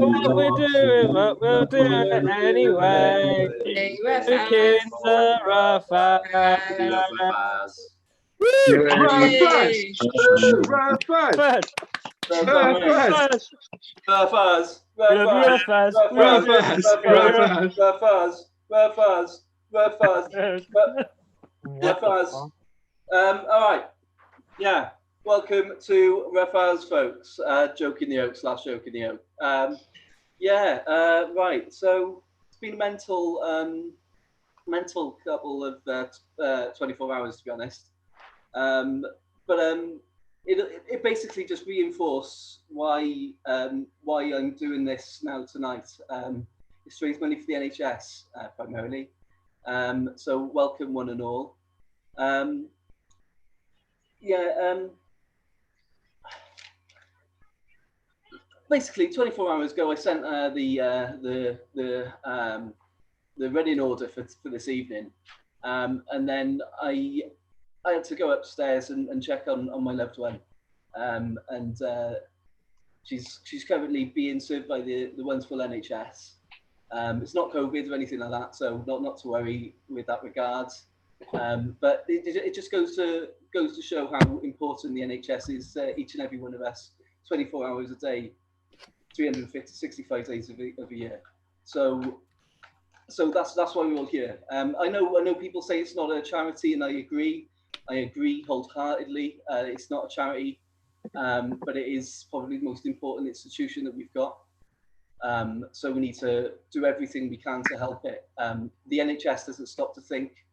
What we're doing, what we'll do it anyway. Two kids are rough ass. All right. Yeah. Welcome to Rough folks. Joke in the Oak / Joke in the Oak. Right. So it's been a mental couple of 24 hours, to be honest. It basically just reinforced why I'm doing this now tonight. It's to raise money for the NHS primarily. So welcome one and all. Basically, 24 hours ago, I sent the running order for this evening, and then I had to go upstairs and check on my loved one, and she's currently being served by the wonderful NHS. It's not COVID or anything like that, so not to worry with that regard. But it just goes to show how important the NHS is each and every one of us, 24 hours a day, 365 days of a year. So that's why we're all here. I know people say it's not a charity, and I agree wholeheartedly. It's not a charity, but it is probably the most important institution that we've got. So we need to do everything we can to help it. The NHS doesn't stop to think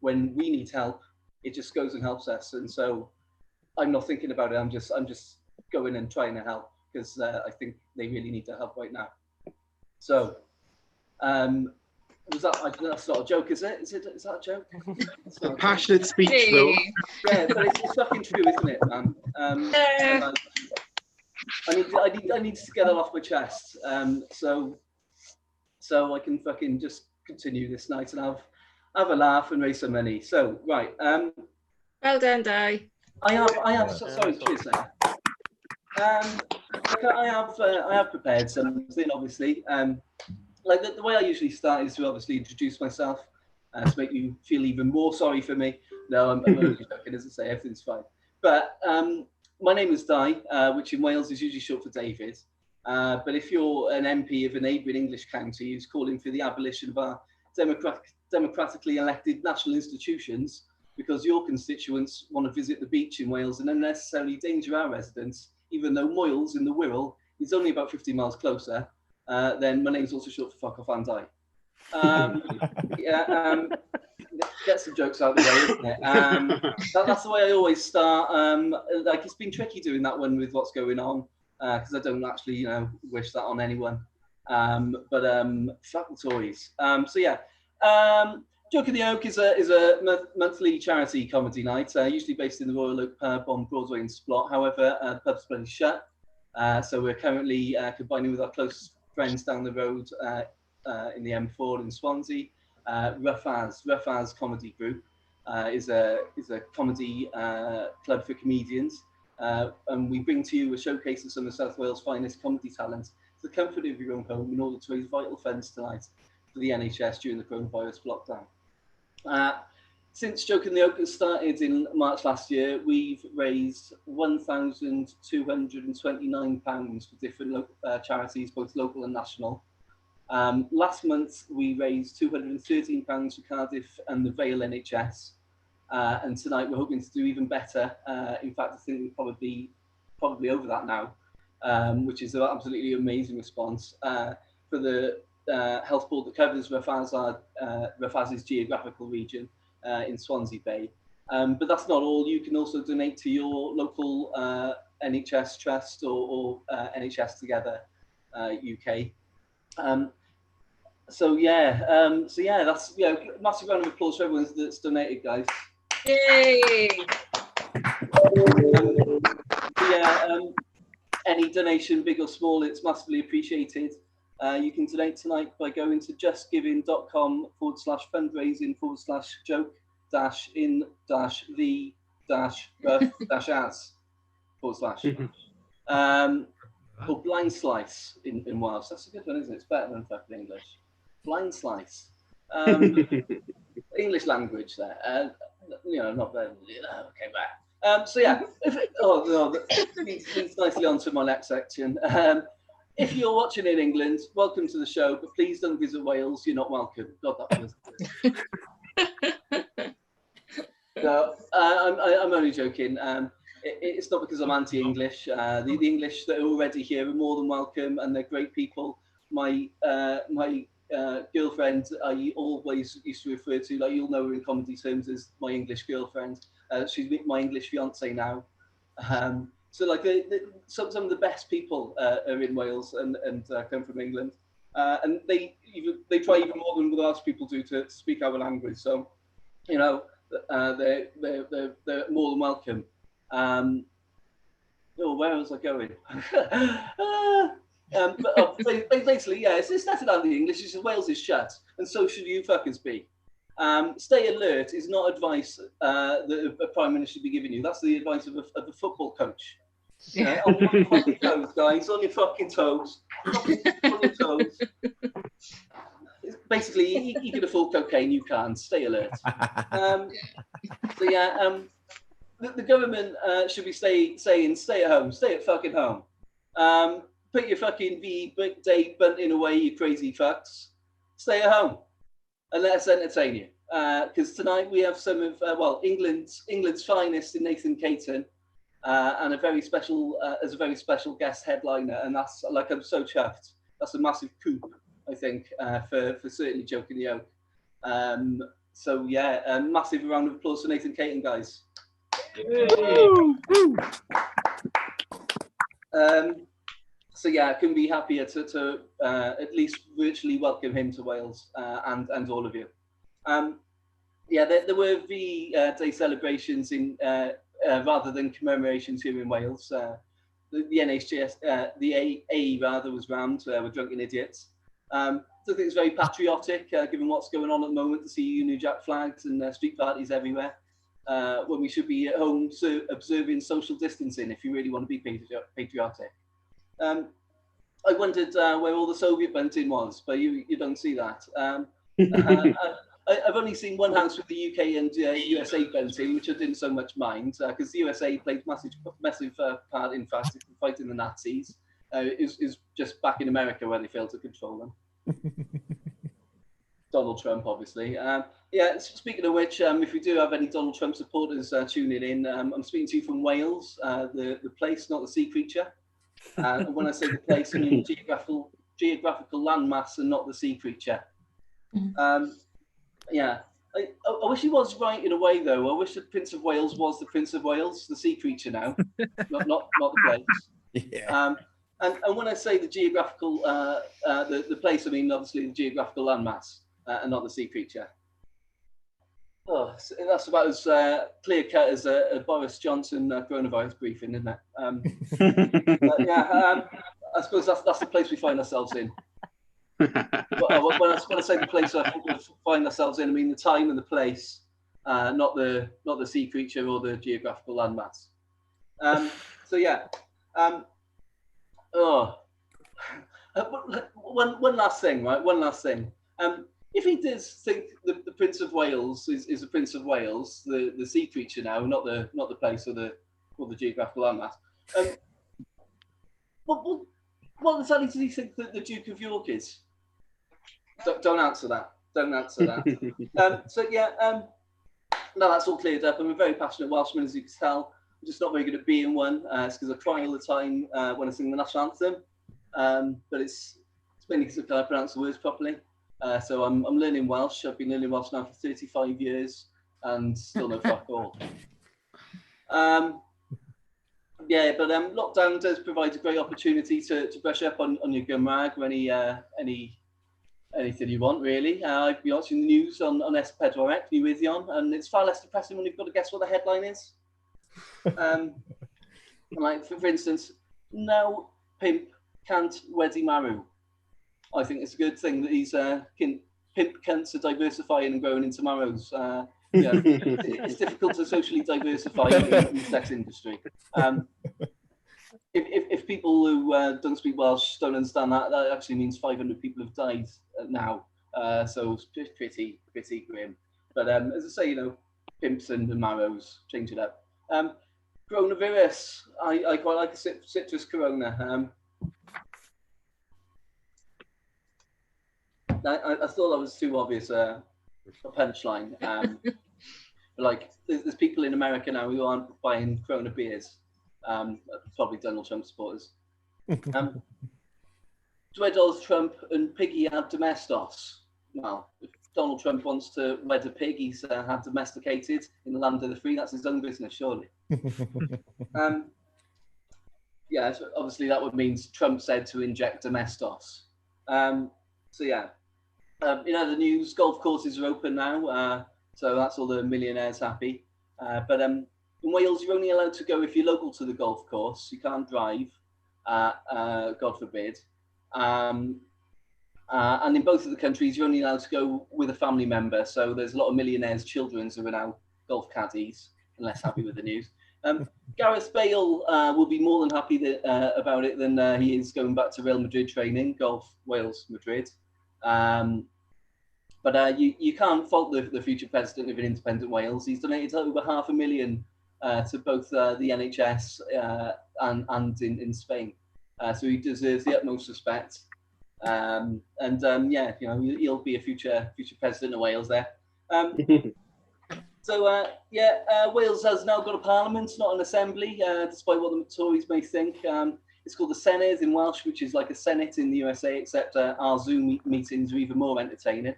when we need help; it just goes and helps us. And so I'm not thinking about it. I'm just going and trying to help, because I think they really need the help right now. So, that's not a joke, is it? Is that a joke? It's a passionate speech, though. Yeah, but it's fucking true, isn't it, man? I need to get it off my chest, so I can fucking just continue this night and have a laugh and raise some money. So right, well done, Di. I have. Sorry, cheers, Sarah. I have prepared something, obviously. Like the way I usually start is to obviously introduce myself, to make you feel even more sorry for me. No, I'm only joking, as I say, everything's fine. But my name is Di, which in Wales is usually short for David. But if you're an MP of a neighbouring English county who's calling for the abolition of our democratically elected national institutions because your constituents want to visit the beach in Wales and unnecessarily danger our residents, even though Moyles in the Wirral is only about 50 miles closer, then my name's also short for fuck off and die. Get some jokes out of the way, isn't it? That's the way I always start. Like, it's been tricky doing that one with what's going on, because I don't actually, wish that on anyone. But fuck the Tories. Joke in the Oak is a monthly charity comedy night, usually based in the Royal Oak Pub on Broadway and Splot. However, the pub's bloody shut, so we're currently combining with our close friends down the road in the M4 in Swansea. Rough As Comedy Group is a comedy club for comedians, and we bring to you a showcase of some of South Wales' finest comedy talent to the comfort of your own home in order to raise vital funds tonight for the NHS during the coronavirus lockdown. Since Joke in the Oak started in March last year, we've raised £1,229 for different charities, both local and national. Last month, we raised £213 for Cardiff and the Vale NHS. And tonight, we're hoping to do even better. In fact, I think we're probably over that now, which is an absolutely amazing response for the health board that covers Rough As's geographical region in Swansea Bay. But that's not all. You can also donate to your local NHS Trust or NHS Together UK. That's massive round of applause for everyone that's donated, guys. Yay! Any donation, big or small, it's massively appreciated. You can donate tonight by going to justgiving.com/fundraising/joke-in-the-rough-as/. or blind slice in Welsh. That's a good one, isn't it? It's better than fucking English. Blind slice. English language there. Not very. Okay, back. So yeah, leads nicely onto my next section. If you're watching in England, welcome to the show, but please don't visit Wales. You're not welcome. God, that feels good. No, I'm only joking. It's not because I'm anti-English. The English that are already here are more than welcome, and they're great people. My girlfriend, I always used to refer to, like, you'll know her in comedy terms as my English girlfriend. She's my English fiance now. So like some of the best people are in Wales and come from England, and they try even more than the Welsh people do to speak our language. So they're more than welcome. Where was I going? Basically, yeah, it's started out in the English. It's Wales is shut, and so should you fuckers be. Stay alert is not advice that a prime minister should be giving you. That's the advice of a football coach. On your fucking toes, guys. On your fucking toes. On your toes. Basically, you can afford cocaine. You can't. Stay alert. The government should be saying stay at home. Stay at fucking home. Put your fucking day bunting away, you crazy fucks. Stay at home and let us entertain you. Because tonight we have some of England's finest in Nathan Caton, and a very special guest headliner, and that's like, I'm so chuffed. That's a massive coup, I think, for certainly Joking the Oak. So yeah, a massive round of applause for Nathan Caton, guys. So yeah, I couldn't be happier to at least virtually welcome him to Wales, and all of you. There were V-Day celebrations in rather than commemorations here in Wales. The NHS, the AA rather, was rammed with drunken idiots. So I think it's very patriotic, given what's going on at the moment, to see Union Jack flags and street parties everywhere, when we should be at home observing social distancing if you really want to be patriotic. I wondered where all the Soviet bunting was, but you don't see that. I've only seen one house with the UK and USA bunting, which I didn't so much mind, because the USA played massive part, in fact, in fighting the Nazis. Is just back in America where they failed to control them. Donald Trump, obviously. Speaking of which, if we do have any Donald Trump supporters tuning in, I'm speaking to you from Wales, the place, not the sea creature. And when I say the place, I mean geographical landmass and not the sea creature. I wish he was right in a way, though. I wish the Prince of Wales was the Prince of Wales, the sea creature now, not the place. Yeah. And when I say the geographical, the place, I mean obviously the geographical landmass, and not the sea creature. Oh, that's about as clear cut as a Boris Johnson coronavirus briefing, isn't it? I suppose that's the place we find ourselves in. When I say the place I think we find ourselves in, I mean the time and the place, not the sea creature or the geographical landmass. One last thing, right? One last thing. If he does think the Prince of Wales is the Prince of Wales, the sea creature now, not the place or the geographical landmass, what exactly does he think that the Duke of York is? Don't answer that. Don't answer that. Now that's all cleared up. I'm a very passionate Welshman, as you can tell. I'm just not very good at being one. It's because I cry all the time when I sing the national anthem. But it's mainly because I can't pronounce the words properly. So I'm learning Welsh. I've been learning Welsh now for 35 years and still no fuck all. Lockdown does provide a great opportunity to brush up on your Gymraeg or anything you want, really. I've been watching the news on S4C, Newyddion, and it's far less depressing when you've got to guess what the headline is. Like, for instance, no pimp can't wedi marw. I think it's a good thing that these pimp cunts are diversifying and growing into marrows. It's difficult to socially diversify in the sex industry. if people who don't speak Welsh don't understand that, that actually means 500 people have died now. So it's pretty grim. But as I say, you know, pimps and marrows, change it up. Coronavirus. I quite like a citrus Corona. I thought that was too obvious a punchline. Like, there's people in America now who aren't buying Corona beers. Probably Donald Trump supporters. Do Donald Trump and Piggy have domestos? Well, if Donald Trump wants to wed a pig he's had domesticated in the land of the free, that's his own business, surely. Yeah, so obviously that would mean Trump said to inject domestos. So yeah, in other news, golf courses are open now, so that's all the millionaires happy. But in Wales, you're only allowed to go if you're local to the golf course. You can't drive, God forbid. And in both of the countries, you're only allowed to go with a family member. So there's a lot of millionaires' children who are now golf caddies and less happy with the news. Gareth Bale will be more than happy about it than he is going back to Real Madrid training, Golf Wales Madrid. But you can't fault the future president of an independent Wales. He's donated over £500,000 to both the NHS and in Spain. So he deserves the utmost respect. Yeah, you know, he'll be a future president of Wales there. Wales has now got a parliament, not an assembly, despite what the Tories may think. It's called the Senedd in Welsh, which is like a Senate in the USA, except our Zoom meetings are even more entertaining.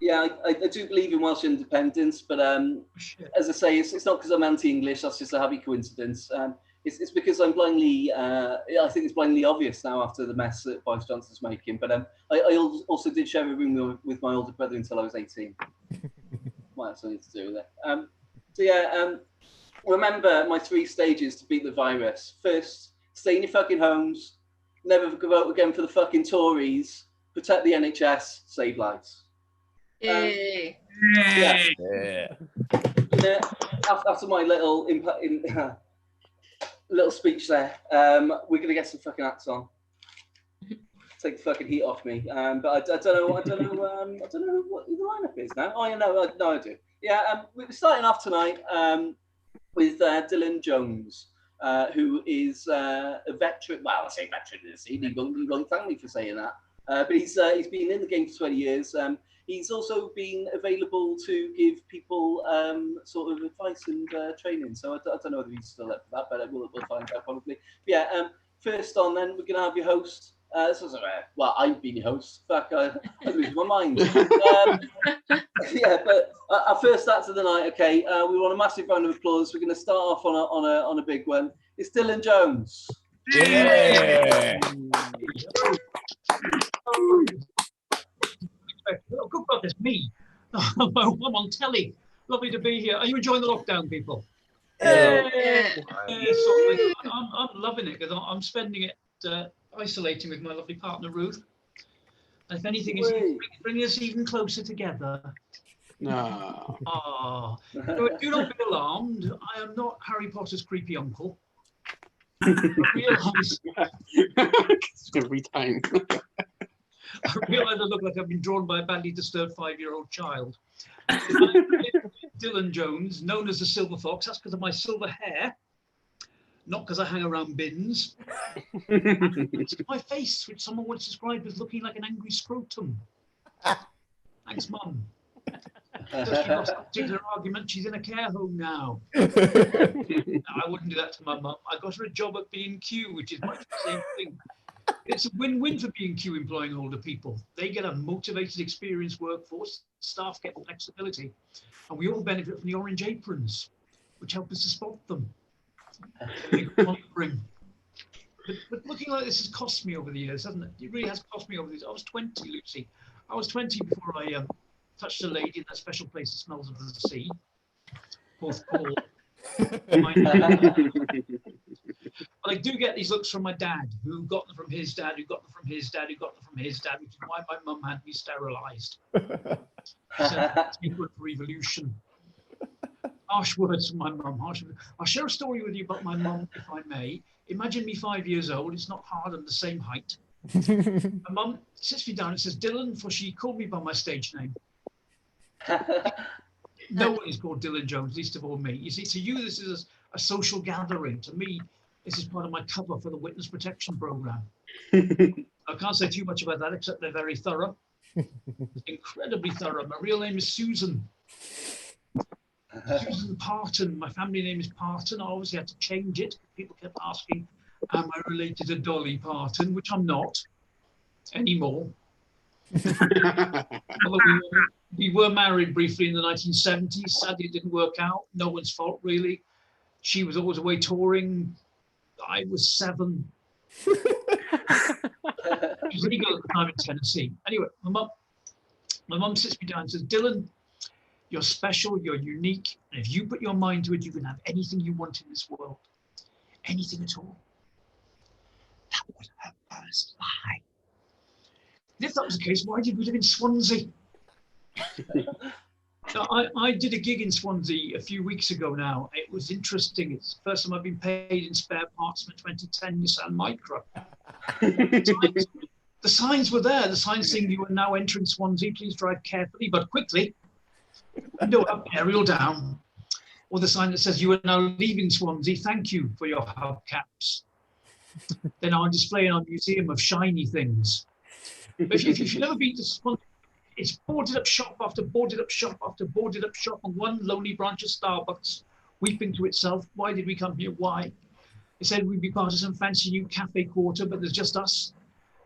Yeah, I do believe in Welsh independence, but as I say, it's not because I'm anti-English. That's just a happy coincidence. It's because I'm blindly. I think it's blindly obvious now after the mess that Boris Johnson's making. But I also did share a room with my older brother until I was 18. Might have something to do with it. Remember my 3 stages to beat the virus. First, stay in your fucking homes. Never go out again for the fucking Tories. Protect the NHS. Save lives. Yay. After my little little speech there, we're gonna get some fucking acts on. Take the fucking heat off me. But I don't know what the lineup is now. Oh, yeah, no, I do. Yeah, we're starting off tonight with Dylan Jones, who is a veteran. Well, I say veteran this evening. You won't thank me for saying that. But he's been in the game for 20 years. He's also been available to give people sort of advice and training. So I don't know whether he's still up for that, but we'll find out probably. But yeah, first on then, we're going to have your host. Well, I've been your host. Fuck, I lose my mind. Yeah, but our first act of the night, okay, we want a massive round of applause. We're going to start off on a big one. It's Dylan Jones. Yeah. Oh, good God, it's me. I'm on telly. Lovely to be here. Are you enjoying the lockdown, people? Yeah. I'm loving it because I'm spending it isolating with my lovely partner, Ruth. And if anything, is bringing us even closer together. No. Oh, so do not be alarmed. I am not Harry Potter's creepy uncle. I realise every time. I realise I look like I've been drawn by a badly disturbed 5-year-old child. Dylan Jones, known as the Silver Fox. That's because of my silver hair, not because I hang around bins. It's my face, which someone once described as looking like an angry scrotum. Thanks, Mum. Just lost that particular argument. She's in a care home now. No, I wouldn't do that to my mum. I got her a job at B&Q, which is much the same thing. It's a win-win for B&Q employing older people. They get a motivated, experienced workforce, staff get flexibility, and we all benefit from the orange aprons, which help us to spot them. But looking like this has cost me over the years, hasn't it? It really has cost me over the years. I was 20, Lucy. I was 20 before I touched a lady in that special place that smells of the sea. Both cold. But I do get these looks from my dad, who got them from his dad, who got them from his dad, who got them from his dad, which is why my mum had me sterilised. So that's good for evolution. Harsh words from my mum. I'll share a story with you about my mum, if I may. Imagine me 5 years old. It's not hard. I'm the same height. My mum sits me down and says, Dylan, for she called me by my stage name. No one is called Dylan Jones, least of all me. You see, to you, this is a social gathering. To me, this is part of my cover for the witness protection program. I can't say too much about that, except they're very thorough. Incredibly thorough. My real name is Susan. Susan Parton. My family name is Parton. I obviously had to change it. People kept asking, am I related to Dolly Parton? Which I'm not anymore. Although we were married briefly in the 1970s. Sadly, it didn't work out. No one's fault, really. She was always away touring. I was 7. She was legal at the time in Tennessee. Anyway, my mum sits me down and says, Dylan, you're special, you're unique, and if you put your mind to it, you can have anything you want in this world. Anything at all. That was her first lie. And if that was the case, why did we live in Swansea? Now, I did a gig in Swansea a few weeks ago now. It was interesting. It's the first time I've been paid in spare parts from a 2010 Nissan Micra. The signs were there. The signs saying you are now entering Swansea. Please drive carefully, but quickly. Window up, aerial down. Or the sign that says you are now leaving Swansea. Thank you for your hubcaps. Then our display in our museum of shiny things. But if you've never been to Swansea, it's boarded up shop after boarded up shop after boarded up shop, and one lonely branch of Starbucks weeping to itself. Why did we come here? Why? They said we'd be part of some fancy new cafe quarter, but there's just us.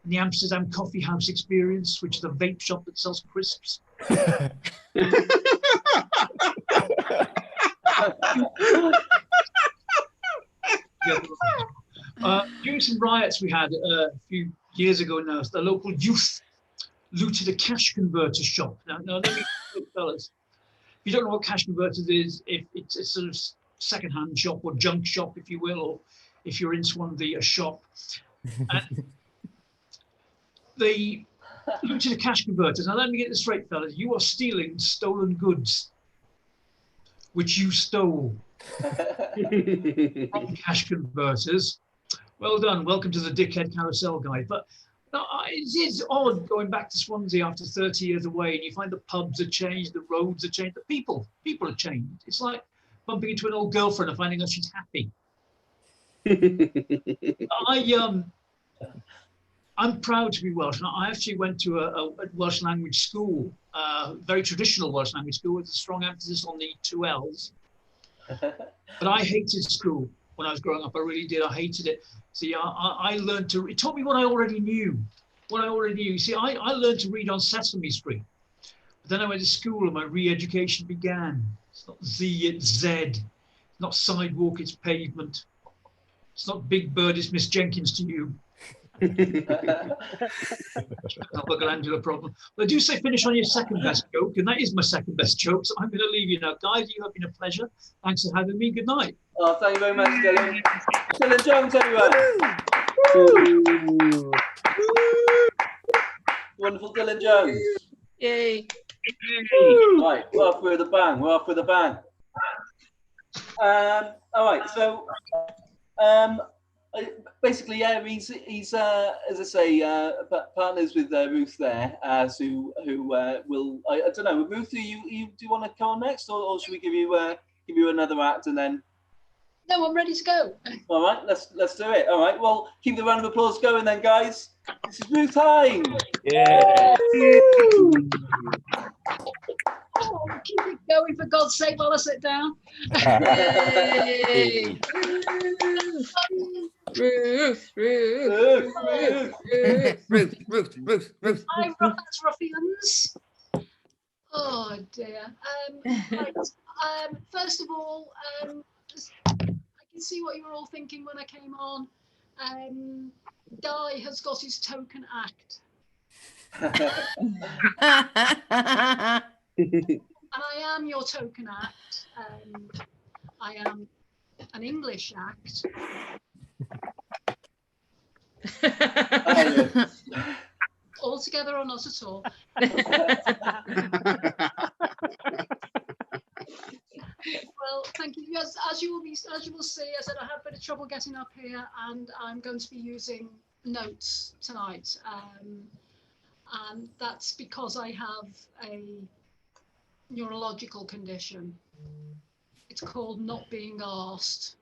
And the Amsterdam Coffee House Experience, which is a vape shop that sells crisps. During some riots we had a few years ago now, the local youth looted a cash converter shop. Now let me fellas, if you don't know what cash converters is, it's a sort of second-hand shop or junk shop, if you will, or if you're in Swansea, a shop. And they looted a cash converter. Now let me get this straight, fellas. You are stealing stolen goods, which you stole from cash converters. Well done. Welcome to the Dickhead Carousel Guide. But no, it is odd going back to Swansea after 30 years away, and you find the pubs have changed, the roads have changed, the people have changed. It's like bumping into an old girlfriend and finding out she's happy. I'm proud to be Welsh. I actually went to a Welsh language school, very traditional Welsh language school with a strong emphasis on the 2 L's. But I hated school when I was growing up. I really did. I hated it. See, I learned to, it taught me what I already knew. See, I learned to read on Sesame Street. But then I went to school and my re-education began. It's not Z, it's Z. It's not sidewalk, it's pavement. It's not Big Bird, it's Miss Jenkins to you. Glandular problem. But I do say finish on your second best joke, and that is my second best joke. So I'm going to leave you now, guys. You have been a pleasure. Thanks for having me. Good night. Oh, thank you very much, Dylan. Dylan Jones, everyone. Wonderful Dylan Jones. Yay. Right, we're off with a bang. All right, so basically, yeah, he's as I say, partners with Ruth there, who will, I don't know, Ruth, do you want to come on next, or should we give you another act and then? No, I'm ready to go. All right, let's do it. All right, well, keep the round of applause going then, guys. This is Ruth Hine. Yeah. Oh, keep it going, for God's sake, while I sit down. Yay. Ruth. Hi, Rockets Ruffians. Oh dear. Right. First of all, I can see what you were all thinking when I came on. Guy has got his token act. And I am your token act. I am an English act. Altogether or not at all. Well, as you will see, I said I had a bit of trouble getting up here, and I'm going to be using notes tonight. And that's because I have a neurological condition. It's called not being arsed.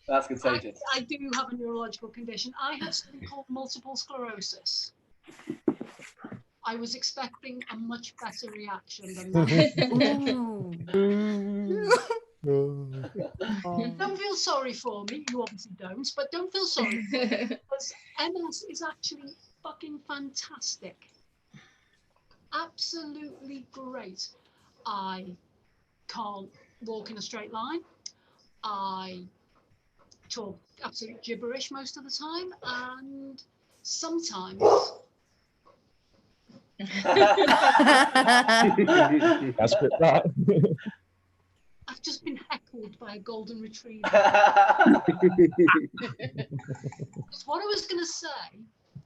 That's contagious. I do have a neurological condition. I have something called multiple sclerosis. I was expecting a much better reaction than that. Don't feel sorry for me. You obviously don't, but don't feel sorry for me, because MS is actually fucking fantastic. Absolutely great. I can't walk in a straight line. I talk absolute gibberish most of the time, and sometimes That's good. That. I've just been heckled by a golden retriever. Because what I was going to say,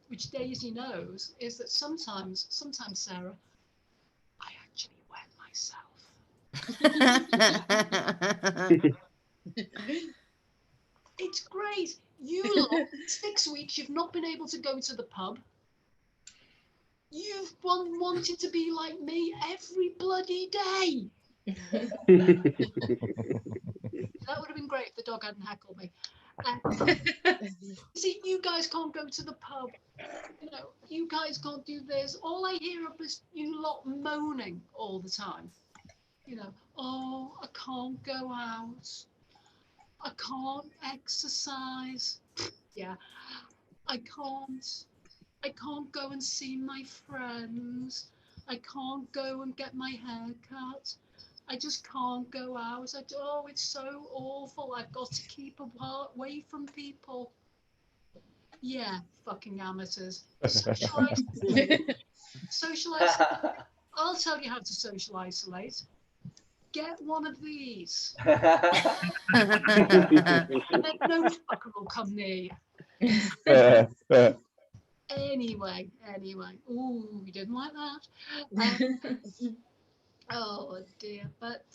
which Daisy knows, is that sometimes, Sarah, I actually wet myself. It's great. You lot, 6 weeks, you've not been able to go to the pub. You've wanted to be like me every bloody day. That would have been great if the dog hadn't heckled me. See, you guys can't go to the pub. You know, you guys can't do this. All I hear of is you lot moaning all the time. You know, oh, I can't go out. I can't exercise. Yeah, I can't go and see my friends. I can't go and get my hair cut. I just can't go out. Oh, it's so awful. I've got to keep away from people. Yeah, fucking amateurs. Socialize. Socialize. I'll tell you how to social isolate. Get one of these. And then no fucker will come near you. Anyway. Ooh, you didn't like that. Oh dear. But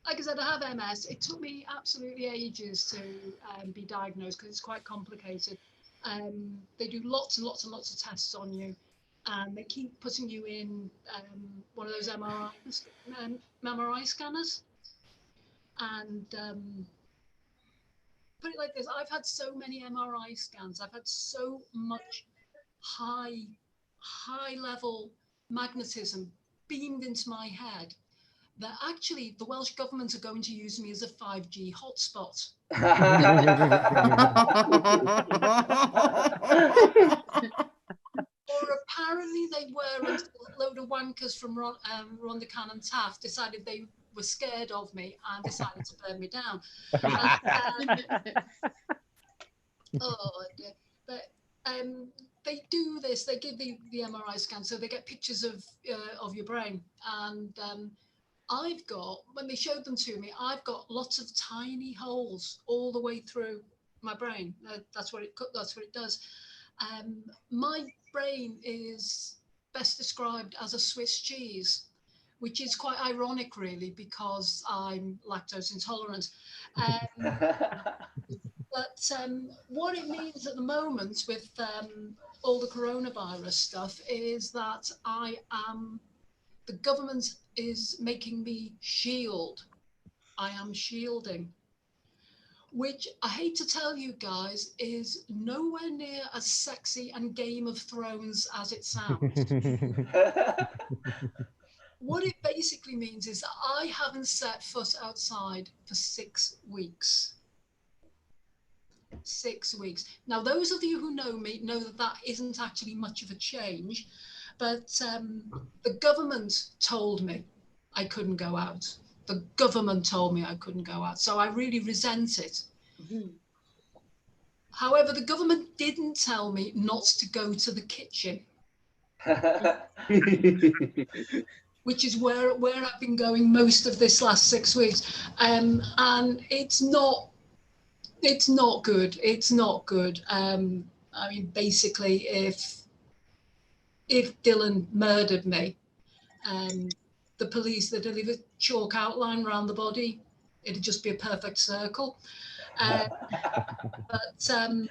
like I said, I have MS. It took me absolutely ages to be diagnosed because it's quite complicated. They do lots and lots and lots of tests on you, and they keep putting you in one of those MRI scanners. And put it like this, I've had so many MRI scans. I've had so much high level magnetism beamed into my head that actually the Welsh government are going to use me as a 5G hotspot. Or apparently they were until a load of wankers from Rhondda Cannon Taff decided they were scared of me and decided to burn me down. Oh dear. But they do this, they give the MRI scan, so they get pictures of your brain. And I've got, when they showed them to me, I've got lots of tiny holes all the way through my brain. That's what it does. My brain is best described as a Swiss cheese, which is quite ironic, really, because I'm lactose intolerant. But what it means at the moment with all the coronavirus stuff is that the government is making me shield. I am shielding, which I hate to tell you guys is nowhere near as sexy and Game of Thrones as it sounds. What it basically means is that I haven't set foot outside for 6 weeks. 6 weeks. Now, those of you who know me know that that isn't actually much of a change, but the government told me I couldn't go out. The government told me I couldn't go out, so I really resent it. Mm-hmm. However, the government didn't tell me not to go to the kitchen, which is where I've been going most of this last 6 weeks, and it's not good. It's not good. I mean, basically, if Dylan murdered me, the police, they'd leave a chalk outline around the body. It'd just be a perfect circle. So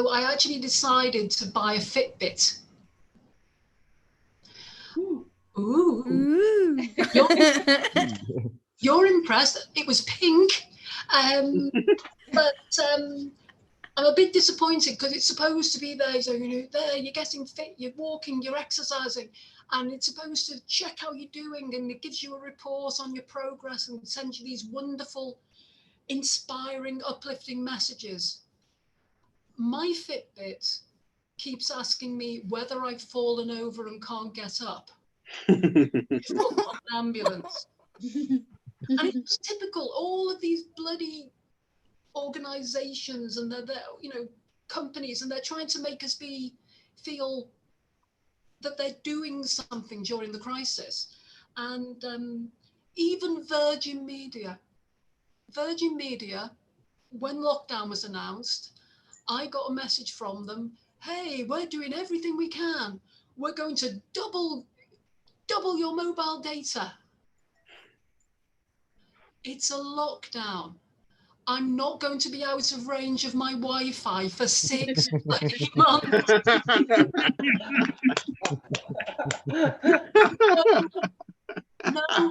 I actually decided to buy a Fitbit. Ooh. You're impressed. It was pink. But I'm a bit disappointed because it's supposed to be there. So, there you're getting fit, you're walking, you're exercising, and it's supposed to check how you're doing, and it gives you a report on your progress and sends you these wonderful, inspiring, uplifting messages. My Fitbit keeps asking me whether I've fallen over and can't get up. It's not an ambulance. And it's typical, all of these bloody organizations and they're companies, and they're trying to make us feel that they're doing something during the crisis. And even Virgin Media, when lockdown was announced, I got a message from them, hey, we're doing everything we can. We're going to double your mobile data. It's a lockdown. I'm not going to be out of range of my Wi-Fi for 6 bloody months. No,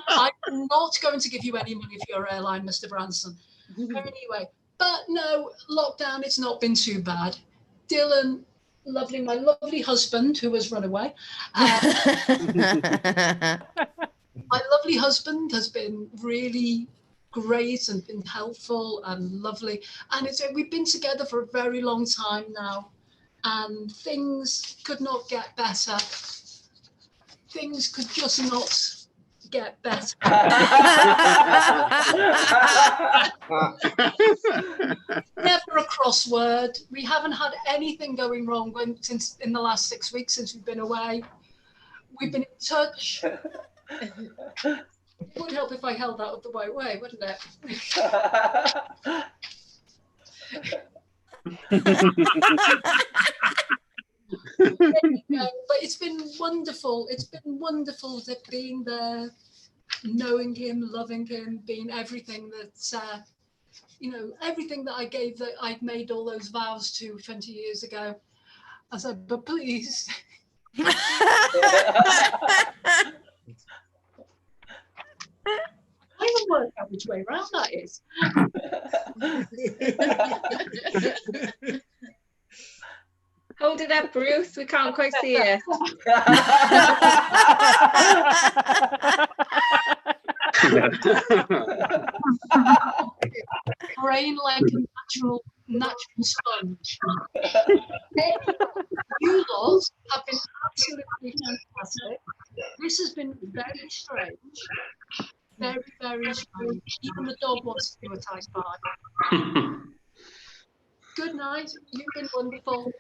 I'm not going to give you any money for your airline, Mr. Branson. Anyway, but no, lockdown, it's not been too bad. Dylan, my lovely husband who has run away. My lovely husband has been really great and been helpful and lovely, and we've been together for a very long time now, and things could not get better. Things could just not get better. Never a crossword. We haven't had anything going wrong since in the last 6 weeks since we've been away. We've been in touch. It would help if I held that the right way, wouldn't it? But it's been wonderful. It's been wonderful being there, knowing him, loving him, being everything that, everything that I gave, that I'd made all those vows to 20 years ago. I said, but please. I can work out which way around that is. Hold it up, Ruth. We can't quite see it. Brain like a natural sponge. You lot have been absolutely fantastic. This has been very strange. Very, very strange. Even the dog wants to do a tight bar. Good night. You've been wonderful.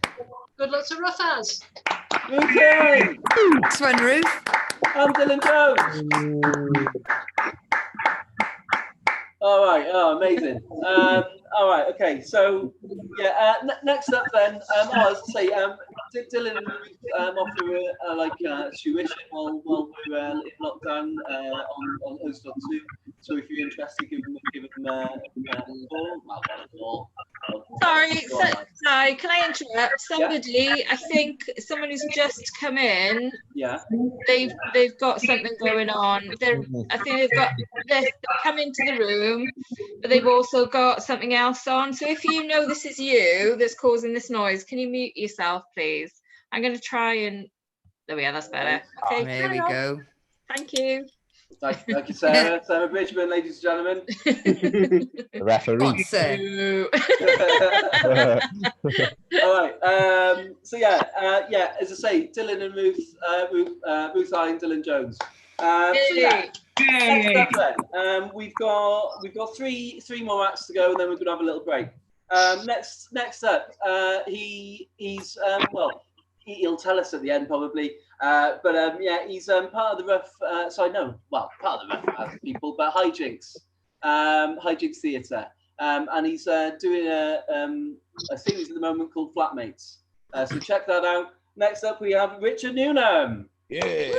Good luck to Ruffaz. Okay. Next one, Ruth. I'm Dylan Jones. All right. Oh, amazing. All right. Okay. So, yeah. Next up, then, I was to say, Dylan and Ruth offer tuition while we're in lockdown on host.2. So if you're interested, give them a call. Sorry, can I interrupt? Somebody, I think someone who's just come in. Yeah. They've got something going on. I think they've come into the room, but they've also got something else on. So if you know this is you that's causing this noise, can you mute yourself, please? I'm going to try and. There we are. That's better. Okay. There we go. Thank you. Thank you, Sarah. Sarah Bridgman, ladies and gentlemen. The referee. All right. So yeah. As I say, Dylan and Ruth I and Dylan Jones. Next up then, we've got three more acts to go, and then we're gonna have a little break. Next up, he's he'll tell us at the end probably. He's part of the rough. Part of the rough people, but Hijinks Theatre, and he's doing a series at the moment called Flatmates. So check that out. Next up, we have Richard Newnham. Yeah. Hey.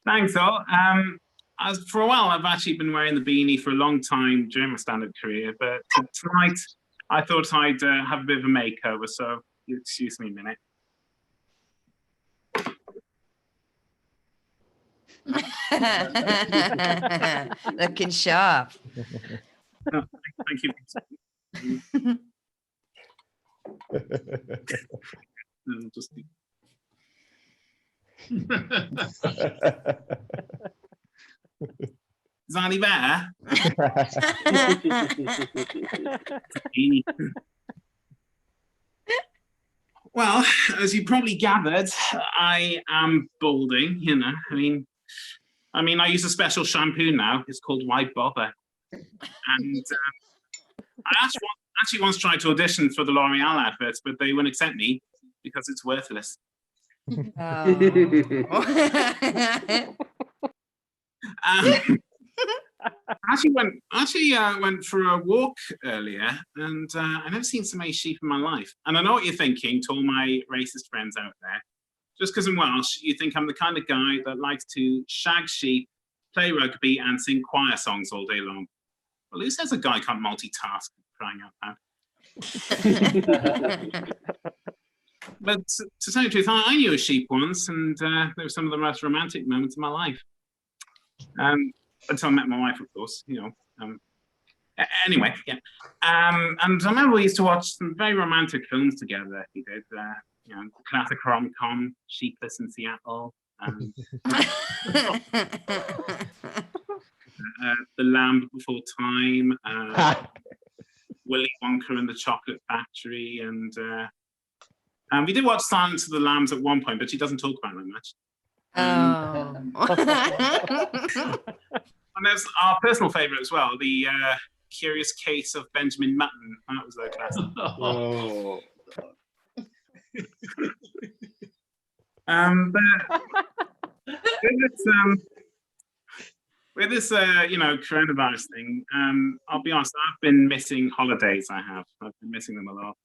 Thanks, all. As for a while, I've actually been wearing the beanie for a long time during my stand-up career, but tonight I thought I'd have a bit of a makeover, so you excuse me a minute. Looking sharp. Oh, thank you. Just is that any better? Well, as you probably gathered, I am balding. You know, I mean, I use a special shampoo now. It's called White Bother, and I actually once tried to audition for the L'Oreal adverts, but they wouldn't accept me because it's worthless. Oh. I went for a walk earlier, and I never seen so many sheep in my life. And I know what you're thinking, to all my racist friends out there. Just because I'm Welsh, you think I'm the kind of guy that likes to shag sheep, play rugby, and sing choir songs all day long. Well, who says a guy can't multitask? Crying out loud. But to tell you the truth, I knew a sheep once, and they were some of the most romantic moments of my life. Until I met my wife, of course, you know. Anyway, yeah. And I remember we used to watch some very romantic films together. We did, you know, the classic rom-com, Sheepless in Seattle, and The Lamb Before Time, Willy Wonka and the Chocolate Factory, and we did watch Silence of the Lambs at one point, but she doesn't talk about it much. And there's our personal favourite as well, the Curious Case of Benjamin Mutton. That was their classic. Oh. With this, you know, coronavirus thing, I'll be honest, I've been missing holidays. I've been missing them a lot.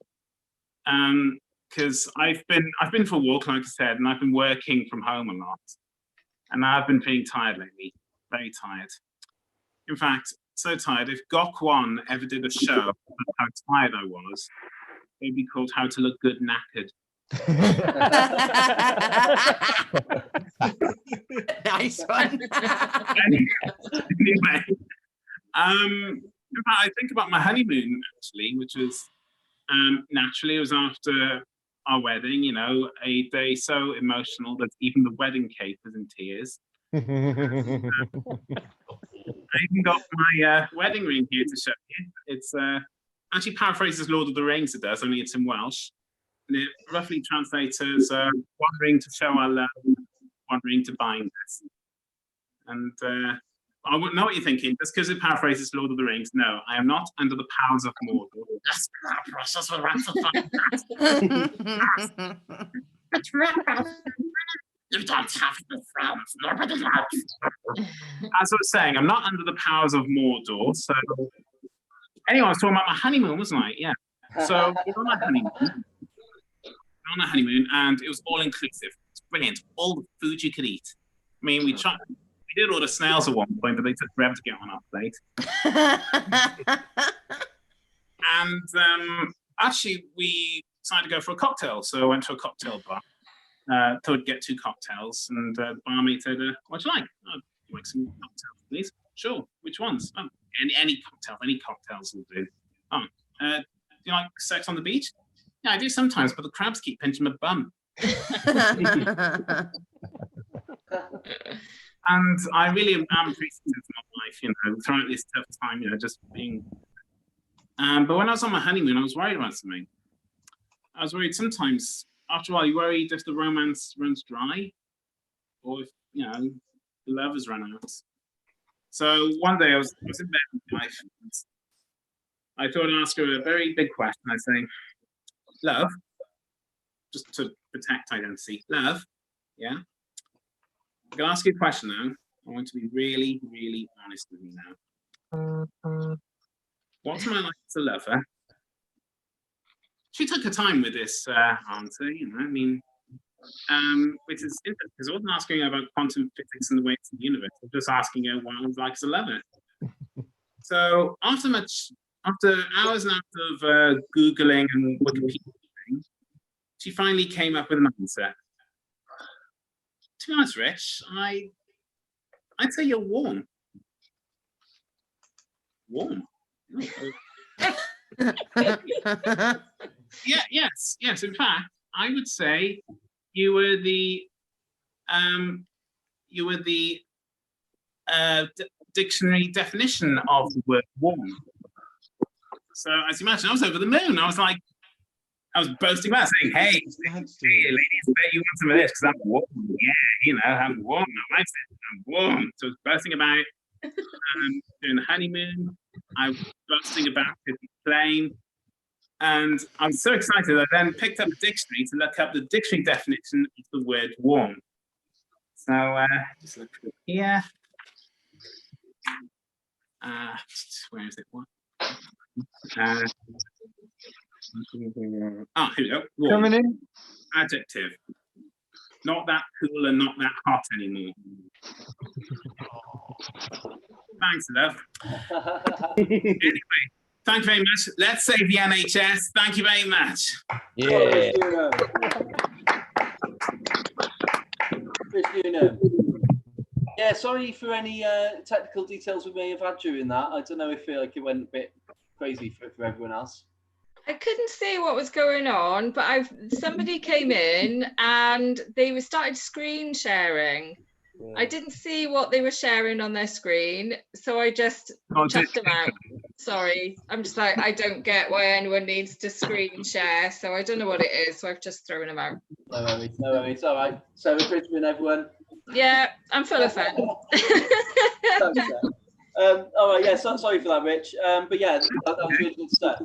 Because I've been for a walk, like I said, and I've been working from home a lot, and I've been feeling tired lately, very tired. In fact, so tired. If Gok One ever did a show about how tired I was, it'd be called "How to Look Good Knackered." Nice one. Anyway, in fact, I think about my honeymoon actually, which was naturally it was after our wedding. You know, a day so emotional that even the wedding cake was in tears. I even got my wedding ring here to show you. It's actually paraphrases Lord of the Rings. It does, only it's in Welsh. And it roughly translates as one ring to show our love, one ring to bind us. And I wouldn't know what you're thinking. Just because it paraphrases Lord of the Rings, no, I am not under the powers of Mordor. Yes, precious will ratify that. You don't have to friends. Nobody likes. As I was saying, I'm not under the powers of Mordor. So, anyway, I was talking about my honeymoon, wasn't I? Yeah. So, we're on our honeymoon, and it was all inclusive. It's brilliant. All the food you could eat. I mean, we did order snails at one point, but they took forever to get on our plate. And actually, we decided to go for a cocktail. So I went to a cocktail bar. Thought I'd get 2 cocktails, and the barmaid said, "What do you like?" "Oh, you like some cocktails, please?" "Sure. Which ones?" "Oh, any cocktails will do." "Oh, do you like sex on the beach?" "Yeah, I do sometimes, but the crabs keep pinching my bum." And I really am appreciative of my life, you know, throughout this tough time, you know, just being. But when I was on my honeymoon, I was worried about something. I was worried sometimes. After a while, you worried if the romance runs dry, or if, you know, the love has run out. So one day I was in bed with my wife, and I thought I'd ask her a very big question. I'd say, "Love," just to protect identity. "Love, yeah? I'm going to ask you a question now. I want to be really, really honest with you now. What's my life as a lover?" She took her time with this answer, you know, I mean, which is interesting because I wasn't asking her about quantum physics and the way it's in the universe. I was just asking her what it was like as a lover. So after hours and hours of Googling and Wikipedia, she finally came up with an answer. To be honest, Rich, I'd say you're warm. Warm. Yeah, yes. In fact, I would say you were the dictionary definition of the word warm. So as you imagine, I was over the moon. I was boasting about saying, hey, ladies, I bet you want some of this because I'm warm. Yeah, I'm warm. I like it. I'm warm. So I was boasting about during the honeymoon. I was boasting about the plane. And I was so excited, I then picked up a dictionary to look up the dictionary definition of the word warm. So just look here. Where is it? Here we go. Warm. Coming in. Adjective. Not that cool and not that hot anymore. Thanks, love. Anyway, thank you very much. Let's save the NHS. Thank you very much. Yeah. Yeah, sorry for any technical details we may have had during that. I don't know if it went a bit crazy for everyone else. I couldn't see what was going on, but somebody came in and they started screen sharing. Yeah. I didn't see what they were sharing on their screen, so I just chucked them out. Sorry, I'm just like, I don't get why anyone needs to screen share, so I don't know what it is, so I've just thrown them out. No worries. All right. So, Brisbane, everyone. Yeah, I'm full of fun. All right, yeah, sorry for that, Rich. But yeah, that was really good stuff.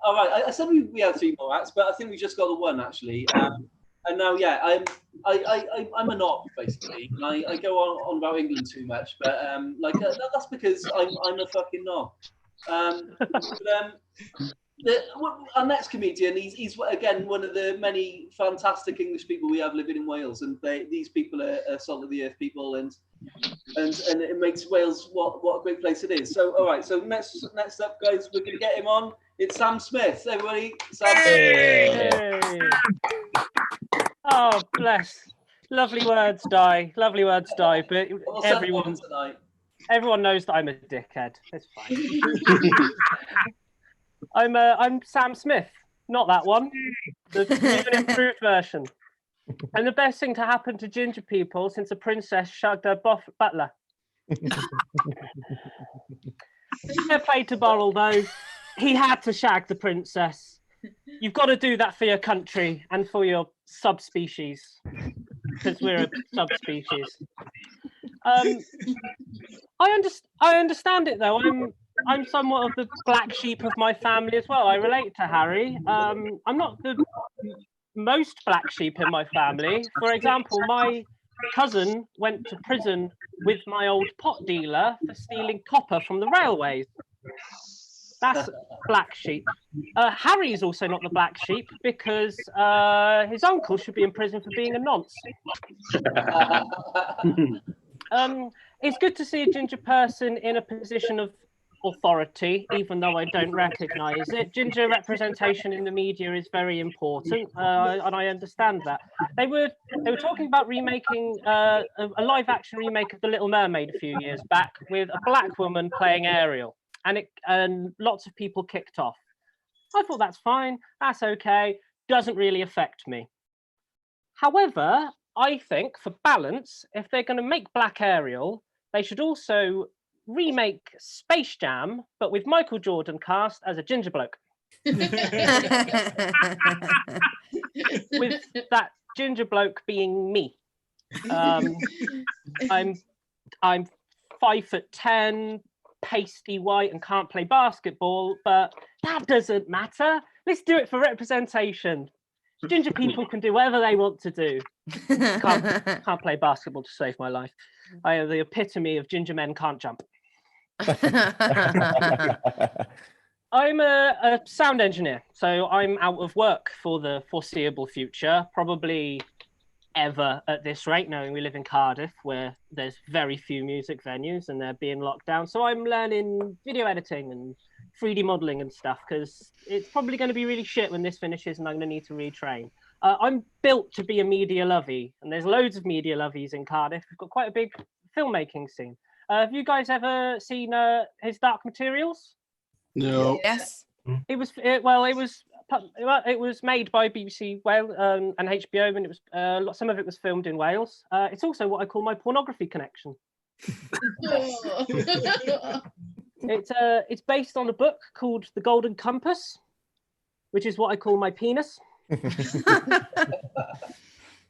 All right, I said we had 3 more acts, but I think we just got the one actually. And now, yeah, I'm a knob basically, and I go on about England too much, but that's because I'm a fucking knob. Our next comedian, he's again one of the many fantastic English people we have living in Wales, and these people are salt of the earth people, and it makes Wales what a great place it is. So all right, so next up, guys, we're gonna get him on. It's Sam Smith. Everybody, Sam Smith. Hey. Oh, bless. Lovely words, Di. Lovely words, Di. But everyone knows that I'm a dickhead. It's fine. I'm Sam Smith, not that one. The new and improved version. And the best thing to happen to ginger people since a princess shagged her butler. Fair play to Burrell, though. He had to shag the princess. You've got to do that for your country and for your subspecies, because we're a subspecies. I understand it though. I'm somewhat of the black sheep of my family as well. I relate to Harry. I'm not the most black sheep in my family. For example, my cousin went to prison with my old pot dealer for stealing copper from the railways. That's black sheep. Harry's also not the black sheep because his uncle should be in prison for being a nonce. It's good to see a ginger person in a position of authority, even though I don't recognise it. Ginger representation in the media is very important, and I understand that. They were talking about remaking a live-action remake of The Little Mermaid a few years back with a black woman playing Ariel. And lots of people kicked off. I thought that's fine, that's okay, doesn't really affect me. However, I think for balance, if they're going to make Black Ariel, they should also remake Space Jam, but with Michael Jordan cast as a ginger bloke. With that ginger bloke being me. I'm 5'10", pasty white and can't play basketball, but that doesn't matter. Let's do it for representation. Ginger people can do whatever they want to do. Can't play basketball to save my life. I am the epitome of ginger men can't jump. I'm a sound engineer, so I'm out of work for the foreseeable future, probably ever at this rate, knowing we live in Cardiff, where there's very few music venues and they're being locked down. So I'm learning video editing and 3D modeling and stuff, because it's probably going to be really shit when this finishes and I'm going to need to retrain. I'm built to be a media lovey, and there's loads of media lovies in Cardiff. We've got quite a big filmmaking scene. Have you guys ever seen his Dark Materials? No. Yes. It was made by BBC Wales and HBO, and it was some of it was filmed in Wales. It's also what I call my pornography connection. It's based on a book called The Golden Compass, which is what I call my penis.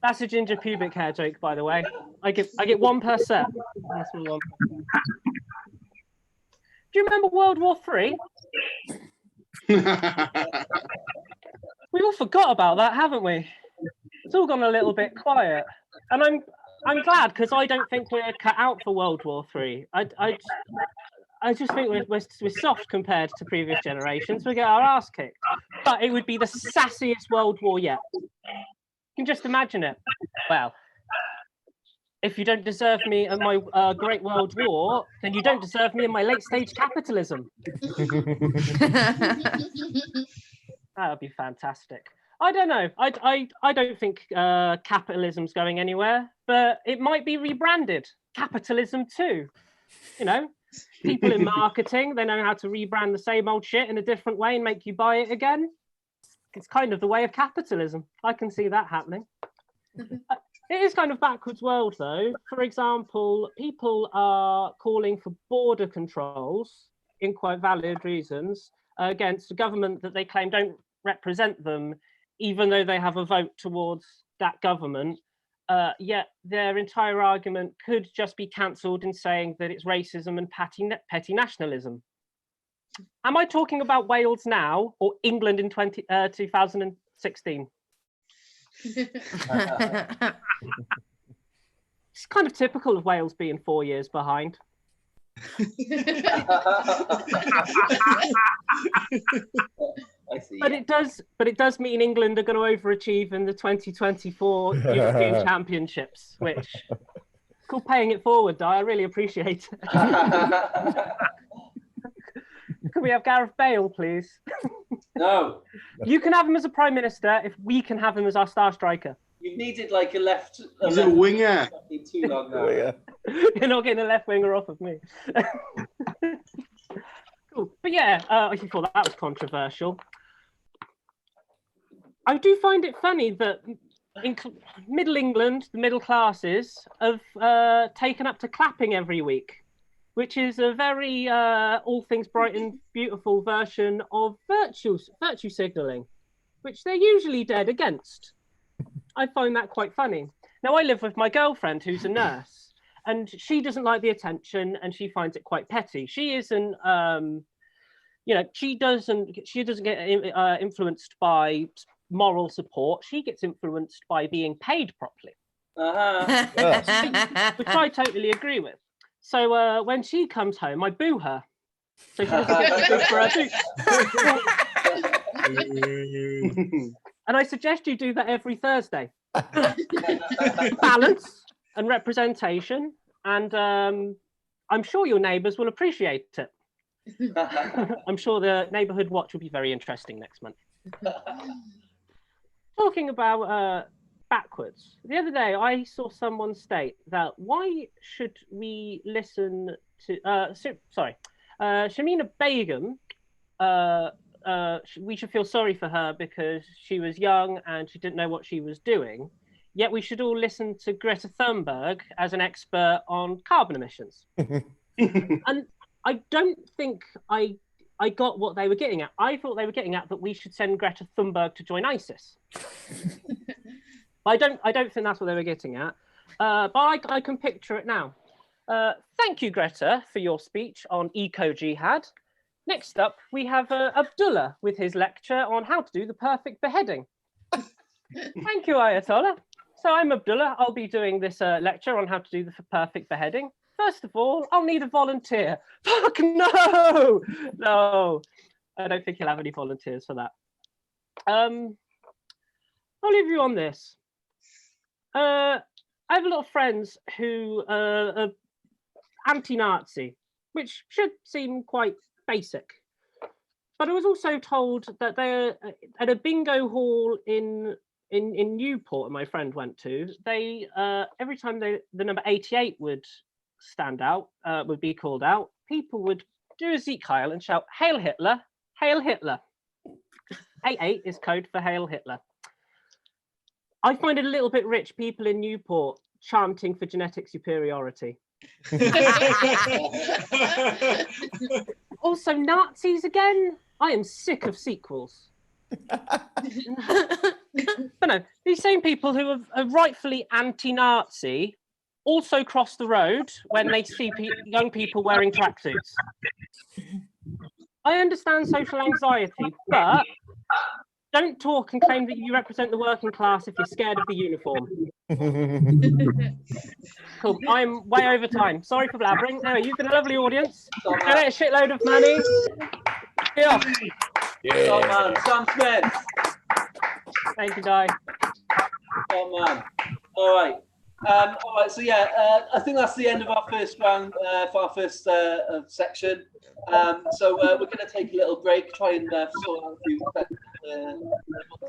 That's a ginger pubic hair joke, by the way. I get one per set. That's one. Do you remember World War III? We all forgot about that, haven't we? It's all gone a little bit quiet, and I'm glad, because I don't think we're cut out for World War III. I just think we're soft compared to previous generations. We get our ass kicked, but it would be the sassiest World War yet. You can just imagine it. Well, if you don't deserve me in my Great World War, then you don't deserve me in my late stage capitalism. That would be fantastic. I don't know. I don't think capitalism's going anywhere, but it might be rebranded. Capitalism too. You know, people in marketing, they know how to rebrand the same old shit in a different way and make you buy it again. It's kind of the way of capitalism. I can see that happening. It is kind of backwards world, though. For example, people are calling for border controls, in quite valid reasons, against a government that they claim don't represent them, even though they have a vote towards that government. Yet their entire argument could just be cancelled in saying that it's racism and petty nationalism. Am I talking about Wales now or England in 2016? It's kind of typical of Wales being 4 years behind. I see. But it does mean England are going to overachieve in the 2024 European Championships, which is called paying it forward, Di. I really appreciate it. Can we have Gareth Bale, please? No. You can have him as a Prime Minister if we can have him as our star striker. You've needed like a left. He's a winger. Too long now. You're not getting a left winger off of me. Cool. But yeah, I thought that was controversial. I do find it funny that in Middle England, the middle classes have taken up to clapping every week, which is a very all things bright and beautiful version of virtue signalling, which they're usually dead against. I find that quite funny. Now, I live with my girlfriend who's a nurse, and she doesn't like the attention, and she finds it quite petty. She isn't, she doesn't get influenced by moral support. She gets influenced by being paid properly, which I totally agree with. So when she comes home, I boo her, so she doesn't get to boo for her boots. And I suggest you do that every Thursday. Balance and representation, and I'm sure your neighbours will appreciate it. I'm sure the neighbourhood watch will be very interesting next month. Talking about backwards, the other day I saw someone state that why should we listen to Shamina Begum, we should feel sorry for her because she was young and she didn't know what she was doing, yet we should all listen to Greta Thunberg as an expert on carbon emissions. And I don't think I got what they were getting at. I thought they were getting at that we should send Greta Thunberg to join ISIS. I don't think that's what they were getting at, but I can picture it now. Thank you, Greta, for your speech on eco-jihad. Next up, we have Abdullah with his lecture on how to do the perfect beheading. Thank you, Ayatollah. So I'm Abdullah. I'll be doing this lecture on how to do the perfect beheading. First of all, I'll need a volunteer. Fuck no! No, I don't think you'll have any volunteers for that. I'll leave you on this. I have a lot of friends who are anti-Nazi, which should seem quite basic. But I was also told that they're at a bingo hall in Newport, my friend went to. They every time the number 88 would stand out, would be called out, people would do a Zeitkeil and shout, "Hail Hitler! Hail Hitler!" 88 is code for Hail Hitler. I find it a little bit rich, people in Newport chanting for genetic superiority. Also, Nazis again? I am sick of sequels. But no, these same people who are rightfully anti-Nazi also cross the road when they see young people wearing tracksuits. I understand social anxiety, but don't talk and claim that you represent the working class if you're scared of the uniform. Cool. I'm way over time. Sorry for blabbering. Anyway, you've been a lovely audience. Donate a shitload of money. Yeah. Oh man, Sam Smith. Thank you, Di. Oh man. All right. So yeah, I think that's the end of our first round for our first section. So we're going to take a little break, try and sort out a few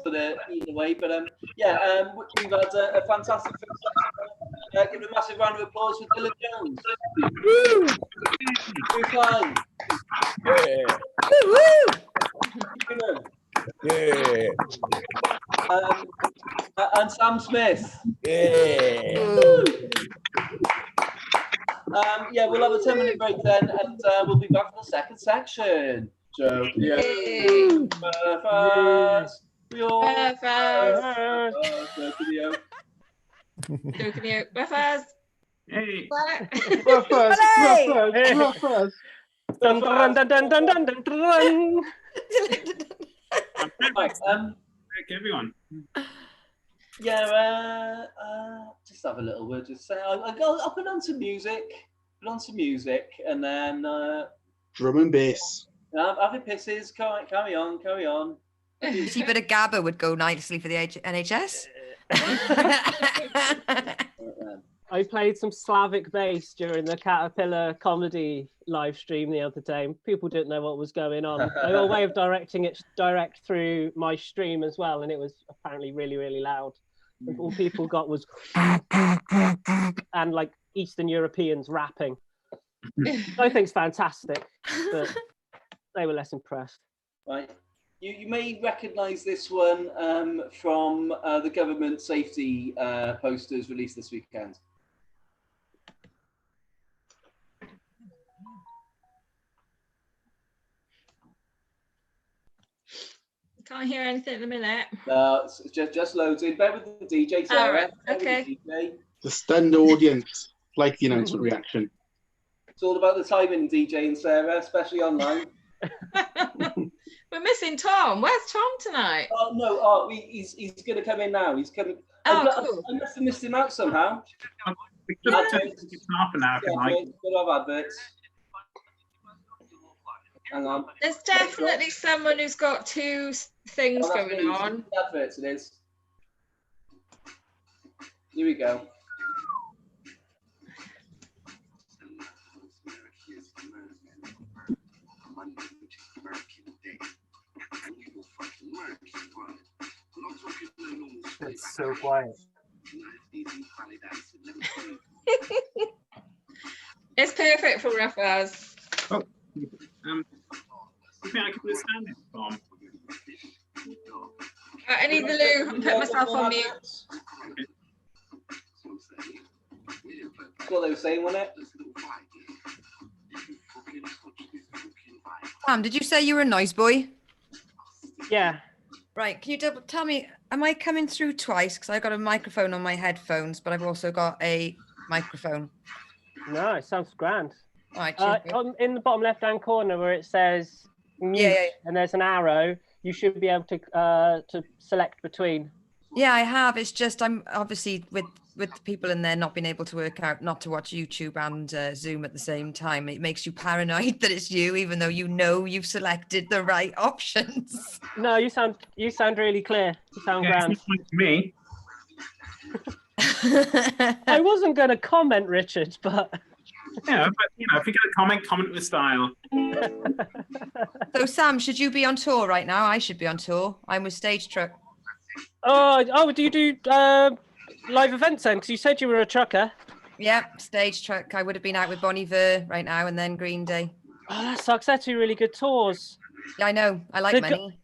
for the eating away. But yeah, we've had a fantastic first section. Give a massive round of applause for Dylan Jones. Woo! Woo fine. Yeah. Woo! Yeah. And Sam Smith. Yeah. Yeah, we'll have a 10-minute break then, and we'll be back for the second section. So, yeah. First, we all. Hey. Dun, dun, dun, dun, dun, dun, dun, dun. Right, everyone. Yeah, just have a little word. Just say, I'll put on some music. And then Drum and bass. have your pisses. Carry on. See, but a gabba would go nicely for the NHS. I played some Slavic bass during the Caterpillar comedy live stream the other day. People didn't know what was going on. I got a way of directing it direct through my stream as well, and it was apparently really, really loud. And all people got was and like Eastern Europeans rapping. I think it's fantastic, but they were less impressed. Right. You may recognise this one from the government safety posters released this weekend. Can't hear anything at the minute. It's just loading. Bear with the DJ, Sarah. All right, okay. The stunned audience, like the announcement reaction. It's all about the timing, DJ and Sarah, especially online. We're missing Tom. Where's Tom tonight? Oh no! He's going to come in now. He's coming. Cool. I must have missed him out somehow. Half an hour. We'll have adverts. Hang on. There's definitely someone who's got two things going on. Adverts it is. Here we go. It's so quiet. It's perfect for rough hours. Oh, I think I can understand it, Tom. I need the loo and put myself on mute. That's what they were saying, wasn't it? Sam, did you say you were a noise boy? Yeah. Right, can you tell me, am I coming through twice? Because I've got a microphone on my headphones, but I've also got a microphone. No, it sounds grand. All right, in the bottom left-hand corner where it says mute, and there's an arrow, you should be able to select between. Yeah, I have. It's just I'm obviously with the people in there not being able to work out not to watch YouTube and Zoom at the same time. It makes you paranoid that it's you, even though you know you've selected the right options. No, you sound really clear. You sound grand. Me. I wasn't going to comment, Richard, but Yeah, but you know, if you're gonna comment with style. So Sam, should you be on tour right now? I should be on tour. I'm with Stage Truck. oh, do you do live events then? Because you said you were a trucker. Yeah, Stage Truck. I would have been out with Bon Iver right now, and then Green Day. Oh, that sucks. They're two really good tours. Yeah, I know. I like money.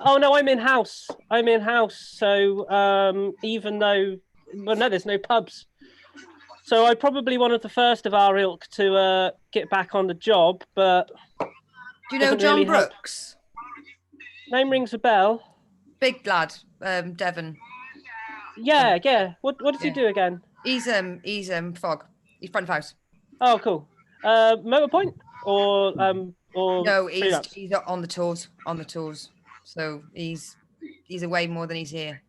Oh no, I'm in house. So even though, well, no, there's no pubs. So I'm probably one of the first of our ilk to get back on the job, but Do you know doesn't John really help. Brooks? Name rings a bell. Big lad, Devon. Yeah. What does he do again? He's Fog. He's front of house. Oh, cool. Motorpoint or No, he's freelance? he's on the tours. On the tours. So he's away more than he's here.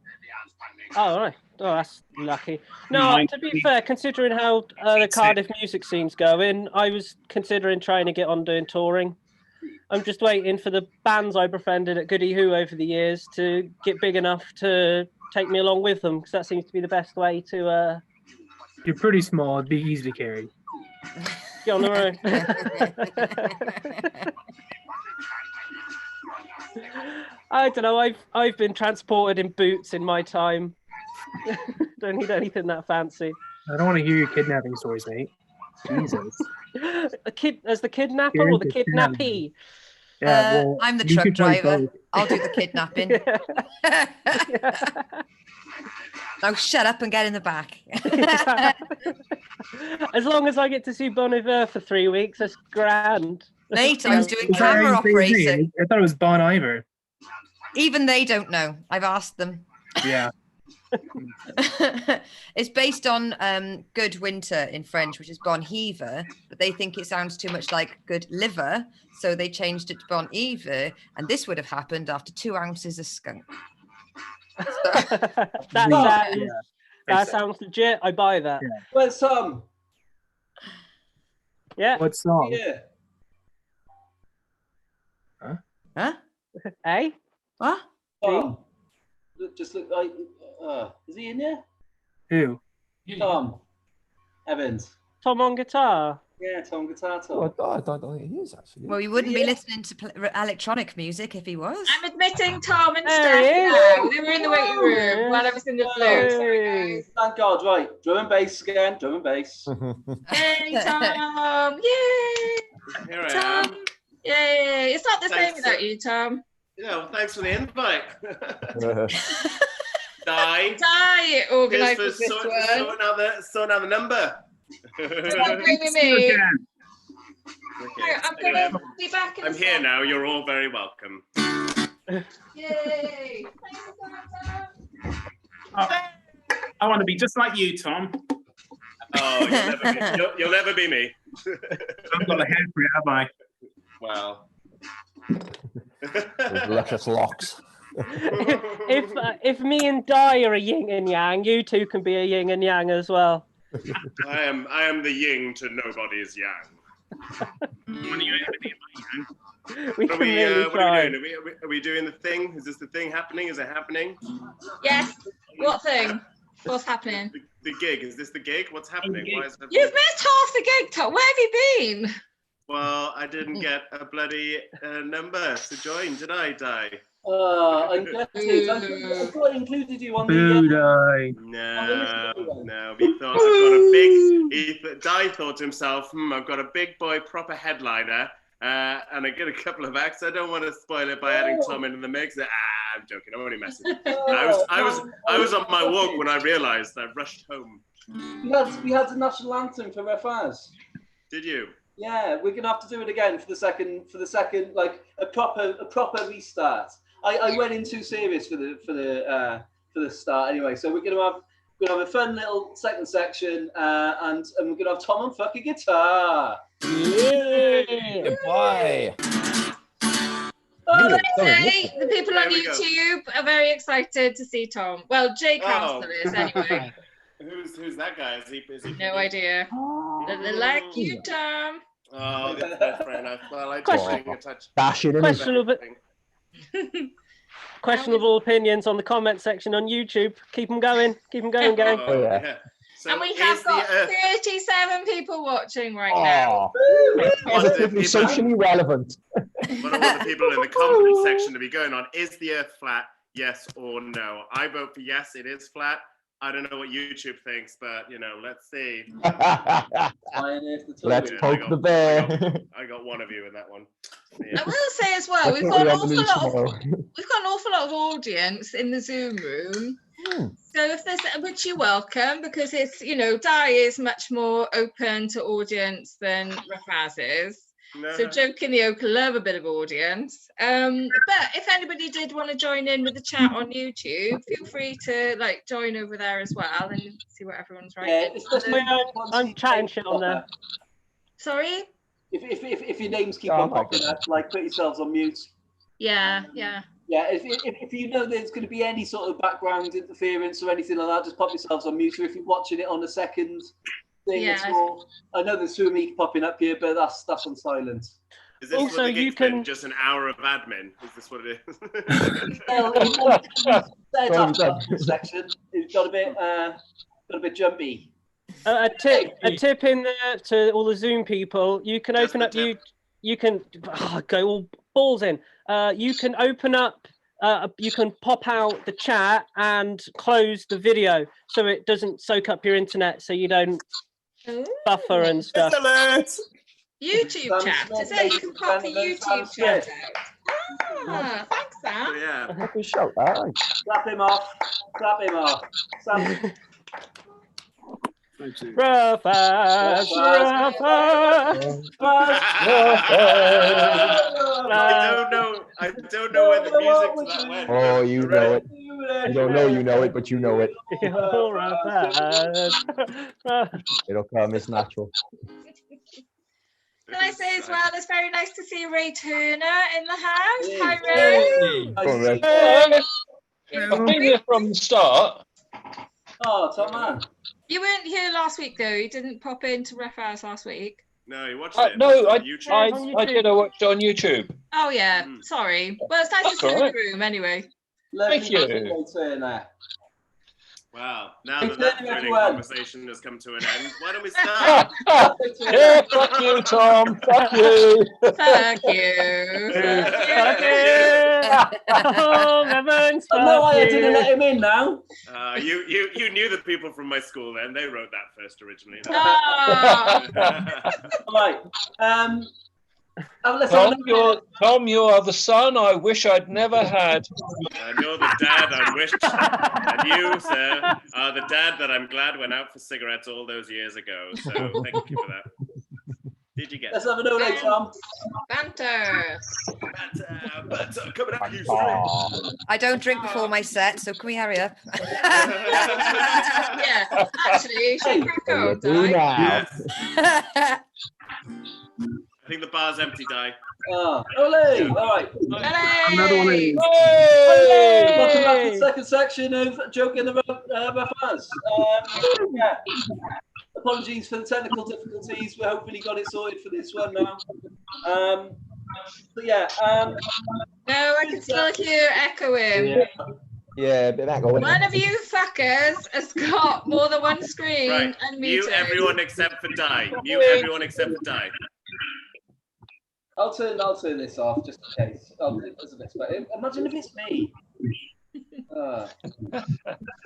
Oh, all right. Oh, that's lucky. No, to be fair, considering how the Cardiff music scene's going, I was considering trying to get on doing touring. I'm just waiting for the bands I befriended at Goody Who over the years to get big enough to take me along with them, because that seems to be the best way to You're pretty small. It'd be easy to carry. get on the road. I don't know. I've been transported in boots in my time. Don't need anything that fancy. I don't want to hear your kidnapping stories, mate. Jesus. A kid as the kidnapper or the kidnappee? Yeah, well, I'm the you truck could play driver. both. I'll do the kidnapping. Now shut up and get in the back. As long as I get to see Bon Iver for 3 weeks, that's grand. Mate, I was doing Is that how camera you say his operating. name? I thought it was Bon Iver. Even they don't know. I've asked them. Yeah. It's based on Good Winter in French, which is Bon Iver, but they think it sounds too much like Good Liver, so they changed it to Bon Iver, and this would have happened after 2 ounces of skunk. That sounds legit. I buy that. Yeah. Where's Tom? Yeah. What song? Yeah. Huh? Eh? What? Tom. Just look like. Is he in there? Who? Tom Evans. Tom on guitar. Yeah, Tom guitar. Oh, Tom. I don't think he is actually. Well, you wouldn't be listening to electronic music if he was. I'm admitting Tom and There Steph he is. now. They were in the waiting room while I was in the flu. Sorry, guys. Thank God. Right, drum and bass again. Drum and bass. Hey, Tom. Yay. Here I Tom. am. Yay. It's not the same Thanks. without you, Tom. Yeah, well, thanks for the invite. Di. Organised Here's this for one. sorting out the number. Don't bring me. Again. Right, I'm going to be back in I'm a here sec. now. You're all very welcome. Yay. I want to be just like you, Tom. Oh, you'll never be me. I've got a hair for it, have I? Well. With luscious locks. If me and Di are a yin and yang, you two can be a yin and yang as well. I am the yin to nobody's yang. When are you ever be my yang? We What can really are try. we doing? Are we doing the thing? Is this the thing happening? Is it happening? Yes. What thing? What's happening? The gig. Is this the gig? What's happening? Why is it? You've missed half the gig, Tom. Where have you been? Well, I didn't get a bloody number to join, did I, Di? I'm gutted. I thought I included you on Food the. eye. No. He thought I've got a big. Di thought to himself, I've got a big boy proper headliner, and I get a couple of acts. I don't want to spoil it by adding Tom into the mix. I'm joking. I'm only messing. I was on my walk when I realised. I rushed home. We had the national anthem for FRs. Did you? Yeah, we're gonna have to do it again for the second, like a proper restart. I went in too serious for the start anyway. So we're gonna have a fun little second section, and we're gonna have Tom on fucking guitar. Yeah, goodbye. The people on There we go. YouTube are very excited to see Tom. Well, Jake Hamster is anyway. Who's that guy? Is he No idea. They like you, Tom. Oh, that's very nice. Well, I Question. just a touch. Dash it in. Questionable. questionable opinions on the comment section on YouTube. Keep them going. Keep them going, gang. Oh, yeah. So And we have is got the Earth 37 people watching right now. Positively socially relevant. What I want the people in the comment section to be going on, is the Earth flat? Yes or no? I vote for yes, it is flat. I don't know what YouTube thinks, but you know, let's see. Let's poke the bear. I got one of you in that one. I will say as well, we've got an awful lot of audience in the Zoom room. So if there's, which you're welcome, because it's, you know, Di is much more open to audience than Rafaz is. So Joke in the Oak love a bit of audience. But if anybody did want to join in with the chat on YouTube, feel free to like join over there as well and see what everyone's writing. I'm chatting shit on there. Sorry? If your names keep on popping up, like put yourselves on mute. Yeah. Yeah, if you know there's going to be any sort of background interference or anything like that, just pop yourselves on mute. Or if you're watching it on a second thing at all, I know there's too many popping up here, but that's on silent. Is this also, what you can just an hour of admin? Is this what it is? Section. It's got a bit jumpy. A tip in there to all the Zoom people. You can open up you can go all balls in. You can open up. You can pop out the chat and close the video so it doesn't soak up your internet, so you don't buffer and stuff. YouTube chat. Is that you can pop the YouTube chat out? Thanks, Sam. Yeah. Fucking shout that. Slap him off. Rafaz. I don't know where the music to that went. Oh, you know it. You don't know you know it, but you know it. It'll come. It's natural. Can I say as well, it's very nice to see Ray Turner in the house. Hi, Ray. I've been here from the start. Oh, top man. You weren't here last week, though. You didn't pop into Rafaz last week. No, you watched it. No, I YouTube. I did. I watched it on YouTube. Oh, yeah. Sorry. Well, it's nice to see you in the room anyway. Thank you. Wow. Now that thrilling conversation has come to an end, why don't we start? Yeah, fuck you, Tom. Fuck you. Fuck you. Fuck you. Oh, Evans, no, I didn't let him in now. You knew the people from my school then. They wrote that first originally. All right. Tom, you are the son I wish I'd never had. And you're the dad I wish. And you, sir, are the dad that I'm glad went out for cigarettes all those years ago. So thank you for that. Did you get Let's have a no Tom. Banter. Banter. Coming up, you I don't drink before my set, so can we hurry up? Yeah, actually, you should crack on, Di. I think the bar's empty, Di. Oh, ole! All right. Another one. Hey! Welcome back to the second section of Joke in the Rafaz. Yeah. Apologies for the technical difficulties. We hopefully got it sorted for this one now. But yeah. No, I can still hear echoing. Yeah, a bit of echo. One of you fuckers has got more than one screen and Mute everyone except for Di. Mute everyone except for Di. I'll turn this off just in case. Imagine if it's me.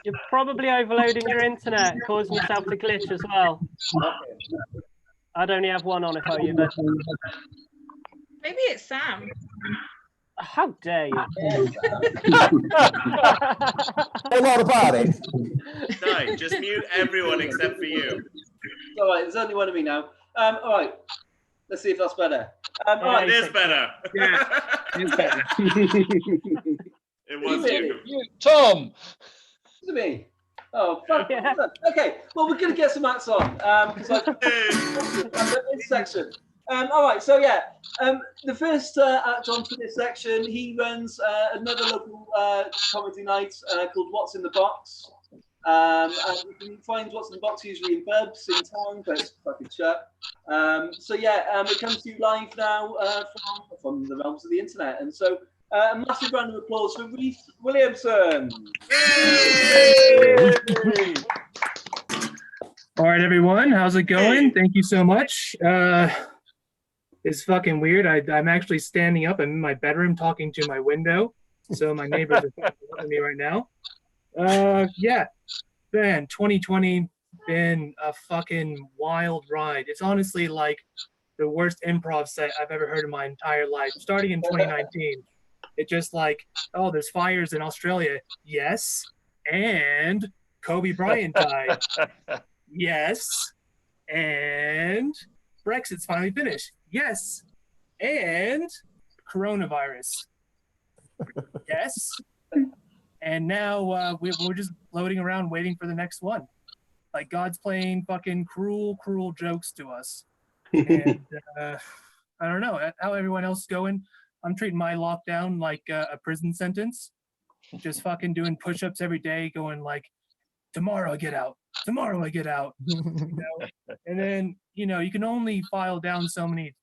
You're probably overloading your internet, causing yourself to glitch as well. I'd only have one on if I were you, but maybe it's Sam. How dare you? A lot about it. Di, just mute everyone except for you. All right, there's only one of me now. All right, let's see if that's better. All right, it is better. Yeah, it's better. It was you. Tom. It's me. Oh, fuck. Yeah. Okay, well, we're going to get some acts on because this section. All right, so yeah, the first act on for this section, he runs another local comedy night called What's in the Box. And you can find What's in the Box usually in pubs in town, but it's fucking shut. So yeah, it comes to you live now from the realms of the internet. And so A massive round of applause for Reese Williamson. All right, everyone, how's it going? Thank you so much. It's fucking weird. I'm actually standing up. I'm in my bedroom talking to my window, so my neighbors are fucking looking at me right now. Yeah, man, 2020 been a fucking wild ride. It's honestly like the worst improv set I've ever heard in my entire life. Starting in 2019, it just like, oh, there's fires in Australia. Yes, and Kobe Bryant died. Yes, and Brexit's finally finished. Yes, and coronavirus. Yes, and now we're just floating around waiting for the next one. Like God's playing fucking cruel jokes to us. And I don't know how everyone else is going. I'm treating my lockdown like a prison sentence. Just fucking doing push-ups every day, going like, tomorrow I get out. Tomorrow I get out. You know? And then, you know, you can only file down so many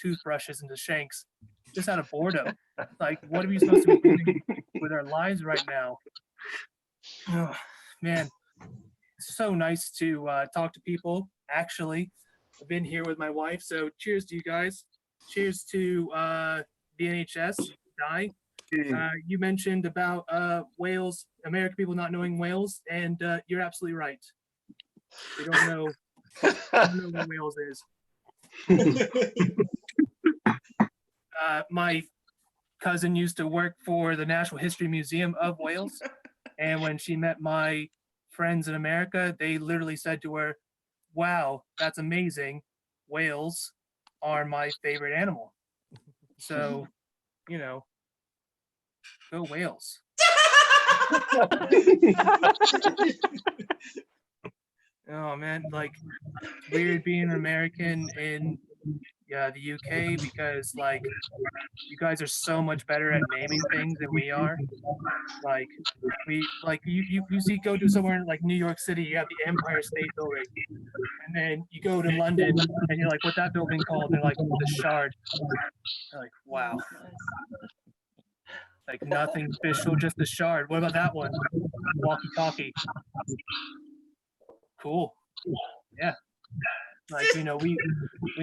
toothbrushes into shanks just out of boredom. Like, what are we supposed to be doing with our lives right now? Oh, man, it's so nice to talk to people. Actually, I've been here with my wife, so cheers to you guys. Cheers to the NHS. Die. You mentioned about Wales, American people not knowing Wales, and you're absolutely right. They don't know what Wales is. My cousin used to work for the Natural History Museum of Wales, and when she met my friends in America, they literally said to her, "Wow, that's amazing. Whales are my favorite animal." So, you know, go Wales. Oh man, like it's weird being an American in the UK because like you guys are so much better at naming things than we are. Like you see go to somewhere like New York City, you have the Empire State Building, and then you go to London and you're like, what that building called? They're like the Shard. They're like, wow. Like nothing official, just the Shard. What about that one? Walkie talkie. Cool. Yeah. Like, you know, we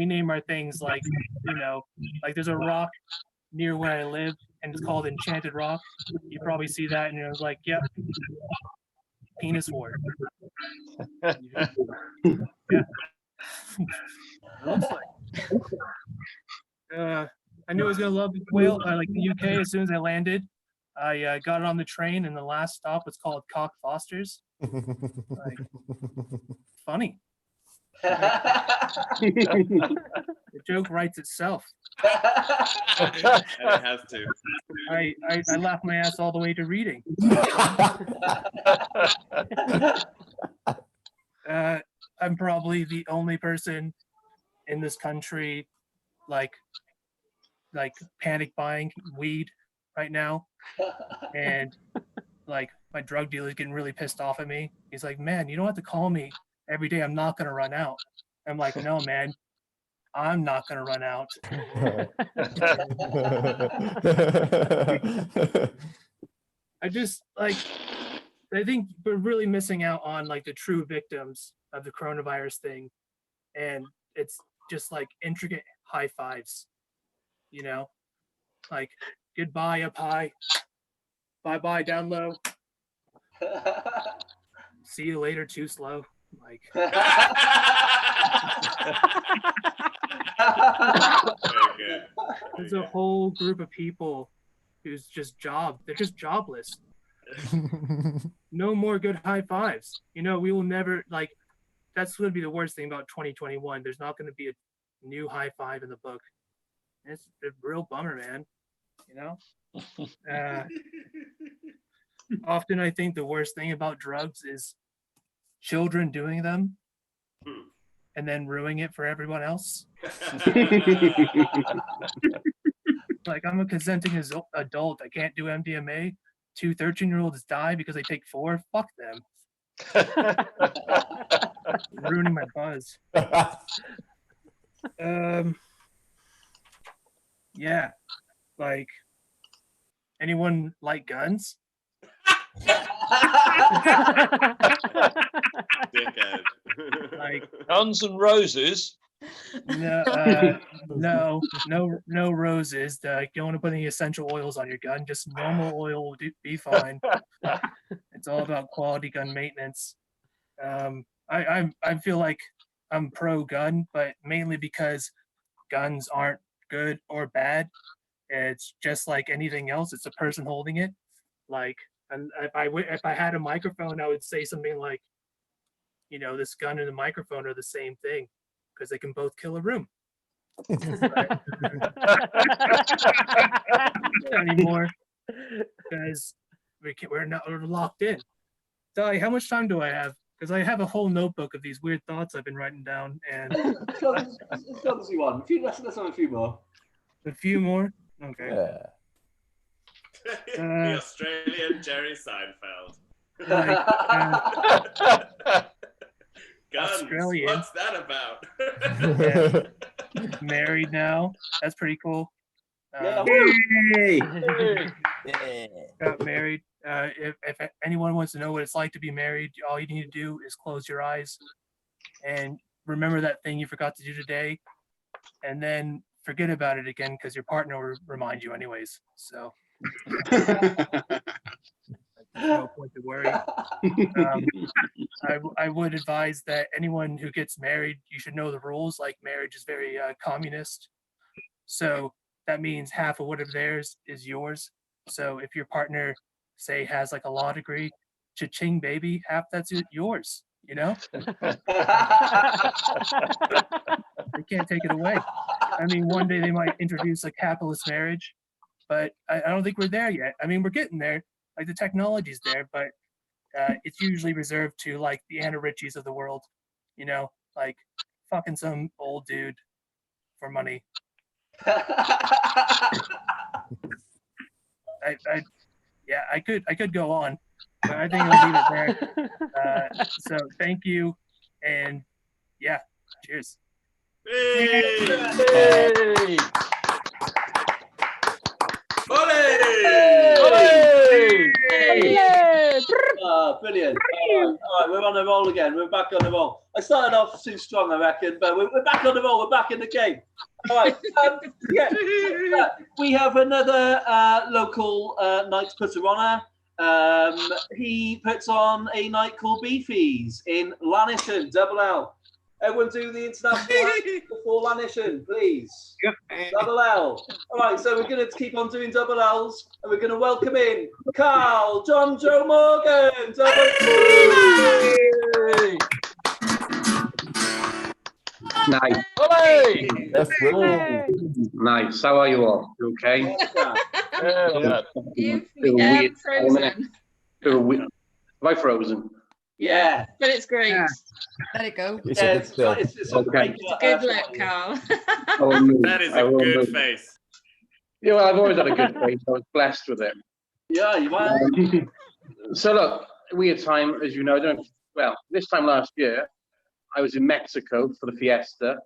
name our things like, you know, like there's a rock near where I live and it's called Enchanted Rock. You probably see that and you're like, yep. Penis ward. Yeah. It looks like. I knew I was gonna love Wales, like the UK as soon as I landed. I got it on the train and the last stop was called Cock Foster's. Like, funny. The joke writes itself. And it has to. I laughed my ass all the way to reading. I'm probably the only person in this country like panic buying weed right now, and like my drug dealer's getting really pissed off at me. He's like, "Man, you don't have to call me every day. I'm not gonna run out." I'm like, "No, man, I'm not gonna run out." I just like, I think we're really missing out on like the true victims of the coronavirus thing, and it's just like intricate high fives, you know, like goodbye up high, bye bye down low, see you later too slow. Like, there's a whole group of people who's just they're just jobless. No more good high fives. You know, we will never, like, that's going to be the worst thing about 2021. There's not going to be a new high five in the book. It's a real bummer, man. You know? Often I think the worst thing about drugs is children doing them and then ruining it for everyone else. Like, I'm a consenting adult. I can't do MDMA. 2 13-year-olds die because they take 4. Fuck them. Ruining my buzz. Yeah, like anyone like guns? Dickhead. Like Guns and Roses. No, no roses. You don't want to put any essential oils on your gun. Just normal oil will be fine. It's all about quality gun maintenance. I feel like I'm pro gun, but mainly because guns aren't good or bad. It's just like anything else. It's a person holding it. Like, and if I had a microphone, I would say something like, you know, this gun and the microphone are the same thing because they can both kill a room. Anymore because we're locked in. Di, how much time do I have? Because I have a whole notebook of these weird thoughts I've been writing down, and as long as you want. Let's have a few more. A few more? Okay. Yeah. The Australian Jerry Seinfeld. Guns. Australian. What's that about? Yeah. Married now. That's pretty cool. Yay! Got married. If anyone wants to know what it's like to be married, all you need to do is close your eyes and remember that thing you forgot to do today, and then forget about it again because your partner will remind you anyways. So no point to worry. I would advise that anyone who gets married, you should know the rules. Like, marriage is very communist. So that means half of whatever theirs is yours. So if your partner, say, has like a law degree, cha-ching, baby, half that's yours, you know? They can't take it away. I mean, one day they might introduce a capitalist marriage, but I don't think we're there yet. I mean, we're getting there. Like, the technology's there, but it's usually reserved to like the Anna Ritchies of the world, you know, like fucking some old dude for money. I could go on, but I think I'll leave it there. So thank you, and yeah, cheers. Hey! Brilliant. All right, we're on the roll again. We're back on the roll. I started off too strong, I reckon, but we're back on the roll. We're back in the game. All right. We have another local night putter on. He puts on a night called Beefies in Lanisham, Double L. Everyone do the international before Lanisham, please. Double L. All right, so we're going to keep on doing double L's, and we're going to welcome in Carl, John, Joe Morgan. Double Nice. Let's go. Nice. How are you all? You okay? Have I frozen? Yeah. But it's great. Yeah. Let it go. It's okay. Good luck, Carl. That is a good face. Yeah, well, I've always had a good face. I was blessed with it. Yeah, you might. So look, weird time, as you know. Well, this time last year, I was in Mexico for the fiesta.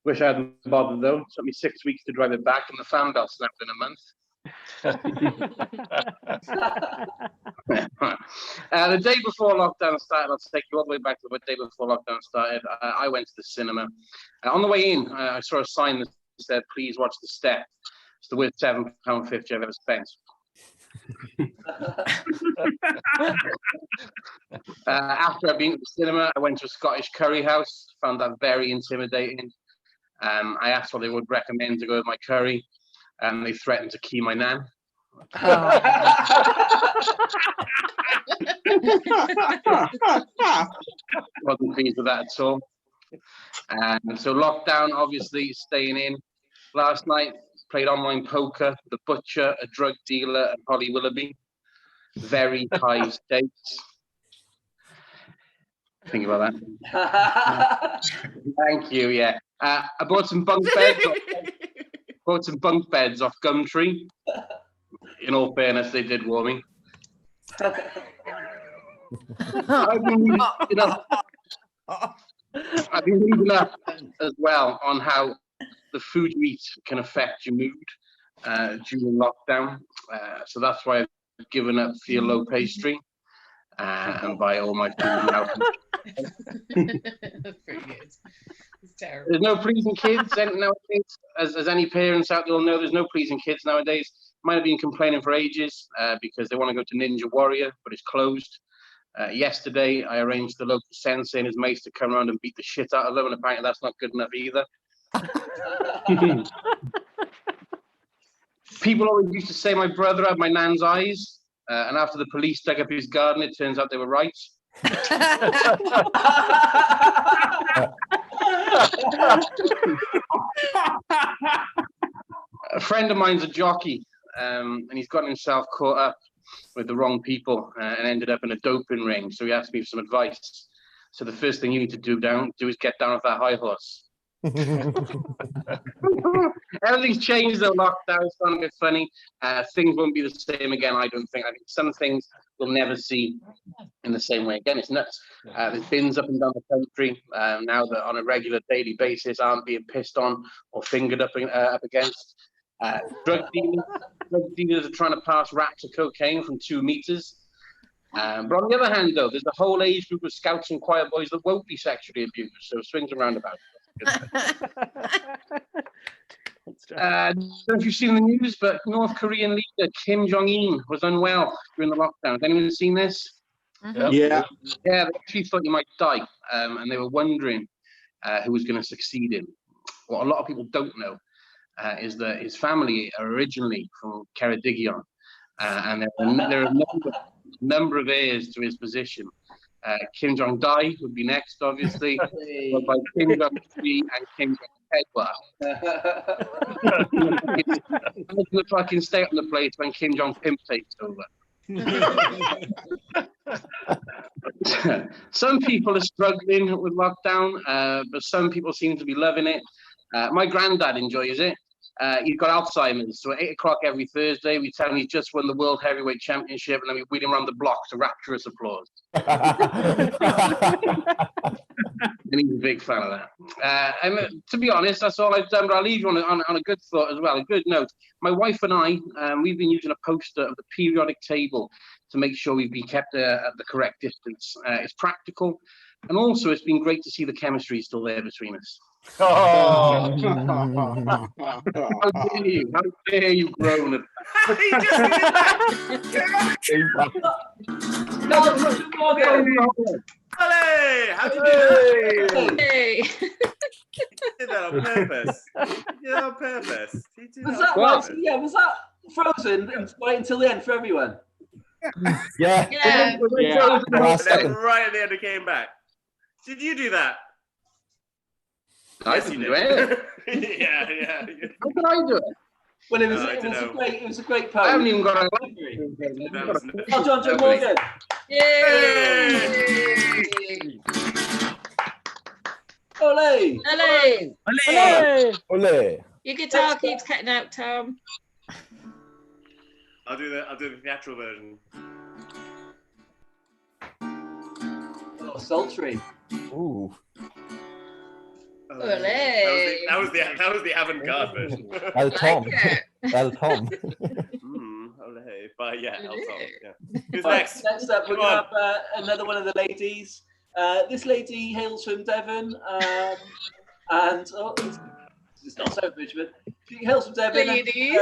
Wish I hadn't bothered though. It took me 6 weeks to drive it back, and the fan belt snapped in a month. The day before lockdown started, I'll take you all the way back to the day before lockdown started. I went to the cinema. On the way in, I saw a sign that said, "Please watch the step." It's the worst £7.50 I've ever spent. After I've been to the cinema, I went to a Scottish curry house. Found that very intimidating. I asked what they would recommend to go with my curry, and they threatened to key my nan. Wasn't pleased with that at all. So lockdown, obviously staying in. Last night, played online poker, the butcher, a drug dealer, and Holly Willoughby. Very high stakes. Think about that. Thank you. Yeah, I bought some bunk beds. Bought some bunk beds off Gumtree. In all fairness, they did warm me. I've been reading up as well on how the food you eat can affect your mood. during lockdown. So that's why I've given up Feel Low pastry and buy all my food now. That's pretty good. It's terrible. There's no pleasing kids nowadays. As any parents out there will know, there's no pleasing kids nowadays. Might have been complaining for ages because they want to go to Ninja Warrior, but it's closed. Yesterday, I arranged the local sensei and his mates to come around and beat the shit out of them, and apparently that's not good enough either. People always used to say my brother had my nan's eyes, and after the police dug up his garden, it turns out they were right. A friend of mine's a jockey, and he's gotten himself caught up with the wrong people and ended up in a doping ring. So he asked me for some advice. So the first thing you need to do is get down off that high horse. Everything's changed though. Lockdown is starting to get funny. Things won't be the same again. I don't think. I think some things we'll never see in the same way again. It's nuts. There's bins up and down the country now that on a regular daily basis aren't being pissed on or fingered up against. Drug dealers are trying to pass racks of cocaine from 2 meters. But on the other hand, though, there's a whole age group of scouts and choir boys that won't be sexually abused. So swings and roundabouts. I don't know if you've seen the news, but North Korean leader Kim Jong-un was unwell during the lockdown. Has anyone seen this? Yeah. Yeah, they actually thought he might die, and they were wondering who was going to succeed him. What a lot of people don't know is that his family are originally from Ceredigion, and there are a number of heirs to his position. Kim Jong-dai would be next, obviously, followed by Kim Jong-chi and Kim Jong-pedwa. It looks like he can stay on the place when Kim Jong-pimp takes over. Some people are struggling with lockdown, but some people seem to be loving it. My granddad enjoys it. He's got Alzheimer's, so at 8 o'clock every Thursday, we tell him he's just won the World Heavyweight Championship, and then we wheel him around the block to rapturous applause. And he's a big fan of that. And to be honest, that's all I've done, but I'll leave you on a good thought as well, a good note. My wife and I, we've been using a poster of the periodic table to make sure we've been kept at the correct distance. It's practical, and also it's been great to see the chemistry still there between us. Oh. How dare you groan at Hey, how'd you do that? Hey. You did that on purpose. You did that on purpose. Was that Frozen and wait until the end for everyone? Yeah. Yeah. And then right at the end it came back. Did you do that? Yes, you did. Yeah. How can I do it? Well, it was a great poem. I haven't even got a Oh, John Morgan. Yay! Ole! Ole! Ole! Ole. Your guitar keeps cutting out, Tom. I'll do the theatrical version. Oh, sultry. Ooh. Ole! That was the avant-garde version. El Tom. El Tom. Ole. But yeah, El Tom. Yeah. Who's Right, next? Next up, we're going to have another one of the ladies. This lady hails from Devon, and it's not so Bridgman. She hails from Devon. Ladies.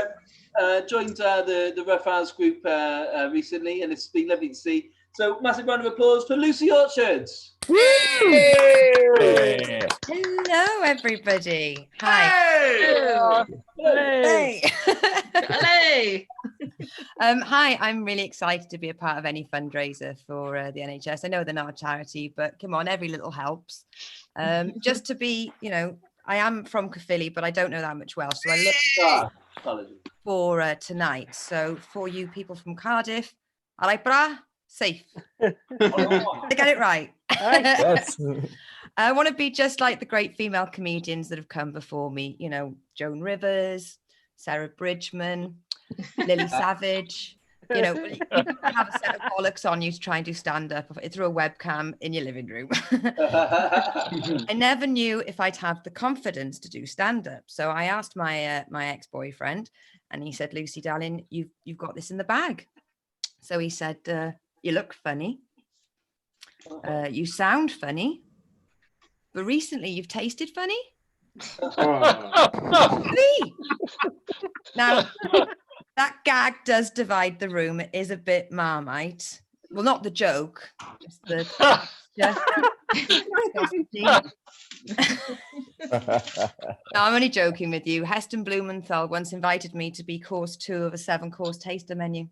Joined the Rough House group recently, and it's been lovely to see. So, massive round of applause for Lucy Orchards. Hey. Hello, everybody. Hi. Hey. Hey. Hi, I'm really excited to be a part of any fundraiser for the NHS. I know they're not a charity, but come on, every little helps. Just to be, I am from Caerphilly, but I don't know that much Welsh, so I look for tonight. So for you people from Cardiff, I like bra. Safe. I get it right. Yes. I want to be just like the great female comedians that have come before me. Joan Rivers, Sarah Bridgman, Lily Savage, you know, you have a set of bollocks on you to try and do stand-up through a webcam in your living room. I never knew if I'd have the confidence to do stand-up. So I asked my my ex-boyfriend, and he said, Lucy, darling, you've got this in the bag. So he said, you look funny. You sound funny. But recently you've tasted funny. Now, that gag does divide the room. It is a bit Marmite. Well, not the joke, just the No, I'm only joking with you. Heston Blumenthal once invited me to be course 2 of a 7-course taster menu.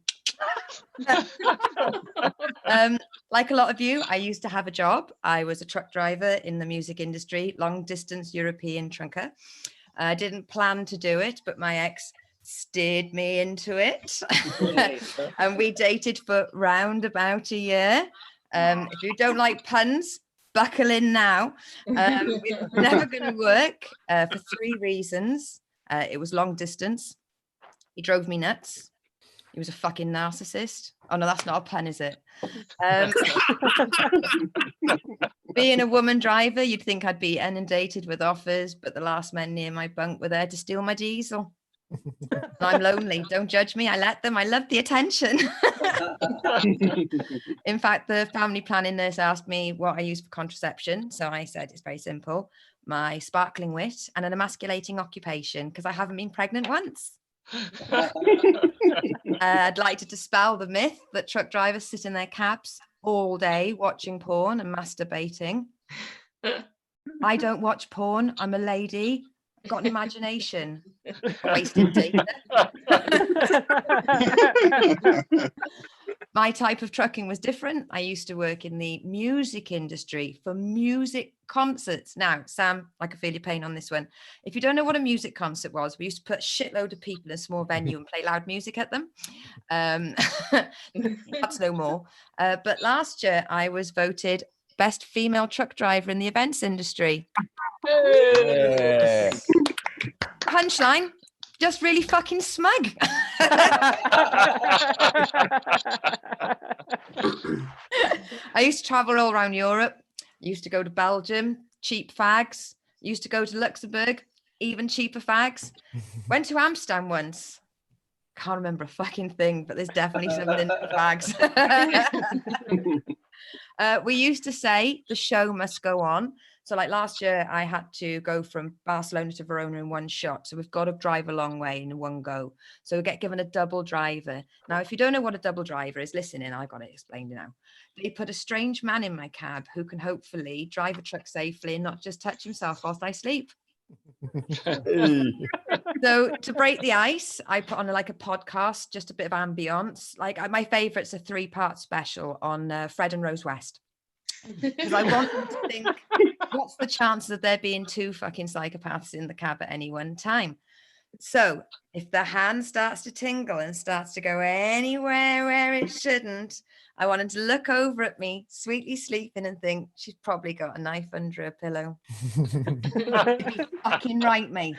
Like a lot of you, I used to have a job. I was a truck driver in the music industry, long distance European trunker. I didn't plan to do it, but my ex steered me into it. And we dated for round about a year. If you don't like puns, buckle in now. It was never going to work for 3 reasons. It was long distance. He drove me nuts. He was a fucking narcissist. Oh no, that's not a pun, is it? Being a woman driver, you'd think I'd be inundated with offers, but the last men near my bunk were there to steal my diesel. I'm lonely. Don't judge me. I let them. I love the attention. In fact, the family planning nurse asked me what I use for contraception. So I said, it's very simple. My sparkling wit and an emasculating occupation, because I haven't been pregnant once. I'd like to dispel the myth that truck drivers sit in their cabs all day watching porn and masturbating. I don't watch porn. I'm a lady. I've got an imagination. Wasted data. My type of trucking was different. I used to work in the music industry for music concerts. Now, Sam, I can feel your pain on this one. If you don't know what a music concert was, we used to put a shitload of people in a small venue and play loud music at them. That's no more. But last year, I was voted best female truck driver in the events industry. Yeah. Punchline, just really fucking smug. I used to travel all around Europe. Used to go to Belgium, cheap fags. Used to go to Luxembourg, even cheaper fags. Went to Amsterdam once. Can't remember a fucking thing, but there's definitely something in the fags. We used to say the show must go on. So like last year, I had to go from Barcelona to Verona in one shot. So we've got to drive a long way in one go. So we get given a double driver. Now, if you don't know what a double driver is, listen in, I've got it explained now. They put a strange man in my cab who can hopefully drive a truck safely and not just touch himself whilst I sleep. So to break the ice, I put on like a podcast, just a bit of ambience. Like my favourite's a 3-part special on Fred and Rose West. Because I want them to think, what's the chances of there being 2 fucking psychopaths in the cab at any one time? So if the hand starts to tingle and starts to go anywhere where it shouldn't, I want him to look over at me, sweetly sleeping, and think, she's probably got a knife under her pillow. Fucking right, mate.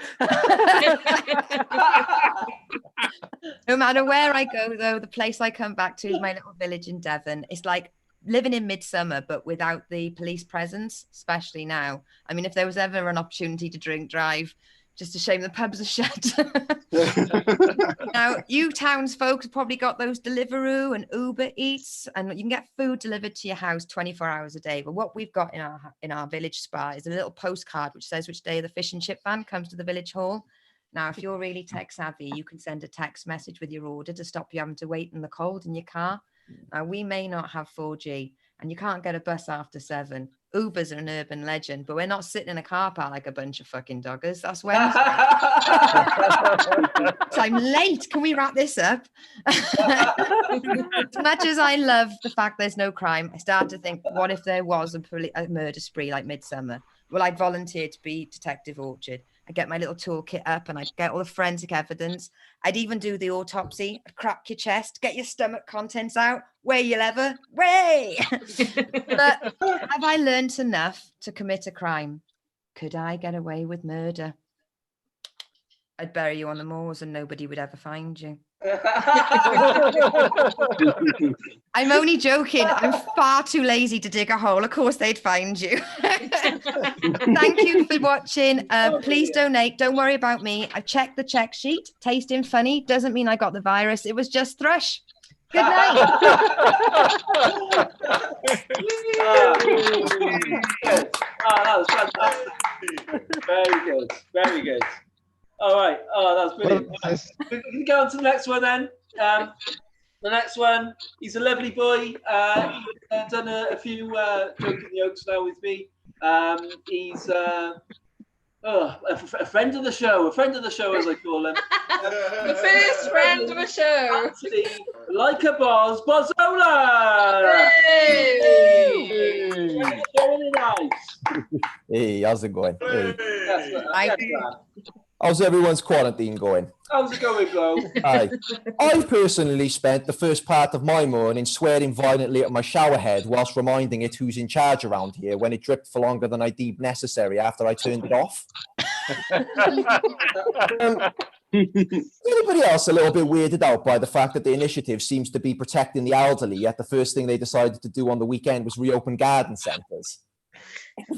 No matter where I go, though, the place I come back to is my little village in Devon. It's like living in midsummer, but without the police presence, especially now. I mean, if there was ever an opportunity to drink drive, just a shame the pubs are shut. Now, you townsfolk have probably got those Deliveroo and Uber Eats, and you can get food delivered to your house 24 hours a day. But what we've got in our village spa is a little postcard which says which day the fish and chip van comes to the village hall. Now, if you're really tech savvy, you can send a text message with your order to stop you having to wait in the cold in your car. Now, we may not have 4G, and you can't get a bus after 7. Ubers are an urban legend, but we're not sitting in a car park like a bunch of fucking doggers. That's Wednesday. So I'm late. Can we wrap this up? As much as I love the fact there's no crime, I started to think, what if there was a murder spree like Midsummer? Well, I'd volunteer to be Detective Orchard. I'd get my little toolkit up and I'd get all the forensic evidence. I'd even do the autopsy. I'd crack your chest, get your stomach contents out, weigh your lever, way. But have I learned enough to commit a crime? Could I get away with murder? I'd bury you on the moors and nobody would ever find you. I'm only joking. I'm far too lazy to dig a hole. Of course they'd find you. Thank you for watching. Please donate. Don't worry about me. I checked the check sheet. Tasting funny doesn't mean I got the virus. It was just thrush. Good night. That was fantastic. Very good. Very good. All right. Oh, that was brilliant. Right. We can go on to the next one then. The next one, he's a lovely boy. He's done a few joking jokes now with me. He's a friend of the show. A friend of the show, as I call him. The first friend of the show. Anthony, like a Bozzola. Hey! Really nice. Hey, how's it going? Hey. Yes, How's everyone's quarantine going? how's it going, Flo? Hi. I personally spent the first part of my morning swearing violently at my shower head whilst reminding it who's in charge around here when it dripped for longer than I deemed necessary after I turned it off. Anybody else a little bit weirded out by the fact that the initiative seems to be protecting the elderly, yet the first thing they decided to do on the weekend was reopen garden centres?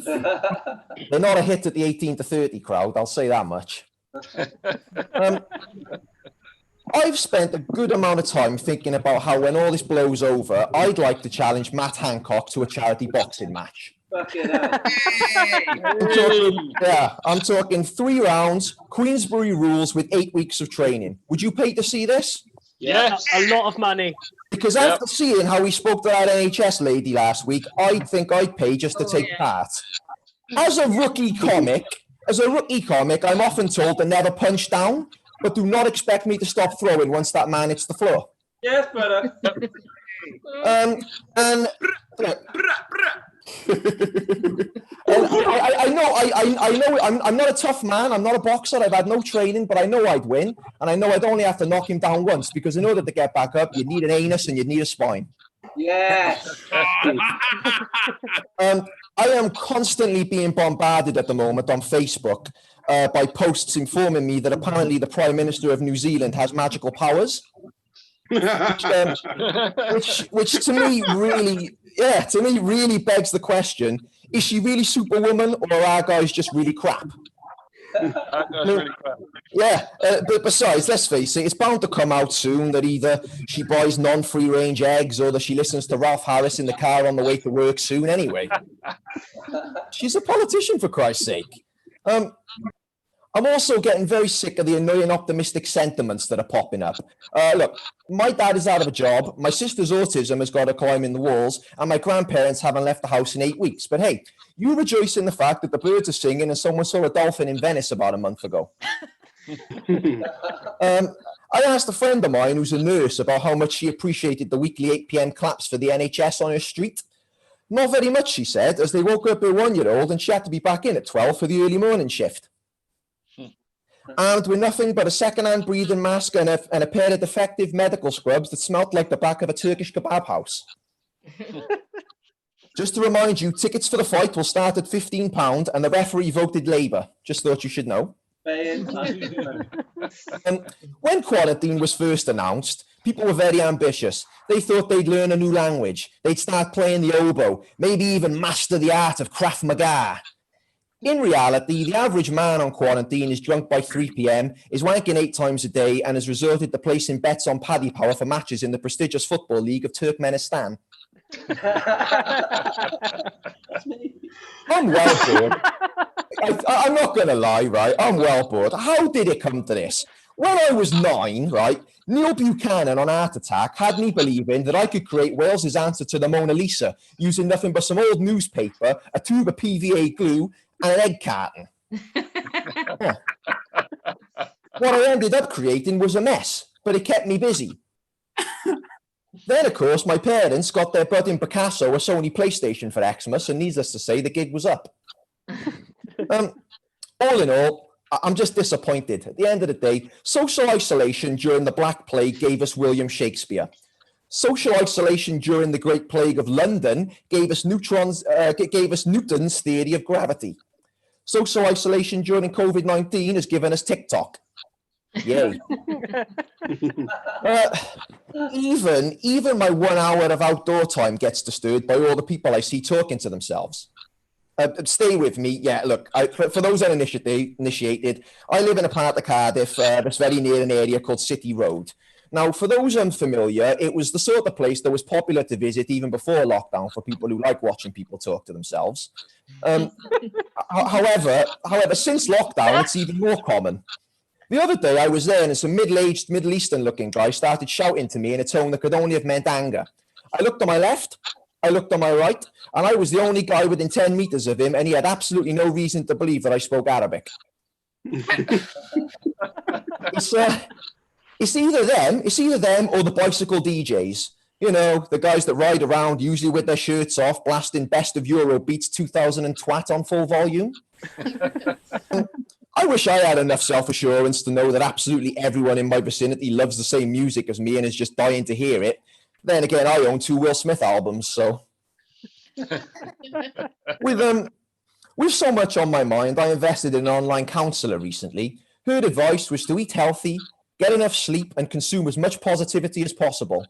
They're not a hit at the 18 to 30 crowd, I'll say that much. I've spent a good amount of time thinking about how when all this blows over, I'd like to challenge Matt Hancock to a charity boxing match. Fucking hell. I'm talking 3 rounds, Queensbury rules with 8 weeks of training. Would you pay to see this? Yes. A lot of money. Because after seeing how he spoke to that NHS lady last week, I think I'd pay just to take part. As a rookie comic, I'm often told to never punch down, but do not expect me to stop throwing once that man hits the floor. Yes, brother. I know I'm not a tough man. I'm not a boxer. I've had no training, but I know I'd win, and I know I'd only have to knock him down once because in order to get back up, you need an anus and you need a spine. Yes. I am constantly being bombarded at the moment on Facebook by posts informing me that apparently the Prime Minister of New Zealand has magical powers, which to me really begs the question: is she really Superwoman, or are our guys just really crap? Yeah, but besides, let's face it, it's bound to come out soon that either she buys non-free range eggs or that she listens to Ralph Harris in the car on the way to work soon anyway. She's a politician, for Christ's sake. I'm also getting very sick of the annoying optimistic sentiments that are popping up. Look, my dad is out of a job, my sister's autism has got her climbing the walls, and my grandparents haven't left the house in 8 weeks. But hey, you rejoice in the fact that the birds are singing and someone saw a dolphin in Venice about a month ago. I asked a friend of mine who's a nurse about how much she appreciated the weekly 8 p.m. claps for the NHS on her street. Not very much, she said, as they woke up her 1-year-old and she had to be back in at 12 for the early morning shift. Armed with nothing but a second-hand breathing mask and a pair of defective medical scrubs that smelt like the back of a Turkish kebab house. Just to remind you, tickets for the fight will start at £15 and the referee voted Labour. Just thought you should know. When quarantine was first announced, people were very ambitious. They thought they'd learn a new language. They'd start playing the oboe, maybe even master the art of Krav Maga. In reality, the average man on quarantine is drunk by 3 p.m, is wanking 8 times a day, and has resorted to placing bets on Paddy Power for matches in the prestigious Football League of Turkmenistan. I'm well bored. I'm not going to lie, right? I'm well bored. How did it come to this? When I was 9, right, Neil Buchanan on Art Attack had me believing that I could create Wales's answer to the Mona Lisa using nothing but some old newspaper, a tube of PVA glue, and an egg carton. Yeah. What I ended up creating was a mess, but it kept me busy. Then, of course, my parents got their budding Picasso a Sony PlayStation for Xmas, and needless to say, the gig was up. All in all, I'm just disappointed. At the end of the day, social isolation during the Black Plague gave us William Shakespeare. Social isolation during the Great Plague of London gave us Newton's theory of gravity. Social isolation during COVID-19 has given us TikTok. Yay. Even my 1 hour of outdoor time gets disturbed by all the people I see talking to themselves. Stay with me. Yeah, look, for those uninitiated, I live in a part of Cardiff that's very near an area called City Road. Now, for those unfamiliar, it was the sort of place that was popular to visit even before lockdown for people who like watching people talk to themselves. However, since lockdown, it's even more common. The other day I was there and some middle-aged Middle Eastern looking guy started shouting to me in a tone that could only have meant anger. I looked to my left, I looked on my right, and I was the only guy within 10 meters of him, and he had absolutely no reason to believe that I spoke Arabic. It's either them or the bicycle DJs. You know, the guys that ride around, usually with their shirts off, blasting Best of Eurobeats 2000 and twat on full volume. I wish I had enough self-assurance to know that absolutely everyone in my vicinity loves the same music as me and is just dying to hear it. Then again, I own 2 Will Smith albums, so... With so much on my mind, I invested in an online counsellor recently. Her advice was to eat healthy, get enough sleep, and consume as much positivity as possible.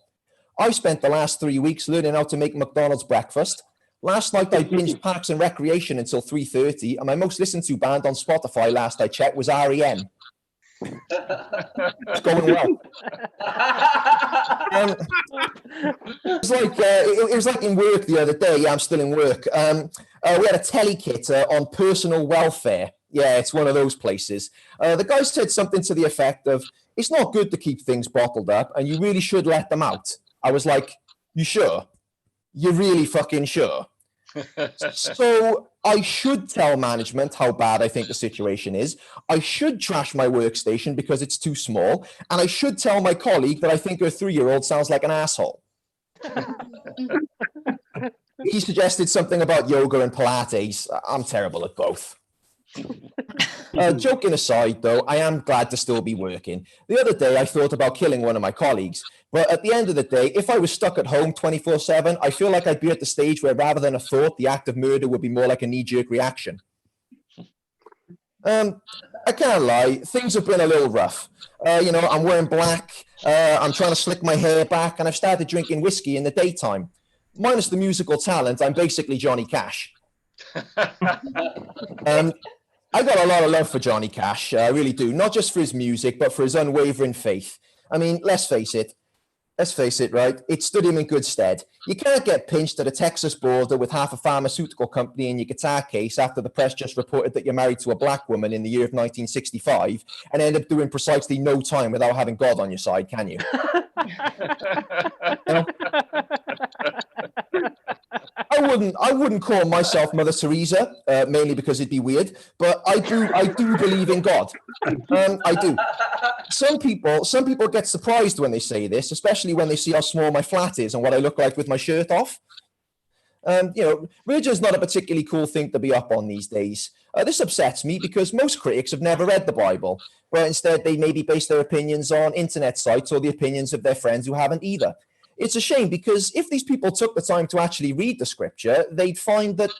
I spent the last 3 weeks learning how to make McDonald's breakfast. Last night I binged Parks and Recreation until 3:30, and my most listened to band on Spotify last I checked was REM. It's going well. It was like in work the other day. Yeah, I'm still in work. We had a telly kit on personal welfare. Yeah, it's one of those places. The guy said something to the effect of, "It's not good to keep things bottled up, and you really should let them out." I was like, "You sure? You're really fucking sure?" So I should tell management how bad I think the situation is. I should trash my workstation because it's too small. And I should tell my colleague that I think her 3-year-old sounds like an asshole. He suggested something about yoga and Pilates. I'm terrible at both. Joking aside, though, I am glad to still be working. The other day, I thought about killing one of my colleagues. But at the end of the day, if I was stuck at home 24/7, I feel like I'd be at the stage where rather than a thought, the act of murder would be more like a knee-jerk reaction. I can't lie, things have been a little rough. I'm wearing black, I'm trying to slick my hair back, and I've started drinking whiskey in the daytime. Minus the musical talent, I'm basically Johnny Cash. I got a lot of love for Johnny Cash, I really do. Not just for his music, but for his unwavering faith. I mean, let's face it, right? It stood him in good stead. You can't get pinched at a Texas border with half a pharmaceutical company in your guitar case after the press just reported that you're married to a black woman in the year of 1965 and end up doing precisely no time without having God on your side, can you? I wouldn't call myself Mother Teresa, mainly because it'd be weird, but I do believe in God. I do. Some people get surprised when they say this, especially when they see how small my flat is and what I look like with my shirt off. Religion's not a particularly cool thing to be up on these days. This upsets me because most critics have never read the Bible, but instead they maybe base their opinions on internet sites or the opinions of their friends who haven't either. It's a shame because if these people took the time to actually read the scripture, they'd find that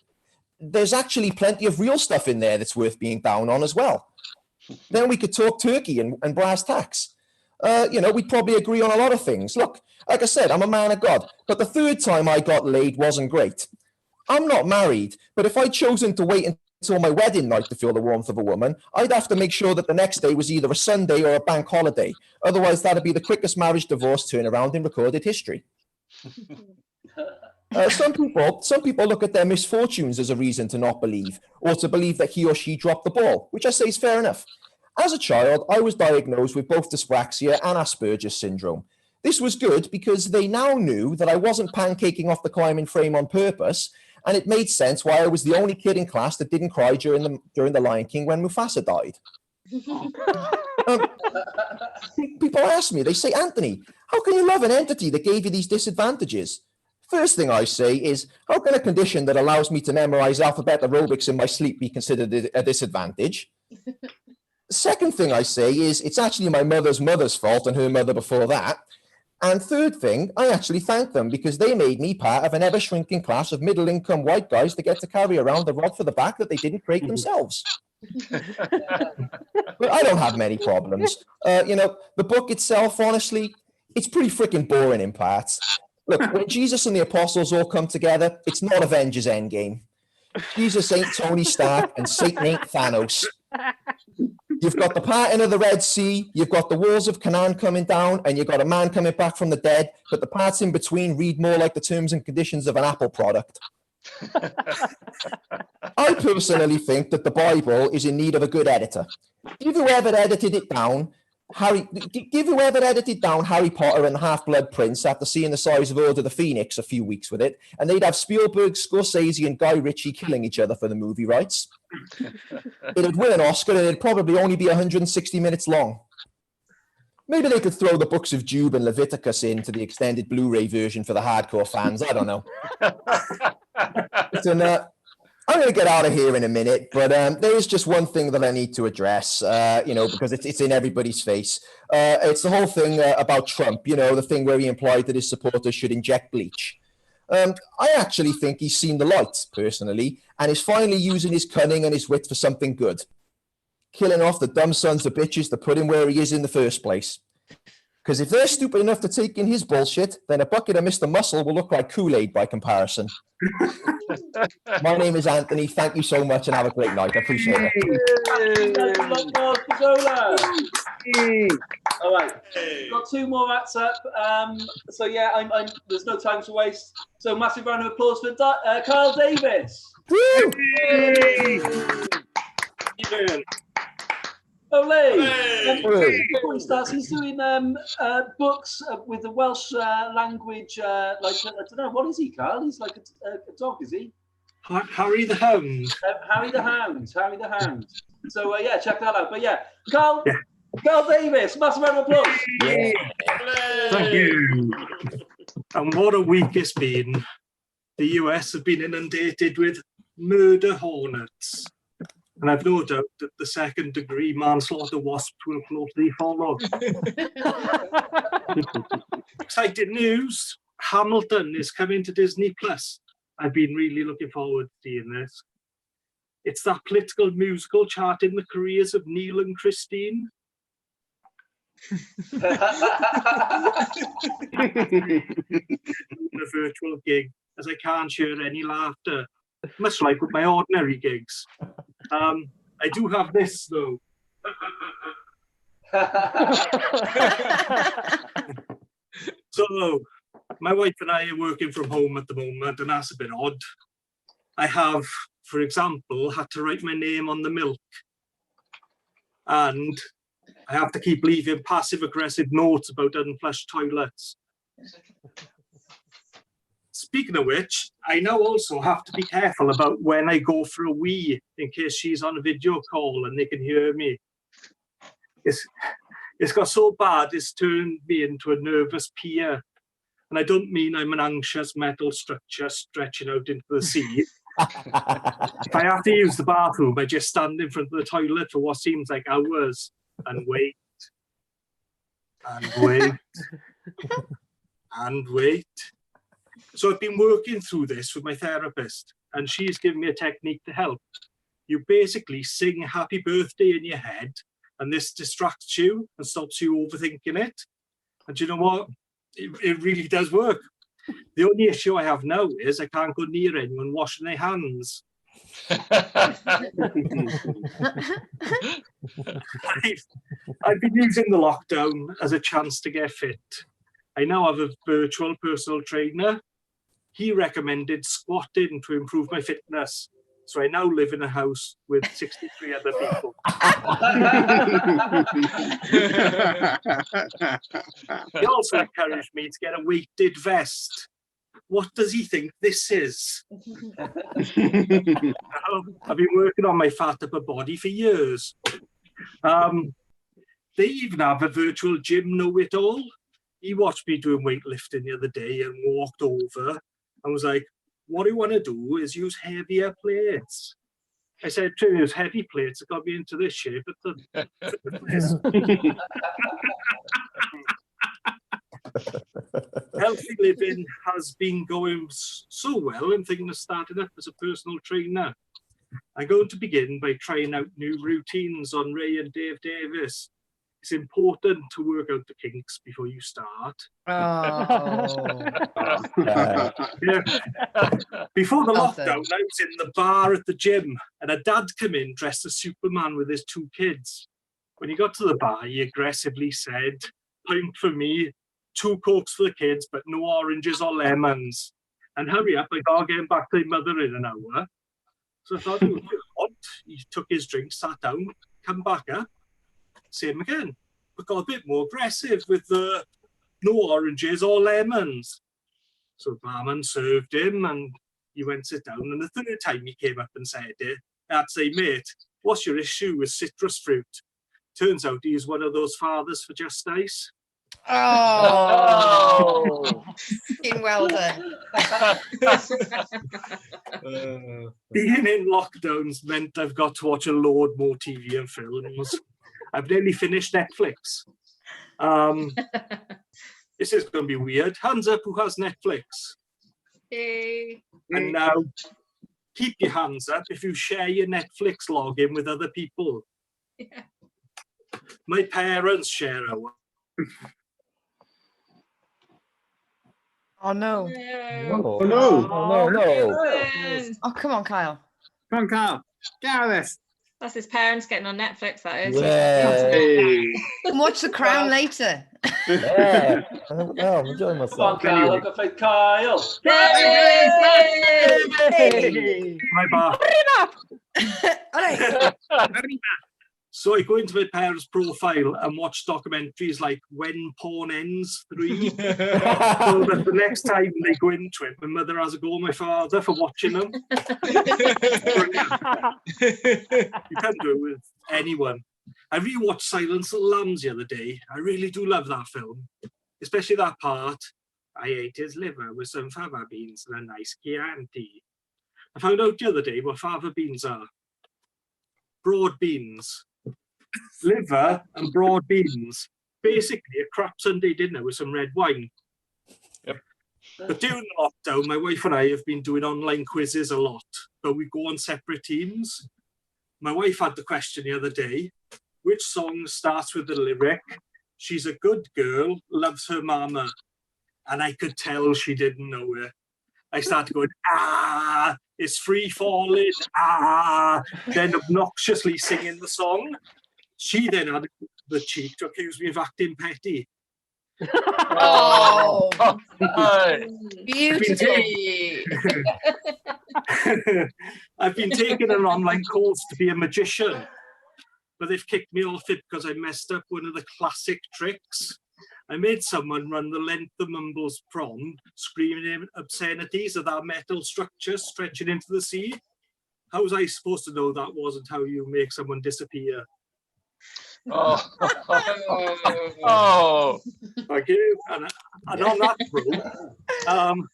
there's actually plenty of real stuff in there that's worth being down on as well. Then we could talk turkey and brass tacks. We'd probably agree on a lot of things. Look, like I said, I'm a man of God, but the 3rd time I got laid wasn't great. I'm not married, but if I'd chosen to wait until my wedding night to feel the warmth of a woman, I'd have to make sure that the next day was either a Sunday or a bank holiday. Otherwise, that'd be the quickest marriage divorce turnaround in recorded history. Some people look at their misfortunes as a reason to not believe, or to believe that he or she dropped the ball, which I say is fair enough. As a child, I was diagnosed with both dyspraxia and Asperger's syndrome. This was good because they now knew that I wasn't pancaking off the climbing frame on purpose, and it made sense why I was the only kid in class that didn't cry during the Lion King when Mufasa died. People ask me, they say, "Anthony, how can you love an entity that gave you these disadvantages?" First thing I say is, how can a condition that allows me to memorize alphabet aerobics in my sleep be considered a disadvantage? Second thing I say is, it's actually my mother's fault and her mother before that. And third thing, I actually thank them because they made me part of an ever-shrinking class of middle-income white guys that get to carry around the rod for the back that they didn't create themselves. But I don't have many problems. You know, the book itself, honestly, it's pretty freaking boring in parts. Look, when Jesus and the apostles all come together, it's not Avengers Endgame. Jesus ain't Tony Stark and Satan ain't Thanos. You've got the parting of the Red Sea, you've got the walls of Canaan coming down, and you've got a man coming back from the dead, but the parts in between read more like the terms and conditions of an Apple product. I personally think that the Bible is in need of a good editor. Give whoever edited down Harry Potter and the Half-Blood Prince after seeing the size of Order of the Phoenix a few weeks with it, and they'd have Spielberg, Scorsese, and Guy Ritchie killing each other for the movie rights. It'd win an Oscar, and it'd probably only be 160 minutes long. Maybe they could throw the books of Job and Leviticus into the extended Blu-ray version for the hardcore fans. I don't know. Listen, I'm going to get out of here in a minute, but there is just one thing that I need to address, you know, because it's in everybody's face. It's the whole thing about Trump, you know, the thing where he implied that his supporters should inject bleach. I actually think he's seen the light, personally, and is finally using his cunning and his wit for something good. Killing off the dumb sons of bitches that put him where he is in the first place. Because if they're stupid enough to take in his bullshit, then a bucket of Mr. Muscle will look like Kool-Aid by comparison. My name is Anthony. Thank you so much and have a great night. I appreciate it. All right, got two more acts up. So yeah, there's no time to waste. So massive round of applause for Carl Davis. Before he starts, he's doing books with the Welsh language. Like I don't know, what is he, Carl? He's like a dog, is he? Harry the Hound. Harry the Hound. So yeah, check that out. But yeah, Carl Davis, massive round of applause. Yeah. Thank you. And what a week it's been. The US have been inundated with murder hornets. And I've no doubt that the second-degree manslaughter wasps will closely follow. Exciting news. Hamilton is coming to Disney+. I've been really looking forward to seeing this. It's that political musical charting the careers of Neil and Christine. A virtual gig, as I can't share any laughter, much like with my ordinary gigs. I do have this though. So my wife and I are working from home at the moment, and that's a bit odd. I have, for example, had to write my name on the milk, and I have to keep leaving passive-aggressive notes about unflushed toilets. Speaking of which, I now also have to be careful about when I go for a wee, in case she's on a video call and they can hear me. It's got so bad, it's turned me into a nervous peer. And I don't mean I'm an anxious metal structure stretching out into the sea. If I have to use the bathroom, I just stand in front of the toilet for what seems like hours and wait. And wait. And wait. So I've been working through this with my therapist, and she's given me a technique to help. You basically sing happy birthday in your head, and this distracts you and stops you overthinking it. And you know what? It really does work. The only issue I have now is I can't go near anyone washing their hands. I've been using the lockdown as a chance to get fit. I now have a virtual personal trainer. He recommended squatting to improve my fitness. So I now live in a house with 63 other people. He also encouraged me to get a weighted vest. What does he think this is? I've been working on my fat upper body for years. They even have a virtual gym know-it-all. He watched me doing weightlifting the other day and walked over and was like, what I want to do is use heavier plates. I said to him, use heavy plates that got me into this shape at the Healthy living has been going so well. I'm thinking of starting up as a personal trainer. I'm going to begin by trying out new routines on Ray and Dave Davis. It's important to work out the kinks before you start. Oh. Yeah. Before the lockdown, I was in the bar at the gym, and a dad came in dressed as Superman with his 2 kids. When he got to the bar, he aggressively said, "Pint for me, 2 Cokes for the kids, but no oranges or lemons. And hurry up, I gotta get back to my mother in an hour." So I thought, what? He took his drink, sat down, come back up, same again, but got a bit more aggressive with the no oranges or lemons. So the barman served him and he went sit down, and the third time he came up and said it, I'd say, "Mate, what's your issue with citrus fruit?" Turns out he's one of those fathers for just ice. Oh, well done. Being in lockdowns meant I've got to watch a load more TV and films. I've nearly finished Netflix. This is going to be weird. Hands up who has Netflix. Hey. And now, keep your hands up if you share your Netflix login with other people. Yeah. My parents share our. Oh no. Oh no. Oh, no. Oh, come on, Kyle. Come on, Kyle. Get out of this. That's his parents getting on Netflix, that is. Yeah. And watch The Crown later. Yeah. Oh, I'm enjoying Come myself. on, Kyle. I've got to play Kyle. Hey! My bar. All right. So I go into my parents' profile and watch documentaries like When Porn Ends 3. So that the next time they go into it, my mother has a go at my father for watching them. You can't do it with anyone. I rewatched Silence of the Lambs the other day. I really do love that film, especially that part. I ate his liver with some fava beans and a nice Chianti. I found out the other day what fava beans are. Broad beans. Liver and broad beans. Basically a crap Sunday dinner with some red wine. Yep. But during the lockdown, my wife and I have been doing online quizzes a lot, but we go on separate teams. My wife had the question the other day, which song starts with the lyric, "She's a good girl, loves her mama," and I could tell she didn't know it. I started going, "Ah, it's free falling, ah," then obnoxiously singing the song. She then had the cheek to accuse me of acting petty. Oh, Beautiful. I've been taking an online course to be a magician, but they've kicked me off it because I messed up one of the classic tricks. I made someone run the length of Mumble's prom, screaming obscenities of that metal structure stretching into the sea. How was I supposed to know that wasn't how you make someone disappear? Oh. Oh. Thank you. And on that note,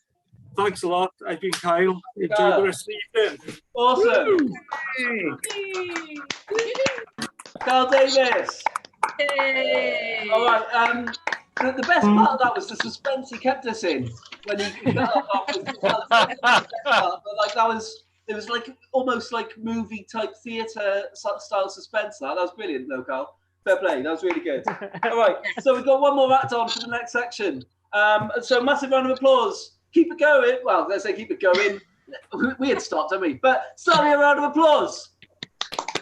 thanks a lot. I've been Kyle. Enjoy the rest of the evening. Awesome. Carl Davis. Hey. All right. The best part of that was the suspense he kept us in when he got off with but like it was like almost like movie type theatre style suspense. That was brilliant, though, Carl. Fair play. That was really good. All right. So we've got one more act on for the next section. So massive round of applause. Keep it going. Well, let's say keep it going. We had stopped, didn't we? But sorry, a round of applause.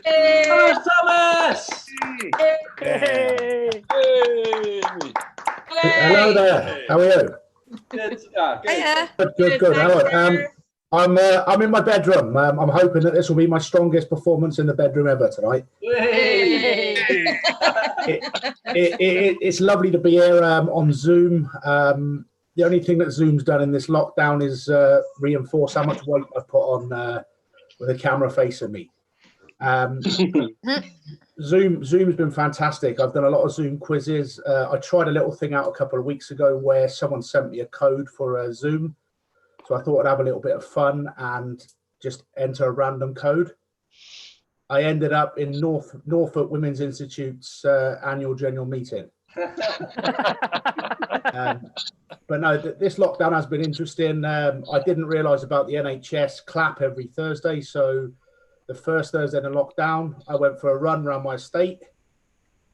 Hey. Hello, Thomas. Hey. Hey. Hello there. How are you? Good. Good. Good. Hello. I'm in my bedroom. I'm hoping that this will be my strongest performance in the bedroom ever tonight. It's lovely to be here on Zoom. The only thing that Zoom's done in this lockdown is reinforce how much weight I put on with a camera facing me. Zoom's been fantastic. I've done a lot of Zoom quizzes. I tried a little thing out a couple of weeks ago where someone sent me a code for a Zoom. So I thought I'd have a little bit of fun and just enter a random code. I ended up in Norfolk Women's Institute's annual general meeting. But But no, this lockdown has been interesting. I didn't realise about the NHS clap every Thursday. So the first Thursday in the lockdown, I went for a run around my estate.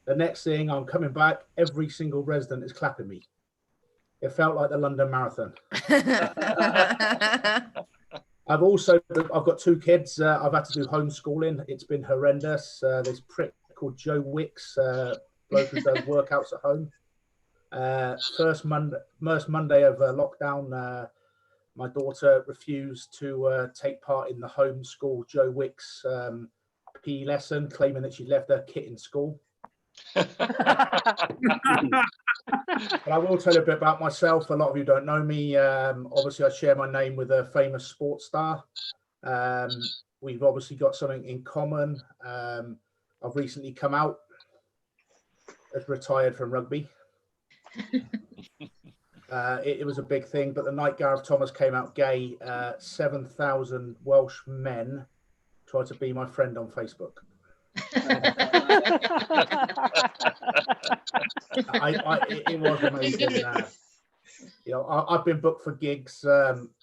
The next thing, I'm coming back, every single resident is clapping me. It felt like the London Marathon. I've got 2 kids. I've had to do homeschooling. It's been horrendous. This prick called Joe Wicks, bloke who does workouts at home. First Monday of lockdown, my daughter refused to take part in the homeschool Joe Wicks PE lesson, claiming that she left her kit in school. But I will tell you a bit about myself. A lot of you don't know me. Obviously, I share my name with a famous sports star. We've obviously got something in common. I've recently come out as retired from rugby. It was a big thing, but the night Gareth Thomas came out gay, 7,000 Welsh men tried to be my friend on Facebook. It was amazing. I've been booked for gigs,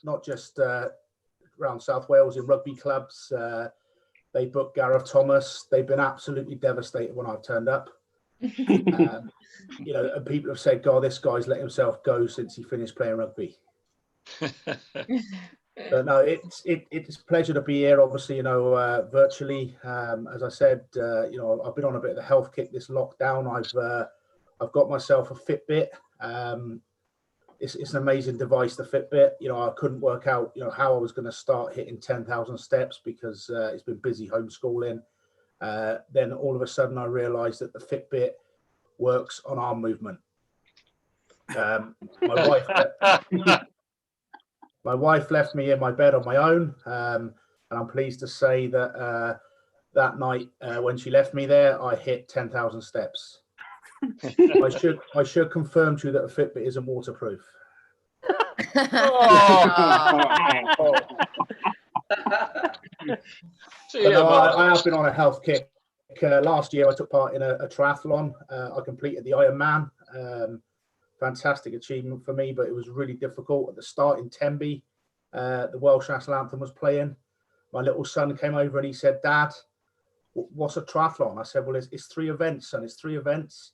not just around South Wales in rugby clubs. They booked Gareth Thomas. They've been absolutely devastated when I've turned up. And people have said, "God, this guy's let himself go since he finished playing rugby." But no, it's a pleasure to be here. Obviously, virtually. As I said, I've been on a bit of a health kick this lockdown. I've got myself a Fitbit. It's an amazing device, the Fitbit. I couldn't work out, how I was going to start hitting 10,000 steps because it's been busy homeschooling. Then all of a sudden, I realised that the Fitbit works on arm movement. My wife left me in my bed on my own, and I'm pleased to say that that night when she left me there, I hit 10,000 steps. I should confirm to you that a Fitbit isn't waterproof. I have been on a health kick. Last year, I took part in a triathlon. I completed the Ironman. Fantastic achievement for me, but it was really difficult at the start in Tenby. The Welsh National Anthem was playing. My little son came over and he said, "Dad, what's a triathlon?" I said, "Well, it's 3 events, son. It's 3 events."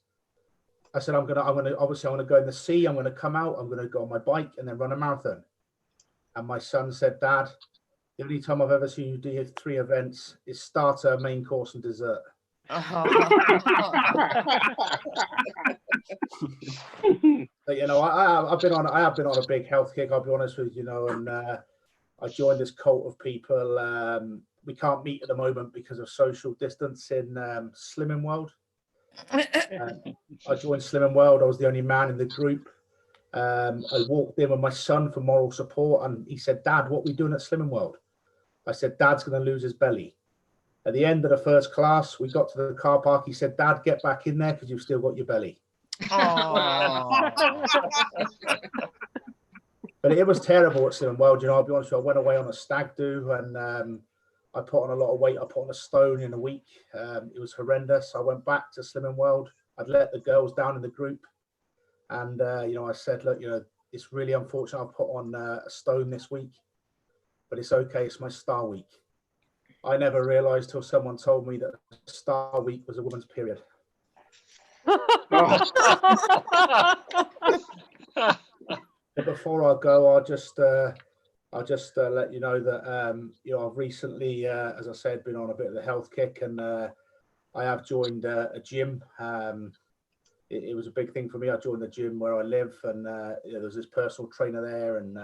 I said, I'm gonna go in the sea. I'm gonna come out. I'm gonna go on my bike and then run a marathon. And my son said, "Dad, the only time I've ever seen you do 3 events is starter, main course, and dessert." But I have been on a big health kick. I'll be honest with you, and I joined this cult of people. We can't meet at the moment because of social distance in Slimming World. I joined Slimming World. I was the only man in the group. I walked in with my son for moral support, and he said, "Dad, what are we doing at Slimming World?" I said, "Dad's going to lose his belly." At the end of the first class, we got to the car park. He said, "Dad, get back in there because you've still got your belly." But it was terrible at Slimming World. I'll be honest with you, I went away on a stag do and I put on a lot of weight. I put on a stone in a week. It was horrendous. I went back to Slimming World. I'd let the girls down in the group. And, I said, "Look, it's really unfortunate I've put on a stone this week, but it's okay. It's my star week." I never realised till someone told me that star week was a woman's period. But before I go, I'll just let you know that I've recently, as I said, been on a bit of the health kick, and I have joined a gym. It was a big thing for me. I joined the gym where I live, and there's this personal trainer there, and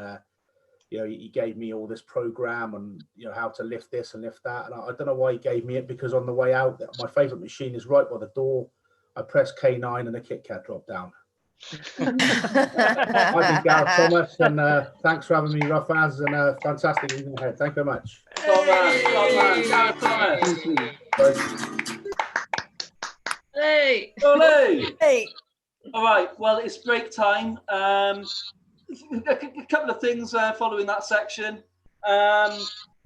he gave me all this program and how to lift this and lift that. And I don't know why he gave me it, because on the way out, my favourite machine is right by the door. I press K9 and a Kit Kat dropped down. I've been Gareth Thomas, and thanks for having me, Ruffaz, and fantastic evening ahead. Thank you very much. Gareth Thomas. Hey. Hey. All right. Well, it's break time. A couple of things following that section.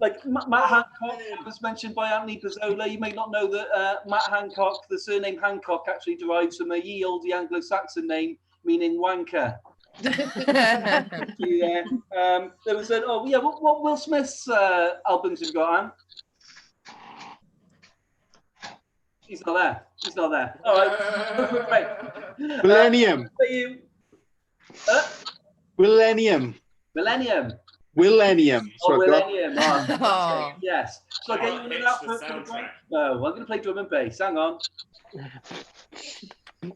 Like Matt Hancock was mentioned by Anthony Pizzola. You may not know that Matt Hancock, the surname Hancock, actually derives from a ye olde Anglo-Saxon name meaning wanker. Yeah. There was an, oh yeah, what Will Smith's albums have you got, Anne? He's not there. He's not there. All right. Right. Millennium. Millennium. Millennium. Millennium. Oh, So I've got- Millennium. Oh, fantastic. Yes. So I get you one of that for the break? No, I'm going to play drum and bass. Hang on.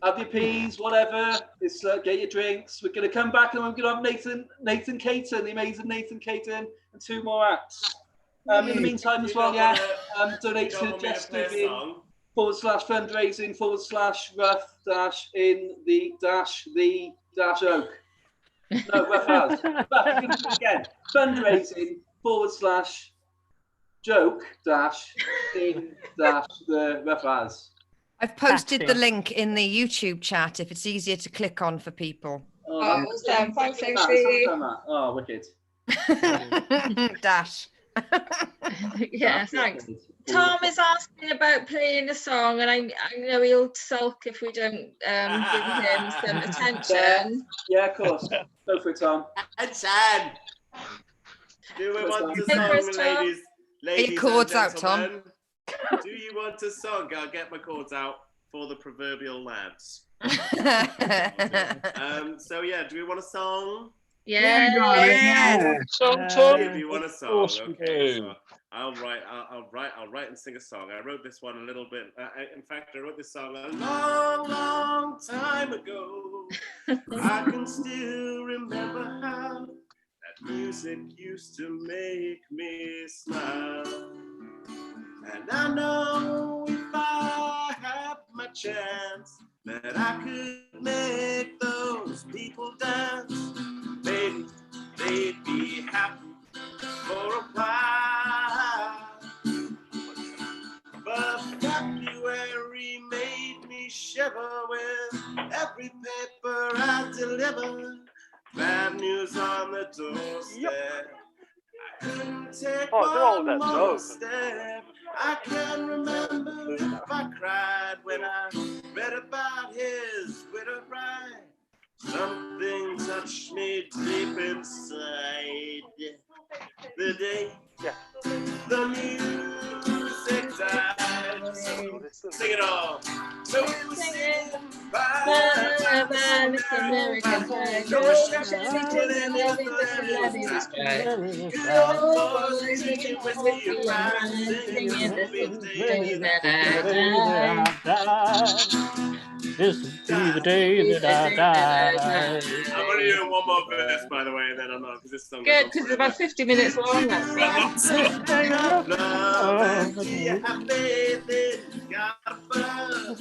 Have your peas, whatever. It's get your drinks. We're going to come back and we're going to have Nathan Caton, the amazing Nathan Caton, and 2 more acts. In the meantime, as well, yeah. Donate to Just Giving /fundraising /rough-in-the-oak. No, rough house. Rough, you're going to do it again. Fundraising /joke-in-the rough house. I've posted the link in the YouTube chat if it's easier to click on for people. Oh, awesome. Thanks, Sophie. Oh, wicked. Dash. Yeah, thanks. Tom is asking about playing a song, and I know he'll sulk if we don't give him some attention. Yeah, of course. Go for it, Tom. Attention! Do we want a song, ladies? Get your chords out, Tom. Do you want a song? I'll get my chords out for the proverbial lads. So yeah, do we want a song? Yeah. Song, Tom. If you want a song, Of course we okay. do. So I'll write and sing a song. I wrote this one a little bit. In fact, I wrote this song a long, long time ago. I can still remember how that music used to make me smile. And I know if I had my chance that I could make those people dance. Maybe they'd be happy for a while. But February made me shiver with every paper I delivered. Bad news on the doorstep. I couldn't take one more step. I can remember if I cried when I read about his widow bride. Something touched me deep inside. The day the music died. Sing it all. So we were singing bye Miss American Pie. No Good old boys drinking whiskey and wine, singing the day that I died. This will be the day that I die. I'm only doing one more verse, by the way, and then I'm not, because this song Good, because it's about 50 minutes long. That's love, do you have faith in God above?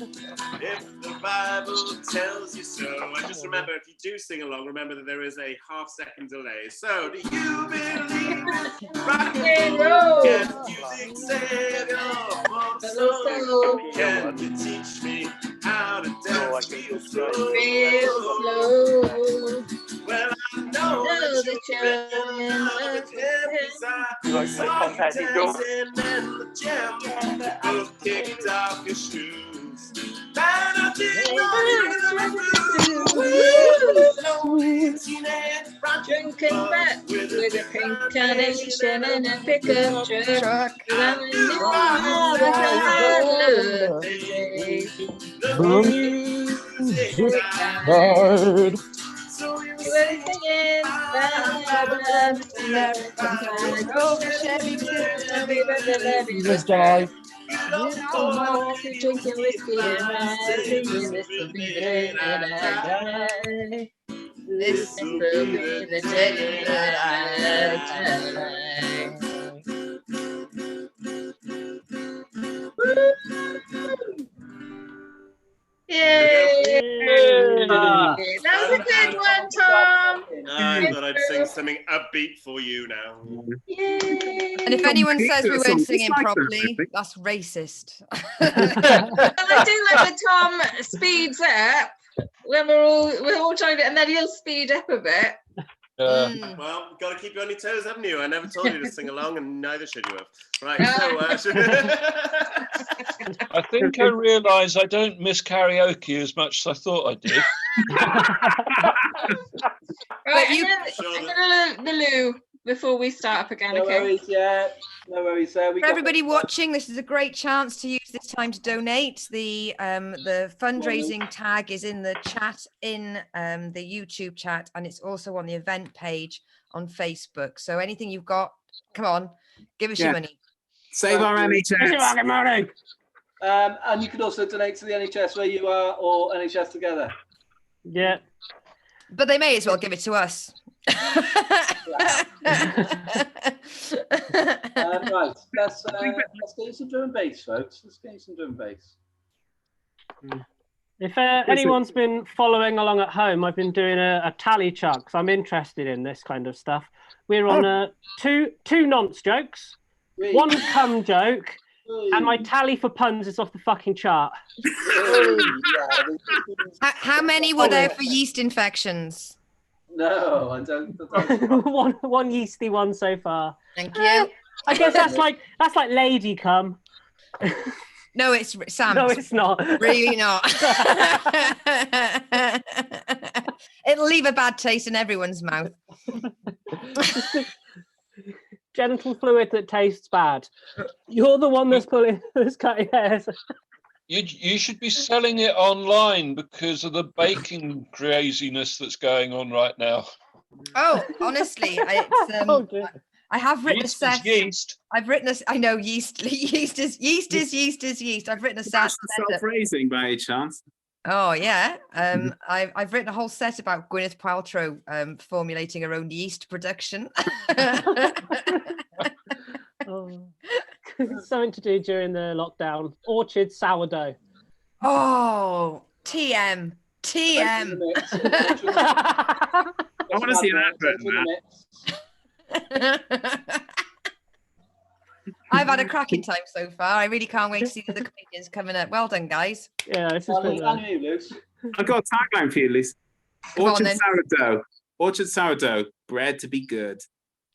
If the Bible tells you so. And just remember, if you do sing along, remember that there is a half-second delay. So, do you believe rock and roll? Can music save your soul? Can you teach me how to dance real slow? Well, I know that you're in love with him. I saw you dancing in the gym. You both kicked off your shoes. And I didn't know drinking back with a pink carnation and a pickup truck. And I knew I was a music died. So we were singing American Pie. Oh, Chevy, Chevy, Just die. Drinking whiskey and wine, singing this will be the day that I die. This will be the day that I die. Yay! That was a good one, Tom. I thought I'd sing something upbeat for you now. Yay! And if anyone says we weren't singing properly, that's racist. I do like that Tom speeds up when we're all trying to, and then he'll speed up a bit. Well, got to keep you on your toes, haven't you? I never told you to sing along, and neither should you have. Right, so... I think I realise I don't miss karaoke as much as I thought I did. Right, and then the loo before we start up again, No okay? worries, yeah. No worries. For everybody watching, this is a great chance to use this time to donate. The fundraising tag is in the chat in the YouTube chat, and it's also on the event page on Facebook. So anything you've got, come on, give us your money. Save our NHS. money. And you can also donate to the NHS where you are, or NHS Together. Yeah. But they may as well give it to us. Right, let's get you some drum and bass, folks. Let's get you some drum and bass. If anyone's been following along at home, I've been doing a tally chart because I'm interested in this kind of stuff. We're on two nonce jokes, one cum joke, and my tally for puns is off the fucking chart. How many were there for yeast infections? No, I don't. one yeasty one so far. Thank you. I guess that's like lady cum. No, it's Sam. No, it's not. Really not. It'll leave a bad taste in everyone's mouth. Genital fluid that tastes bad. You're the one that's cutting hairs. You should be selling it online because of the baking craziness that's going on right now. Oh, honestly, I have written a set. Yeast. I've written a. I know yeast. Yeast is yeast. I've written a set. That's self-raising by any chance. Oh yeah. I've written a whole set about Gwyneth Paltrow formulating her own yeast production. Something to do during the lockdown. Orchard sourdough. Oh, TM. I want to see an advert in that. I've had a cracking time so far. I really can't wait to see the other comedians coming up. Well done, guys. Yeah, this is I've got a tagline for you, Lisa. Orchard sourdough. Orchard sourdough. Bread to be good.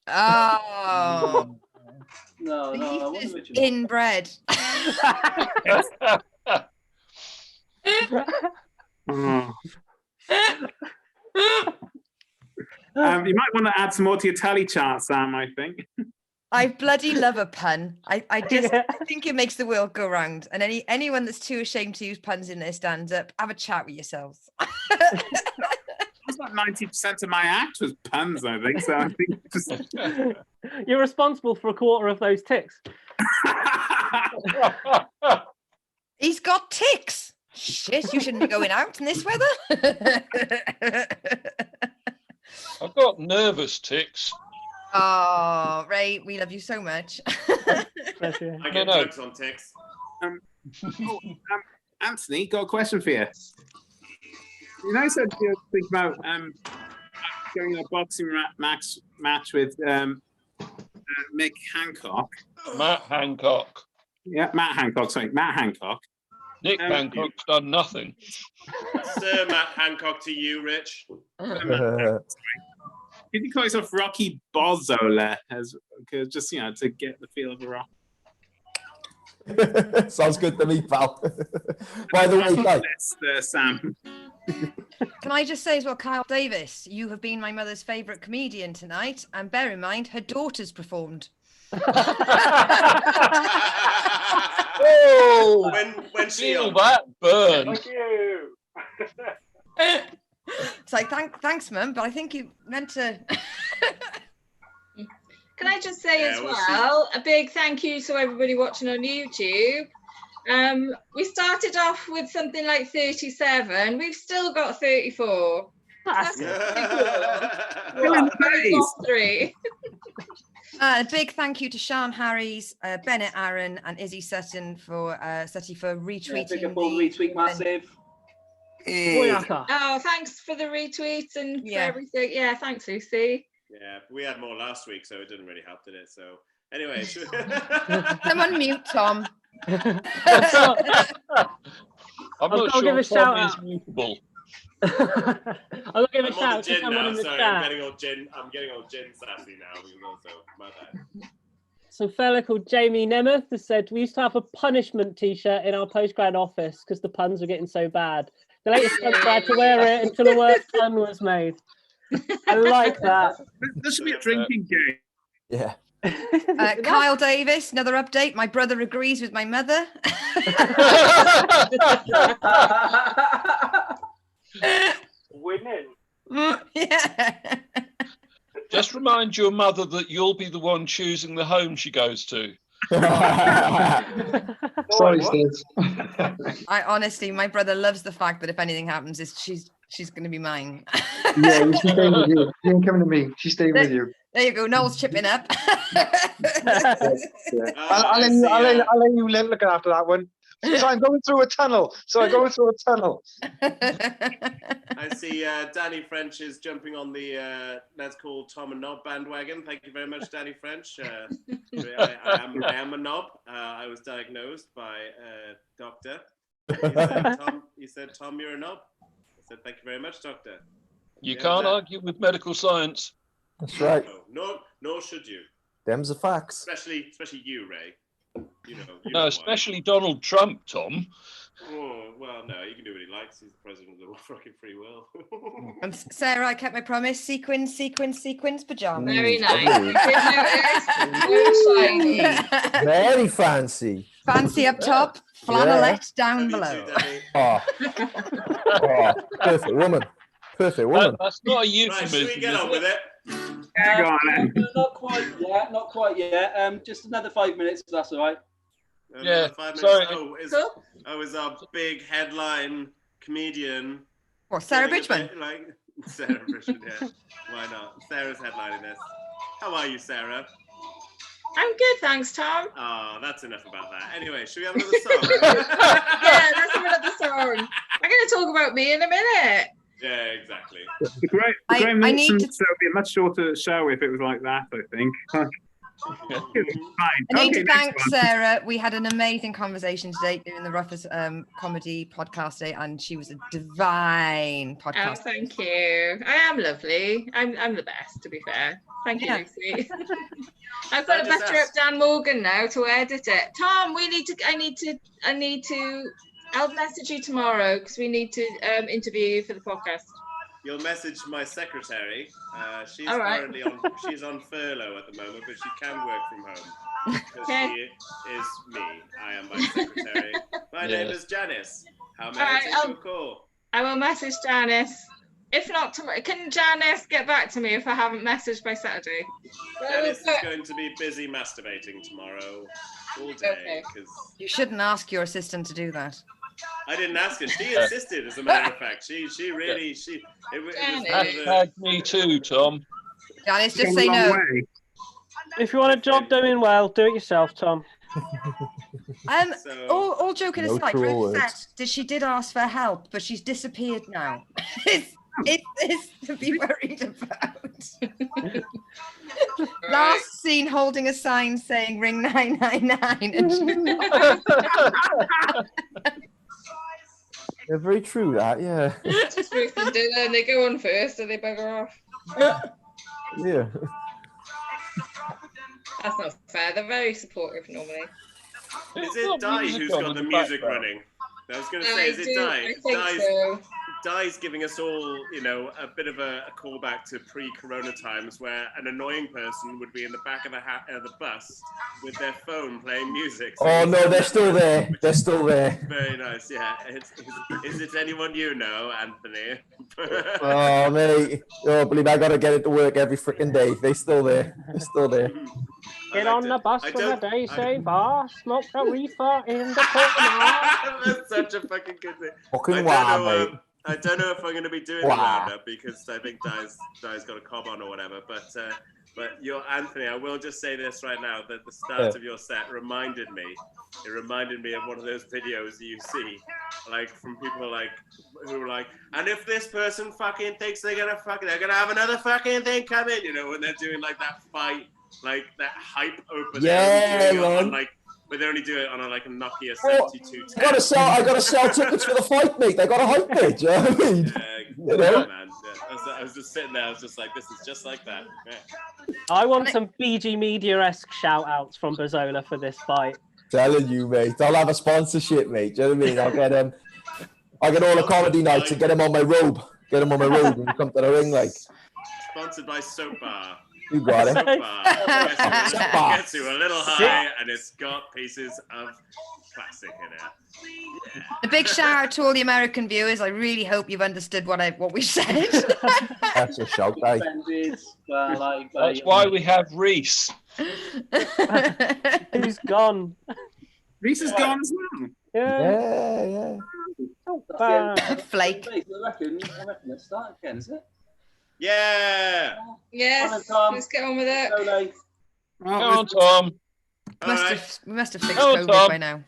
Oh. No, yeast is inbred. You might want to add some more to your tally chart, Sam, I think. I bloody love a pun. I think it makes the world go round. And anyone that's too ashamed to use puns in their stand-up, have a chat with yourselves. That's about 90% of my act was puns, I think. So I think you're responsible for a quarter of those ticks. He's got ticks. Shit, you shouldn't be going out in this weather. I've got nervous ticks. Oh, Ray, we love you so much. I get drugs on ticks. Anthony, got a question for you. You know, said you think about going to a boxing match with Mick Hancock. Matt Hancock. Yeah, Matt Hancock. Sorry, Matt Hancock. Nick Hancock's done nothing. Sir Matt Hancock to you, Rich. Did you call yourself Rocky Bozola? Just, to get the feel of a rock. Sounds good to me, pal. By the way, guys. Sam. Can I just say as well, Kyle Davis, you have been my mother's favourite comedian tonight, and bear in mind, her daughter's performed. Oh, when she feel that burn. Thank you. It's like thanks, Mum, but I think you meant to. Can I just say as well, a big thank you to everybody watching on YouTube. We started off with something like 37. We've still got 34. That's three. A big thank you to Sean Harries, Bennett Aaron, and Izzy Sutton for retweeting. Big up all the retweet massive. Oh, thanks for the retweets and for everything. Yeah, thanks, Lucy. Yeah, we had more last week, so it didn't really help, did it? So, anyway. Someone mute Tom. I'm not sure Tom is mutable. I'll give a I'm on the shout to gin someone now. in the Sorry, chat. I'm getting all gin sassy now. So my bad. So, a fella called Jamie Nemeth has said, we used to have a punishment t-shirt in our postgrad office because the puns were getting so bad. The latest punch I had to wear it until a worse pun was made. I like that. This should be a drinking game. Yeah. Kyle Davis, another update. My brother agrees with my mother. Winning. Yeah. Just remind your mother that you'll be the one choosing the home she goes to. Sorry, Steve. I honestly, my brother loves the fact that if anything happens, she's going to be mine. Yeah, she's staying with you. She ain't coming to me. She's staying with you. There you go. Noel's chipping up. Yeah. I'll let you look after that one. So I'm going through a tunnel. I see Danny French is jumping on the Let's Call Tom and Knob bandwagon. Thank you very much, Danny French. I am a knob. I was diagnosed by a doctor. He said, Tom, you're a knob. I said, thank you very much, doctor. You can't argue with medical science. That's right. No, nor should you. Them's the facts. Especially you, Ray. You No, know especially Donald Trump, Tom. Oh, well, no, he can do what he likes. He's the president of the fucking free world. Sarah, I kept my promise. Sequins, pajamas. Very nice. Very shiny. Very fancy. Fancy up top, flannelette down below. Oh, perfect woman. Perfect woman. That's not a Right, euphemism. should we get on with it? Hang on, then. Not quite yet. Just another 5 minutes, if that's all right. Yeah, 5 minutes. sorry. Is our big headline comedian. What, Sarah getting a Bridgman? bit like Sarah Bridgman, yeah. Why not? Sarah's headlining this. How are you, Sarah? I'm good, thanks, Tom. Oh, that's enough about that. Anyway, should we have another song? Yeah, let's have another song. I'm going to talk about me in a minute. Yeah, exactly. The great I need Wilson, to- so it'd be a much shorter show if it was like that, I think. Fine. I need Okay, to next thank one. Sarah. We had an amazing conversation today doing the Ruffers comedy podcast day, and she was a divine Oh, podcast. thank you. I am lovely. I'm the best, to be fair. Thank you, Yeah. Lucy. I've got to butter up Dan Morgan now to edit it. Tom, I need to. I'll message you tomorrow because we need to interview you for the podcast. You'll message my secretary. She's All right. currently on furlough at the moment, but she can work from home because Okay. she is me. I am my secretary. My name is Janice. How may All I right, take your call? I will message Janice. If not tomorrow, can Janice get back to me if I haven't messaged by Saturday? Janice is going to be busy masturbating tomorrow all day because You shouldn't ask your assistant to do that. I didn't ask her. She insisted, as a matter of fact. She really. It was one of the- Hashtag me too, Tom. Janice, just Come say a long no. way. If you want a job doing well, do it yourself, Tom. All joking No aside, cruel Ruth said words. that she did ask for help, but she's disappeared now. It's to be worried about. Last seen holding a sign saying ring 999, and Yeah, very true that, yeah. Just Ruth and Dylan, they go on first or they bugger off. Yeah. That's not fair. They're very supportive normally. Is it Di who's got the music running? I was going to say, is it Di? I think so. Di's giving us all, a bit of a callback to pre-corona times where an annoying person would be in the back of the bus with their phone playing music. So Oh no, they're still there. They're still there. Very nice, yeah. Is it anyone you know, Anthony? Oh mate. Oh, believe I gotta get it to work every freaking day. They're still there. They're still there. Get on the bus from the day bar, smoke a reefer in the corner. That's such a fucking good thing. Fucking wow, mate. I don't know if I'm going to be doing the Wow. roundup because I think Di's got a cob on or whatever. But your Anthony, I will just say this right now that the start of your set reminded me. It reminded me of one of those videos you see, like from people who are like, and if this person fucking thinks they're gonna have another fucking thing coming, when they're doing like that fight, like that hype opener, Yeah, on man. like but they only do it on a Nokia Oh, 7210. I gotta sell tickets for the fight, mate. I gotta hype it. Do you know what I mean? Yeah, man. Yeah. I was just sitting there. I was just like, this is just like that. Yeah. I want some BG Media-esque shout-outs from Bazzola for this fight. Telling you, mate. I'll have a sponsorship, mate. Do you know what I mean? I'll get all the comedy nights and get him on my robe. Get him on my robe when you come to the ring, like. Sponsored by Soap Bar. You got it. Soap Bar. Gets you a little high, and it's got pieces of plastic in it. A big shout out to all the American viewers. I really hope you've understood what we said. That's a shout, guys. That's why we have Reese. Who's gone? Reese is gone as well. Yeah. Flake. I reckon let's start again, is it? Yeah. Yes. Let's get on with it. Come on, Tom. We must have fixed Go, COVID Tom. by now.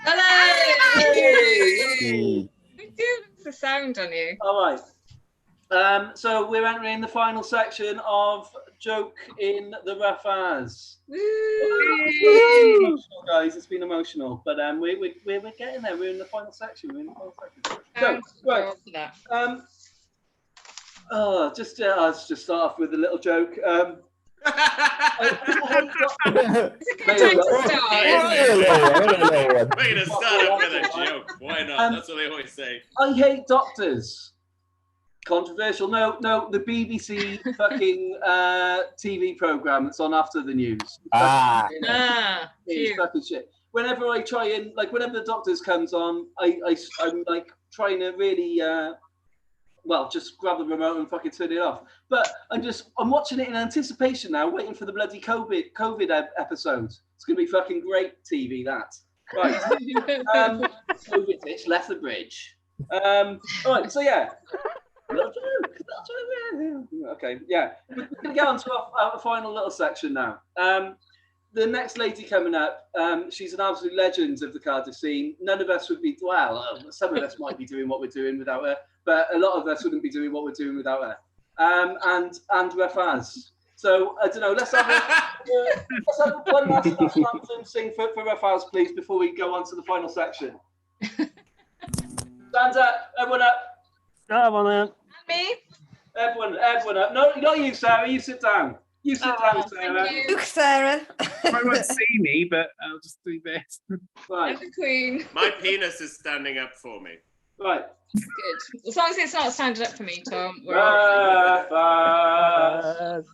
Hello. Hey. We do the sound on you. All right. So we're entering the final section of Joke in the Rough As. Emotional, guys, it's been emotional, but we're getting there. We're in the final section. So, right. Let's just start off with a little joke. It's a good time to start. Way to start off with a joke. Why not? That's what they always say. I hate doctors. Controversial. No, the BBC fucking TV program that's on after the news. It's fucking shit. Whenever I try and whenever the doctors comes on, I'm like trying to really just grab the remote and fucking turn it off. But I'm watching it in anticipation now, waiting for the bloody COVID episode. It's gonna be fucking great TV, that. Right. COVID bitch left the bridge. All right, so yeah. Okay, yeah. We're gonna get on to our final little section now. The next lady coming up, she's an absolute legend of the Cardiff scene. None of us would be, some of us might be doing what we're doing without her, but a lot of us wouldn't be doing what we're doing without her. And Rafaz. So I don't know. Let's have one last anthem sing for Rafaz, please, before we go on to the final section. Stand up, everyone up. Come on then. Me? Everyone up. No, not you, Sarah. You sit down. You sit down, Sarah. Look, Sarah. I won't see me, but I'll just do this. Right. I'm the queen. My penis is standing up for me. Right. Good. As long as it's not standing up for me, Tom. We're all Rafaz.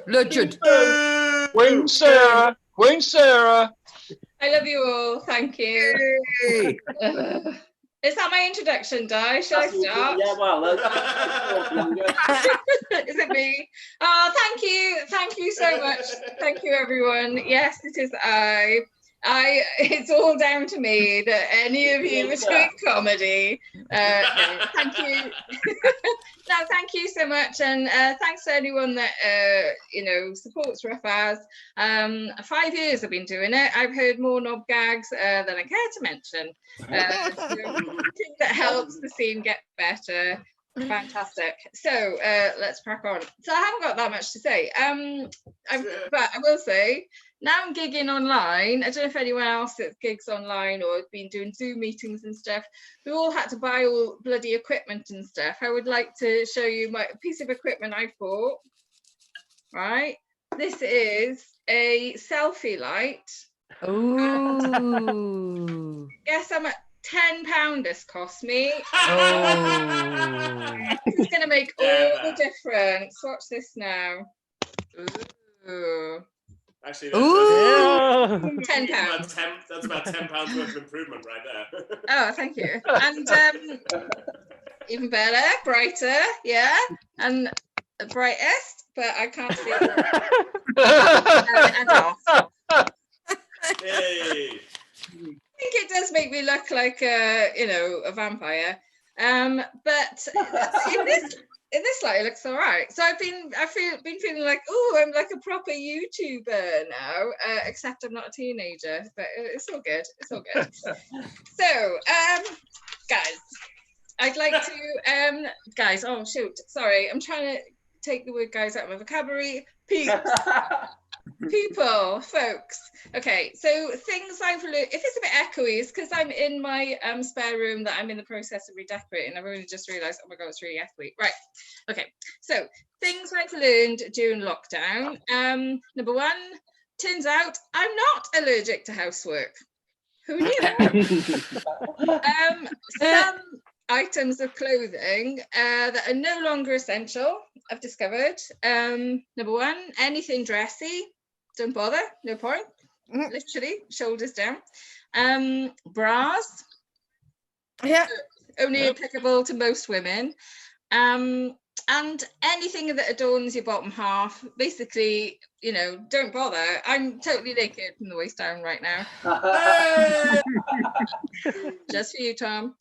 Legend. Queen Sarah. I love you all. Thank you. Is that my introduction, Di? Shall I start? Yeah, well, is it me? Oh, thank you. Thank you so much. Thank you, everyone. Yes, it is I. It's all down to me that any of you are doing comedy. No, thank you. No, thank you so much, and thanks to anyone that supports Rafaz. 5 years I've been doing it. I've heard more knob gags than I care to mention. I think that helps the scene get better. Fantastic. So let's crack on. So I haven't got that much to say. But I will say, now I'm gigging online. I don't know if anyone else that gigs online or been doing Zoom meetings and stuff, we all had to buy all bloody equipment and stuff. I would like to show you my piece of equipment I bought. Right. This is a selfie light. Ooh. Guess how much? £10 this cost me. Oh. It's going to make all the difference. Watch this now. Ooh. Actually, £10. That's about £10 worth of improvement right there. Oh, thank you. And even better, brighter, yeah, and the brightest, but I can't see it. And off. Hey. I think it does make me look like a vampire. But in this light, it looks all right. So I've been feeling like, oh, I'm like a proper YouTuber now, except I'm not a teenager, but it's all good. It's all good. So, guys, I'd like to, guys, oh shoot, sorry, I'm trying to take the word guys out of my vocabulary. People, folks. Okay, so things I've learned, if it's a bit echoey, it's because I'm in my spare room that I'm in the process of redecorating. I've only just realised, oh my god, it's really echoey. Right, okay, so things I've learned during lockdown. Number one, turns out I'm not allergic to housework. Who knew? Some items of clothing that are no longer essential, I've discovered. Number one, anything dressy, don't bother, no point. Literally, shoulders down. Bras, yeah, only applicable to most women. And anything that adorns your bottom half, basically, you know, don't bother. I'm totally naked from the waist down right now. Just for you, Tom.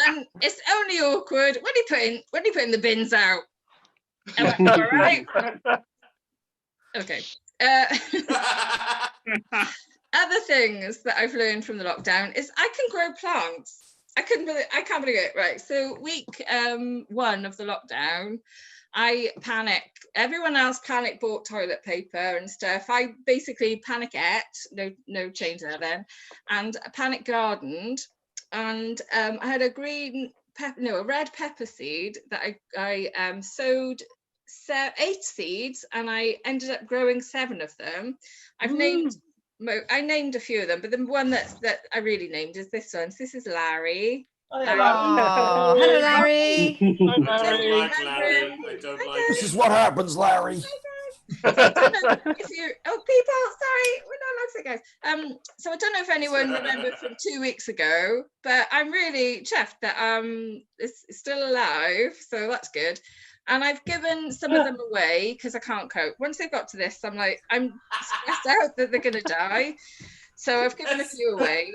And it's only awkward when you putting the bins out. Am I all right? Okay. Other things that I've learned from the lockdown is I can grow plants. I can't believe it. Right. So week 1 of the lockdown, I panicked. Everyone else panic bought toilet paper and stuff. I basically panic-ette, no change there then, and panic gardened. And I had a red pepper seed that I sowed 8 seeds, and I ended up growing 7 of them. I named a few of them, but the one that I really named is this one. So this is Larry. Oh, hello, Larry. I don't like Larry. I don't like This is what happens, Larry. So I don't know if you, people, sorry, we're not allowed to say guys. So I don't know if anyone remembered from 2 weeks ago, but I'm really chuffed that it's still alive, so that's good. And I've given some of them away because I can't cope. Once they've got to this, I'm stressed out that they're going to die. So I've given a few away.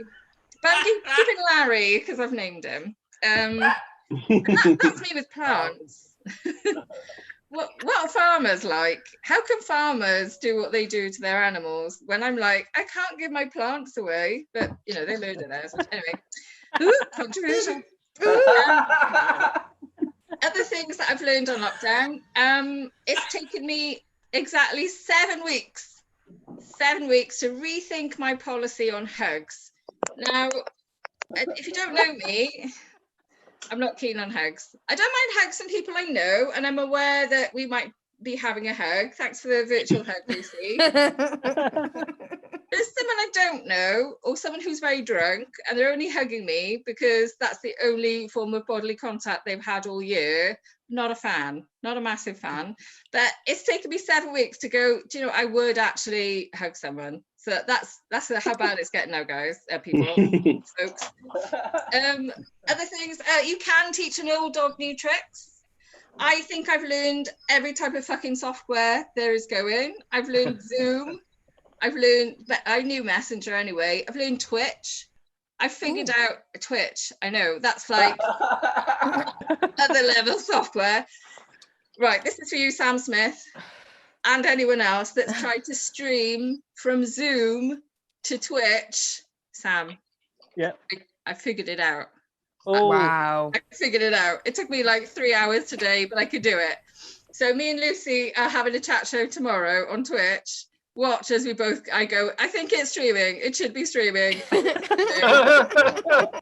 But I'm keeping Larry because I've named him. That's me with plants. What are farmers like? How can farmers do what they do to their animals when I'm like, I can't give my plants away? But, you know, they learned it there. So anyway, controversial. Other things that I've learned on lockdown, it's taken me exactly 7 weeks to rethink my policy on hugs. Now, if you don't know me, I'm not keen on hugs. I don't mind hugs from people I know, and I'm aware that we might be having a hug. Thanks for the virtual hug, Lucy. There's someone I don't know, or someone who's very drunk, and they're only hugging me because that's the only form of bodily contact they've had all year. Not a fan, not a massive fan. But it's taken me 7 weeks to go, do you know, I would actually hug someone. So that's how bad it's getting now, guys, people, folks. Other things, you can teach an old dog new tricks. I think I've learned every type of fucking software there is going. I've learned Zoom. I knew Messenger anyway. I've learned Twitch. I figured out Twitch. I know, that's like other level software. Right, this is for you, Sam Smith, and anyone else that's tried to stream from Zoom to Twitch. Sam. Yeah. I figured it out. Oh, wow. I figured it out. It took me like 3 hours today, but I could do it. So me and Lucy are having a chat show tomorrow on Twitch. Watch as I go, I think it's streaming. It should be streaming.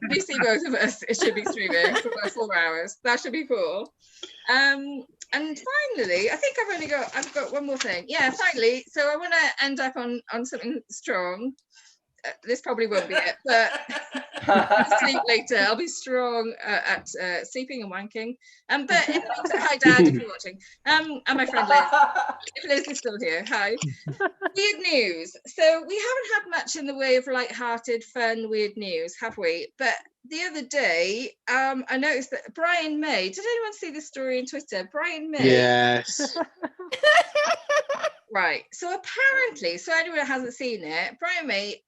We see both of us. It should be streaming for about 4 hours. That should be cool. And finally, I think I've got one more thing. Yeah, finally. So I want to end up on something strong. This probably won't be it, but I'll sleep later. I'll be strong at sleeping and wanking. But hi, Dad, if you're watching. And my friend Liz. If Liz is still here, hi. Weird news. So we haven't had much in the way of light-hearted, fun, weird news, have we? But the other day, I noticed that Brian May. Did anyone see this story on Twitter? Brian May. Yes. Right. So apparently, so anyone who hasn't seen it, Brian May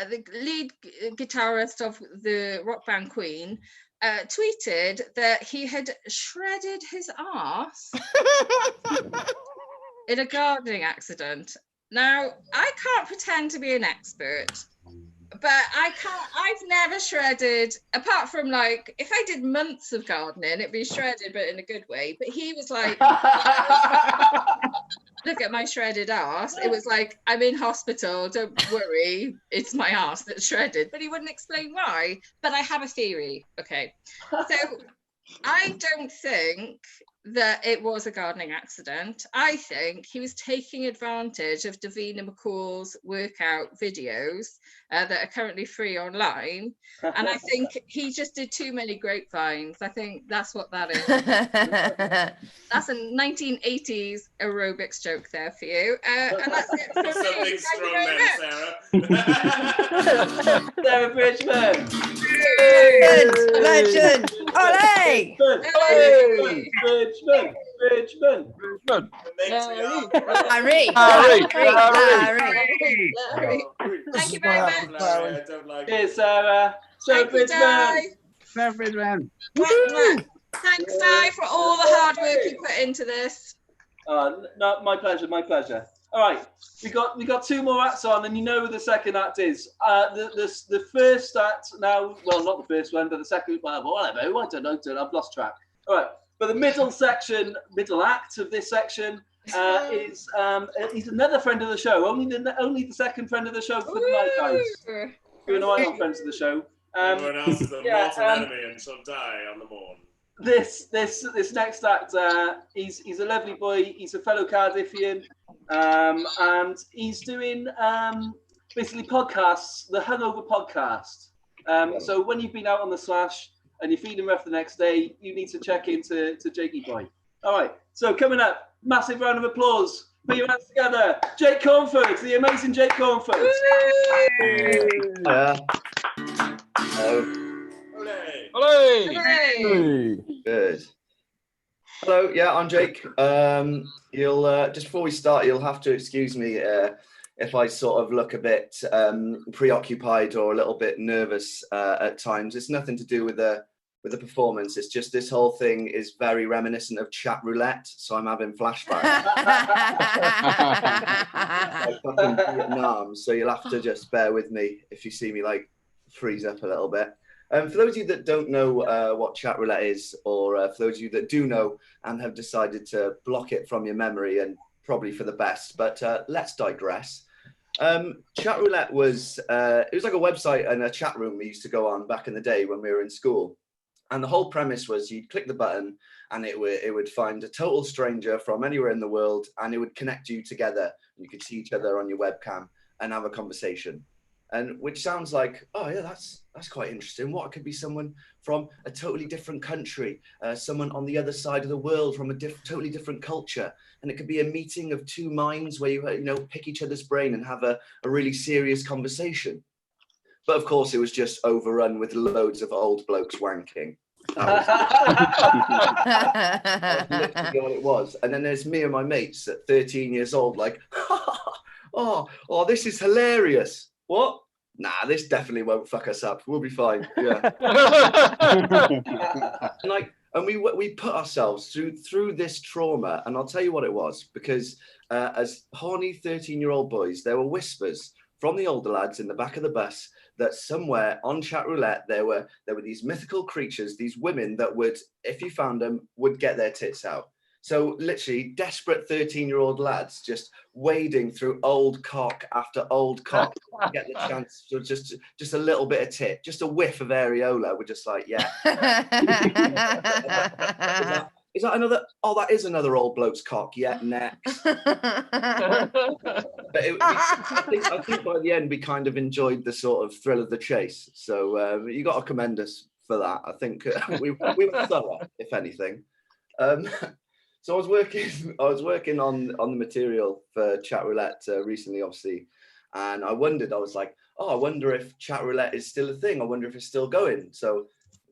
the lead guitarist of the rock band Queen, tweeted that he had shredded his arse in a gardening accident. Now, I can't pretend to be an expert, but I've never shredded, apart from like, if I did months of gardening, it'd be shredded, but in a good way. But he was like, look at my shredded arse. It was like, I'm in hospital, don't worry, it's my arse that's shredded. But he wouldn't explain why. But I have a theory, okay? So I don't think that it was a gardening accident. I think he was taking advantage of Davina McCall's workout videos that are currently free online. And I think he just did too many grapevines. I think that's what that is. That's a 1980s aerobics joke there for you. And that's it for me. Something strong then, Sarah. Sarah Bridgman. Legend. Ole! Bridgman. Harry. Thank you very much. I don't like Cheers, Sarah. Sarah Bridgman. Sarah Bridgman. Thanks, Di, for all the hard work you put into this. No, my pleasure, my pleasure. All right, we got two more acts on, and you know who the second act is. The first act now, well, not the first one, but the second. Well, whatever. I don't know. I've lost track. All right, but the middle act of this section is he's another friend of the show. Only the second friend of the show for the night, guys. You and I are friends of the show. Everyone else is a mortal enemy and shall die on the morn. This next act, he's a lovely boy. He's a fellow Cardiffian, and he's doing basically podcasts, the Hungover podcast. So when you've been out on the slash and you're feeling rough the next day, you need to check into Jakey Boy. All right. So coming up, massive round of applause. Put your hands together. Jake Cornford, the amazing Jake Cornford. Yeah. Hello. Good. Hello, yeah, I'm Jake. You'll just before we start, you'll have to excuse me if I sort of look a bit preoccupied or a little bit nervous at times. It's nothing to do with the performance. It's just this whole thing is very reminiscent of chat roulette, so I'm having flashbacks. Like fucking Vietnam, so you'll have to just bear with me if you see me like freeze up a little bit. For those of you that don't know what chat roulette is, or for those of you that do know and have decided to block it from your memory, and probably for the best, but let's digress. Chat roulette was it was like a website and a chat room we used to go on back in the day when we were in school. And the whole premise was you'd click the button and it would find a total stranger from anywhere in the world, and it would connect you together. You could see each other on your webcam and have a conversation. And which sounds like, oh yeah, that's quite interesting. What, it could be someone from a totally different country, someone on the other side of the world from a totally different culture. And it could be a meeting of two minds where you pick each other's brain and have a really serious conversation. But of course, it was just overrun with loads of old blokes wanking. That was literally what it was. And then there's me and my mates at 13 years old, like, oh, this is hilarious. What? Nah, this definitely won't fuck us up. We'll be fine. Yeah. And we put ourselves through this trauma, and I'll tell you what it was, because as horny 13-year-old boys, there were whispers from the older lads in the back of the bus that somewhere on chat roulette there were these mythical creatures, these women that would, if you found them, would get their tits out. So literally desperate 13-year-old lads just wading through old cock after old cock to get the chance to just a little bit of tit, just a whiff of areola. We're just like, yeah. Is that another? Oh, that is another old bloke's cock. Yeah, next. But I think by the end we kind of enjoyed the sort of thrill of the chase. So you got to commend us for that. I think we were thorough, if anything. So I was working on the material for chat roulette recently, obviously, and I was like, I wonder if chat roulette is still a thing. I wonder if it's still going. So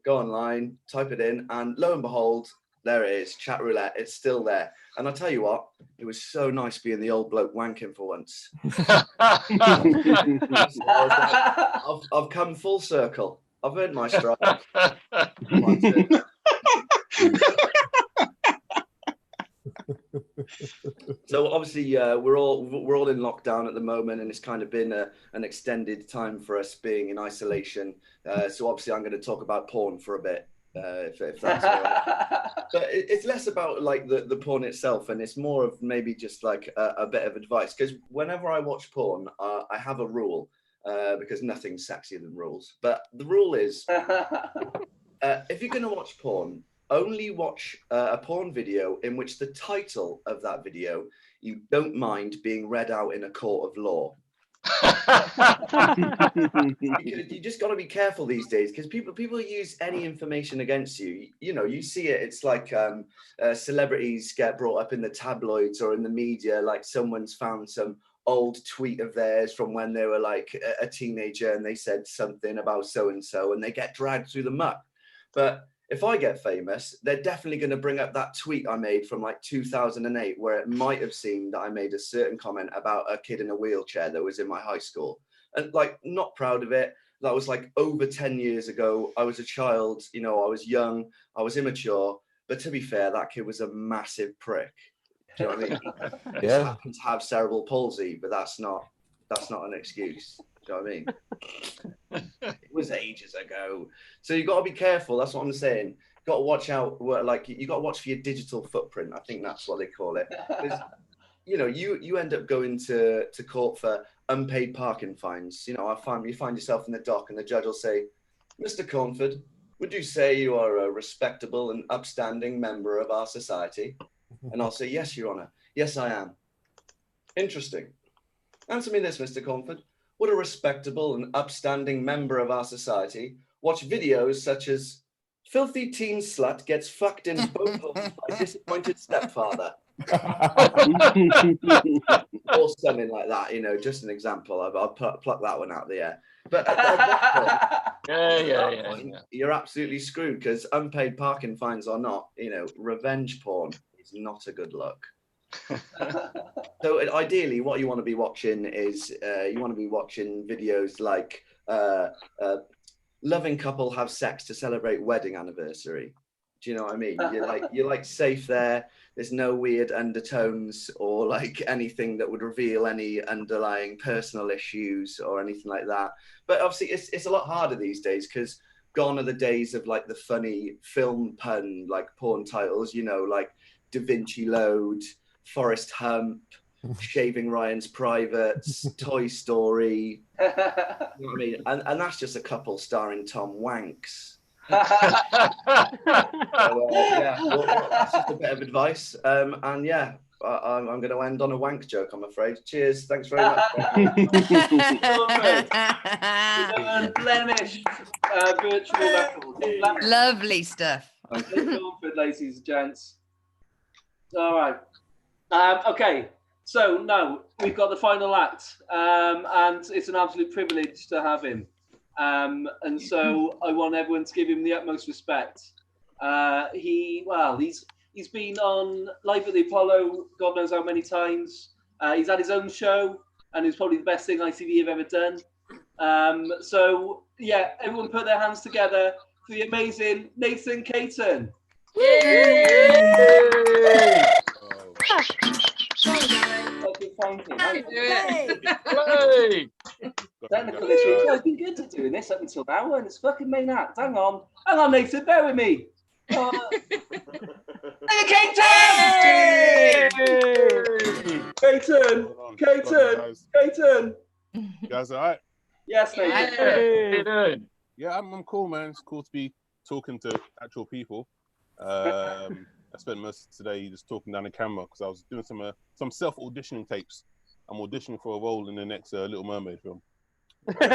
go online, type it in, and lo and behold, There it is, chat roulette. It's still there. And I'll tell you what, it was so nice being the old bloke wanking for once. I've come full circle. I've earned my stripes. So obviously we're all in lockdown at the moment, and it's kind of been an extended time for us being in isolation. So obviously I'm going to talk about porn for a bit, if that's all right. But it's less about like the porn itself, and it's more of maybe just like a bit of advice. Because whenever I watch porn, I have a rule, because nothing's sexier than rules. But the rule is, if you're going to watch porn, only watch a porn video in which the title of that video you don't mind being read out in a court of law. You just got to be careful these days, because people use any information against you. You know, you see it. It's like celebrities get brought up in the tabloids or in the media, like someone's found some old tweet of theirs from when they were like a teenager, and they said something about so and so, and they get dragged through the muck. But if I get famous, they're definitely going to bring up that tweet I made from like 2008, where it might have seemed that I made a certain comment about a kid in a wheelchair that was in my high school. And like, not proud of it. That was like over 10 years ago. I was a child, you know, I was young, I was immature. But to be fair, that kid was a massive prick. Do you know what I mean? He just happened to have cerebral palsy, but that's not an excuse. Do you know what I mean? It was ages ago. So you got to be careful. That's what I'm saying. Got to watch out. Like, you got to watch for your digital footprint. I think that's what they call it. You know, you end up going to court for unpaid parking fines. You know, you find yourself in the dock, and the judge will say, "Mr. Cornford, would you say you are a respectable and upstanding member of our society?" And I'll say, "Yes, Your Honour. Yes, I am." Interesting. Answer me this, Mr. Cornford. Would a respectable and upstanding member of our society watch videos such as "Filthy teen slut gets fucked in both holes by disappointed stepfather"? Or something like that, you know, just an example. I'll pluck that one out of the air. But at that point, you're absolutely screwed, because unpaid parking fines or not, you know, revenge porn is not a good look. So ideally, what you want to be watching is you want to be watching videos like loving couple have sex to celebrate wedding anniversary. Do you know what I mean? You're like safe there. There's no weird undertones or like anything that would reveal any underlying personal issues or anything like that. But obviously, it's a lot harder these days, because gone are the days of like the funny film pun like porn titles. You know, like Da Vinci Load, Forrest Hump, Shaving Ryan's Privates, Toy Story. You know what I mean? And that's just a couple starring Tom Wanks. So, yeah, well, that's just a bit of advice. And yeah, I'm going to end on a wank joke, I'm afraid. Cheers. Thanks very much. Blemish virtual record. Lovely stuff. Ladies and gents. All right. Okay. So now we've got the final act, and it's an absolute privilege to have him. And so I want everyone to give him the utmost respect. He's been on Live at the Apollo, God knows how many times. He's had his own show, and it's probably the best thing ITV have ever done. So yeah, everyone put their hands together for the amazing Nathan Caton. Technical issues. I've been good at doing this up until now, and it's fucking main act. Hang on, Nathan, bear with me. Caton! You guys all right? Yes, Nathan. Hey. Yeah, I'm cool, man. It's cool to be talking to actual people. I spent most of today just talking down the camera because I was doing some self-auditioning tapes. I'm auditioning for a role in the next Little Mermaid film. About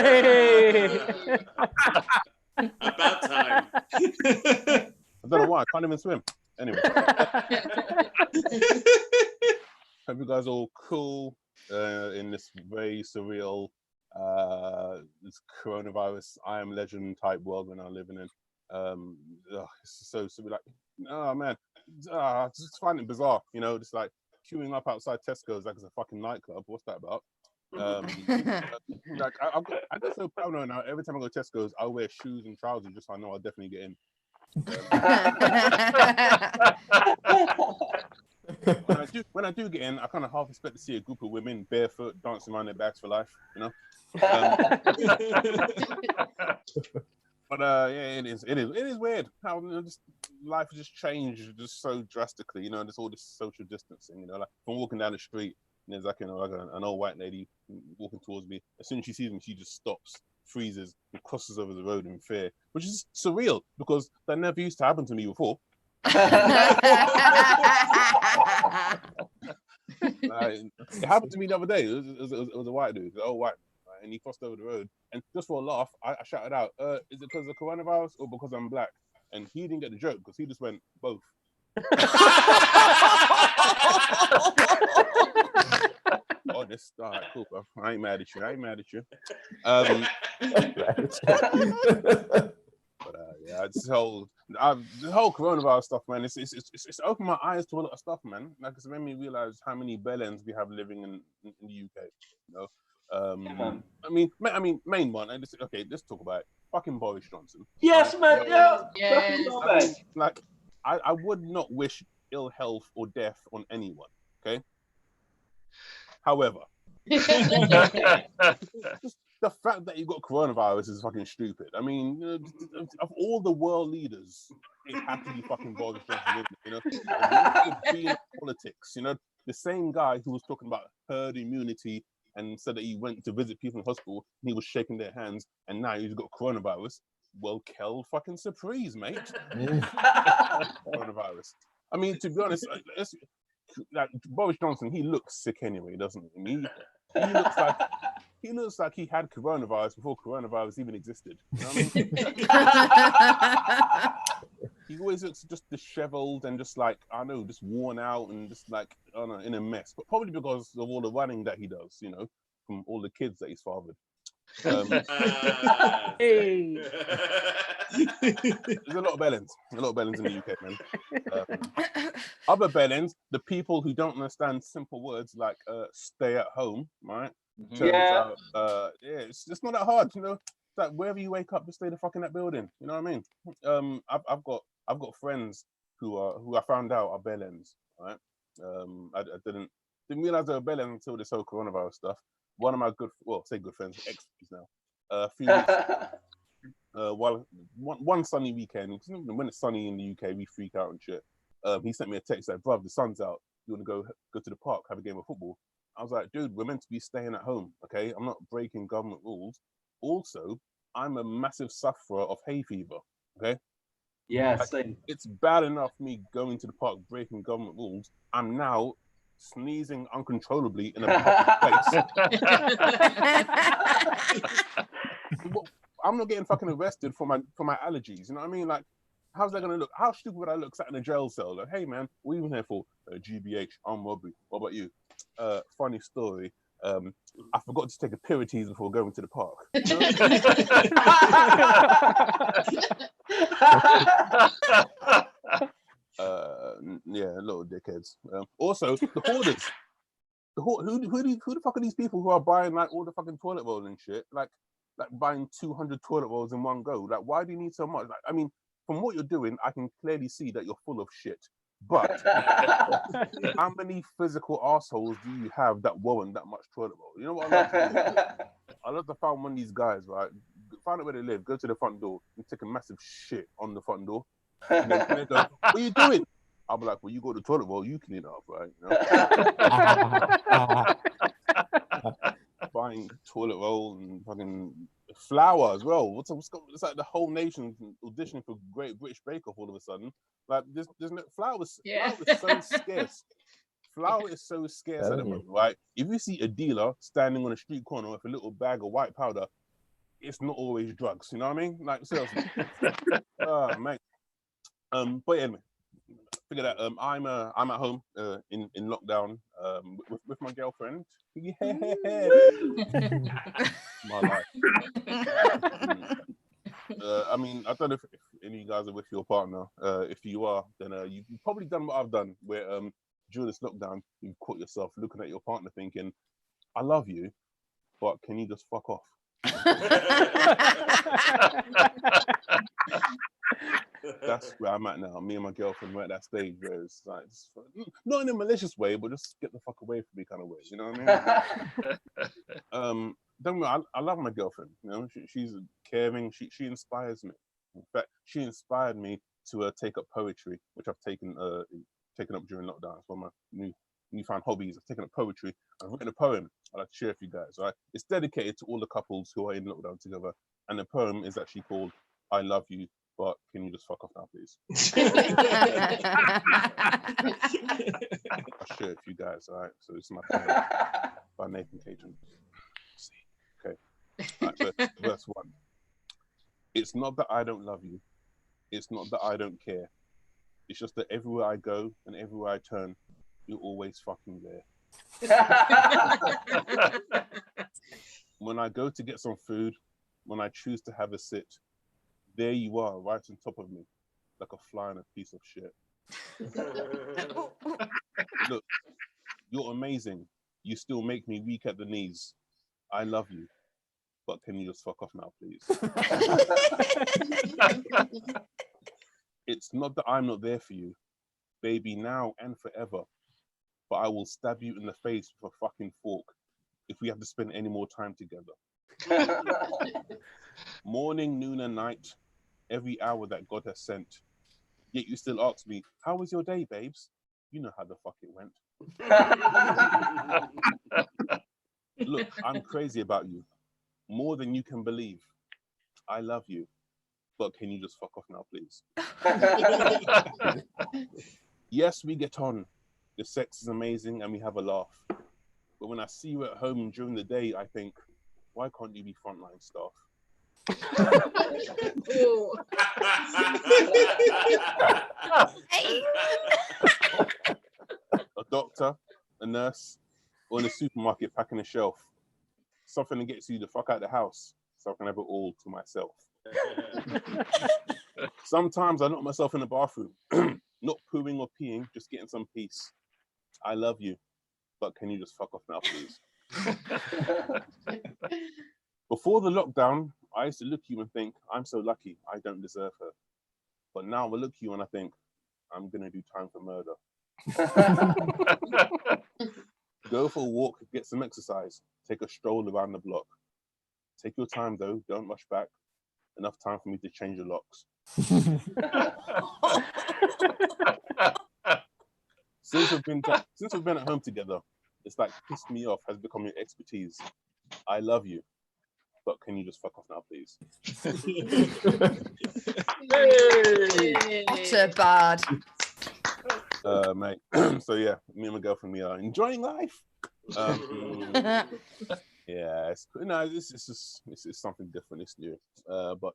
time. I don't know why. I can't even swim. Anyway. Hope you guys are all cool in this very surreal, this coronavirus, I Am Legend type world we're now living in. It's so like, oh man, I just find it bizarre, you know, just like queuing up outside Tesco's like it's a fucking nightclub. What's that about? Like I get so paranoid now. Every time I go to Tesco's, I wear shoes and trousers just so I know I'll definitely get in. When I do get in, I kind of half expect to see a group of women barefoot dancing around their bags for life, you know. But yeah, it is weird how just life has just changed just so drastically, you know. There's all this social distancing, you know. Like if I'm walking down the street and there's like, you know, like an old white lady walking towards me. As soon as she sees me, she just stops, freezes, and crosses over the road in fear, which is surreal because that never used to happen to me before. It happened to me the other day. It was a white dude, an old white man, right? And he crossed over the road. And just for a laugh, I shouted out, "Is it because of coronavirus or because I'm black?" And he didn't get the joke because he just went, "Both." Honest, all right, cool, bro. I ain't mad at you. But yeah, this whole coronavirus stuff, man. It's opened my eyes to a lot of stuff, man. Like it's made me realize how many bellends we have living in the UK. You know, I mean, main one. And let's talk about it. Fucking Boris Johnson. Yes, man. Yeah. Yes. I mean, like, I would not wish ill health or death on anyone. Okay. However, the fact that you got coronavirus is fucking stupid. I mean, you know, of all the world leaders, it had to be fucking Boris Johnson, you know. Being politics, you know, the same guy who was talking about herd immunity and said that he went to visit people in hospital and he was shaking their hands, and now he's got coronavirus. Well, Kel fucking surprise, mate. Coronavirus. I mean, to be honest, like Boris Johnson, he looks sick anyway, doesn't he? He looks like he had coronavirus before coronavirus even existed. You know what I mean? He always looks just disheveled and just like, I know, just worn out and just like, I don't know, in a mess. But probably because of all the running that he does, you know, from all the kids that he's fathered. There's a lot of bellends in the UK, man. Other bellends, the people who don't understand simple words like stay at home, right? Turns out, it's not that hard, you know. It's like wherever you wake up, just stay the fuck in that building. You know what I mean? I've got friends who I found out are bellends, right? I didn't realize they were bellends until this whole coronavirus stuff. One of my good friends, ex-friends now, a few weeks ago, one sunny weekend, when it's sunny in the UK, we freak out and shit. He sent me a text like, "Bruv, the sun's out. You want to go to the park, have a game of football?" I was like, "Dude, we're meant to be staying at home, okay? I'm not breaking government rules. Also, I'm a massive sufferer of hay fever, okay? Yeah, like, same. It's bad enough me going to the park breaking government rules. I'm now sneezing uncontrollably in a public place. I'm not getting fucking arrested for my allergies. You know what I mean? Like, how's that gonna look? How stupid would I look sat in a jail cell? Like, hey man, what are you in here for? GBH, armed robbery. What about you? Funny story. I forgot to take a Pirites before going to the park. Yeah, little dickheads. Also, the hoarders. Who the fuck are these people who are buying like all the fucking toilet rolls and shit? Like buying 200 toilet rolls in one go. Like, why do you need so much? Like, I mean, from what you're doing, I can clearly see that you're full of shit. But how many physical assholes do you have that warrant that much toilet roll? You know what I love to do? I love to find one of these guys, right? Find out where they live, go to the front door, and take a massive shit on the front door. And then they go, "What are you doing?" I'll be like, "Well, you go to the toilet roll, you clean it up, right?" You know? Buying toilet roll and fucking flour as well. It's like the whole nation auditioning for Great British Bake Off all of a sudden. Like, there's no flour is so scarce. Flour is so scarce at the moment, right? If you see a dealer standing on a street corner with a little bag of white powder, it's not always drugs. You know what I mean? Like, seriously. Mate. But anyway, figure that I'm at home in lockdown with my girlfriend. Yeah, my life. I mean, I don't know if any of you guys are with your partner. If you are, then you've probably done what I've done, where during this lockdown, you've caught yourself looking at your partner thinking, I love you, but can you just fuck off? That's where I'm at now. Me and my girlfriend, we're at that stage where it's like, not in a malicious way, but just get the fuck away from me kind of way. You know what I mean? Don't worry, I love my girlfriend. You know, she's caring. She inspires me. In fact, she inspired me to take up poetry, which I've taken up during lockdown. It's one of my newfound hobbies. I've taken up poetry. I've written a poem I'd like to share with you guys. Right? It's dedicated to all the couples who are in lockdown together, and the poem is actually called "I Love You, but can you just fuck off now, please?" I'll share it with you guys. All right. So it's my poem by Nathan Caton. Okay. Right, so verse 1. It's not that I don't love you. It's not that I don't care. It's just that everywhere I go and everywhere I turn, you're always fucking there. When I go to get some food, when I choose to have a sit, there you are, right on top of me, like a fly on a piece of shit. Look, you're amazing. You still make me weak at the knees. I love you. But can you just fuck off now, please? It's not that I'm not there for you, baby, now and forever. But I will stab you in the face with a fucking fork if we have to spend any more time together. Morning, noon, and night, every hour that God has sent. Yet you still ask me, how was your day, babes? You know how the fuck it went. Look, I'm crazy about you. More than you can believe. I love you. But can you just fuck off now, please? Yes, we get on. The sex is amazing and we have a laugh. But when I see you at home during the day, I think, why can't you be frontline staff? A doctor, a nurse, or in a supermarket packing a shelf. Something that gets you the fuck out of the house so I can have it all to myself. Sometimes I lock myself in the bathroom, not pooing or peeing, just getting some peace. I love you, but can you just fuck off now, please? Before the lockdown, I used to look at you and think, I'm so lucky, I don't deserve her. But now I look at you and I think, I'm gonna do time for murder. Go for a walk, get some exercise, take a stroll around the block. Take your time though, don't rush back. Enough time for me to change the locks. Since we've been at home together, it's like pissed me off has become your expertise. I love you, but can you just fuck off now, please? Utter bad. Mate. So yeah, me and my girlfriend, we are enjoying life. Yeah, it's something different. It's new. But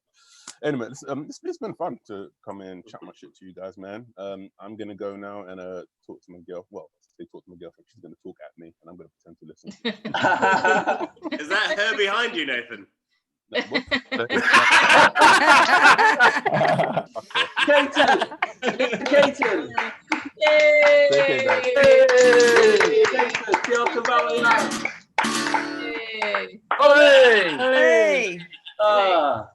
anyway, it's been fun to come in and chat my shit to you guys, man. I'm gonna go now and talk to my girl. Well, say talk to my girlfriend. She's gonna talk at me, and I'm gonna pretend to listen. Is that her behind you, Nathan? Caton! Caton! Yay! Hey!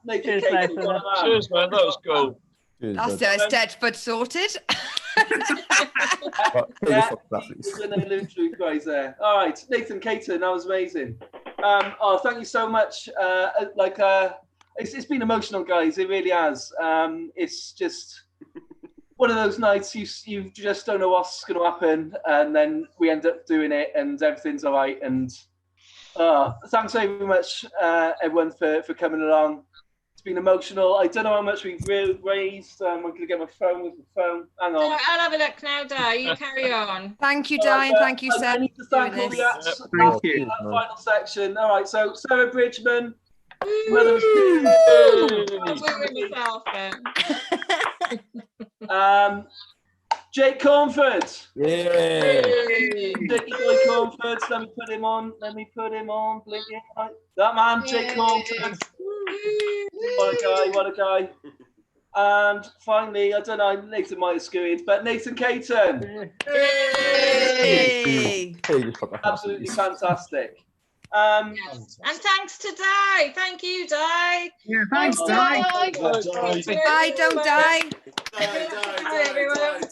Nathan Cheers, Caton, man. Cheers, man. That was cool. That's the Stedford sorted. Yeah, he's an illusory guys there. All right, Nathan Caton, that was amazing. Thank you so much. It's been emotional, guys. It really has. It's just one of those nights you just don't know what's going to happen, and then we end up doing it, and everything's all right. And thanks very much, everyone, for coming along. It's been emotional. I don't know how much we've raised. I'm going to get my phone with the phone. Hang on. I'll have a look now, Di. You carry on. Thank you, Di, and thank you, Sarah. I need to thank all the acts Thank you. in that final section. All right, so Sarah Bridgman. Jake Cornford. Yeah. Jakey boy Cornford. Let me put him on. Blinking. That man, Jake Cornford. What a guy. And finally, I don't know, Nathan might have scurried, but Nathan Caton. Hey. Absolutely fantastic. Yes. And thanks to Di. Thank you, Di. Yeah, thanks, Di. Di, don't die. Hi, everyone.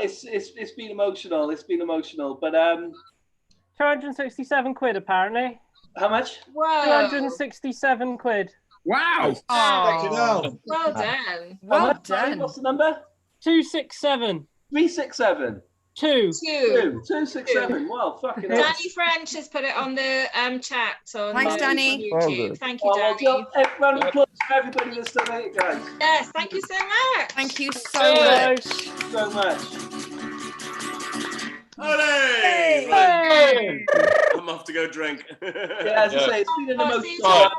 It's been emotional. It's been emotional, but 267 quid apparently. How much? Whoa. 267 quid. Wow. Oh, well done. Well done. What's the number? 267. 367. 267. Well, fucking hell. Danny French has put it on the chat on, Thanks, Danny. on YouTube. Thank you, Danny. Round of applause for everybody that's donated, guys. Yes, thank you so much. Thank you so much. So much. Hey! Hey! I'm off to go drink. Yeah, as I say, it's been an See you, emotional.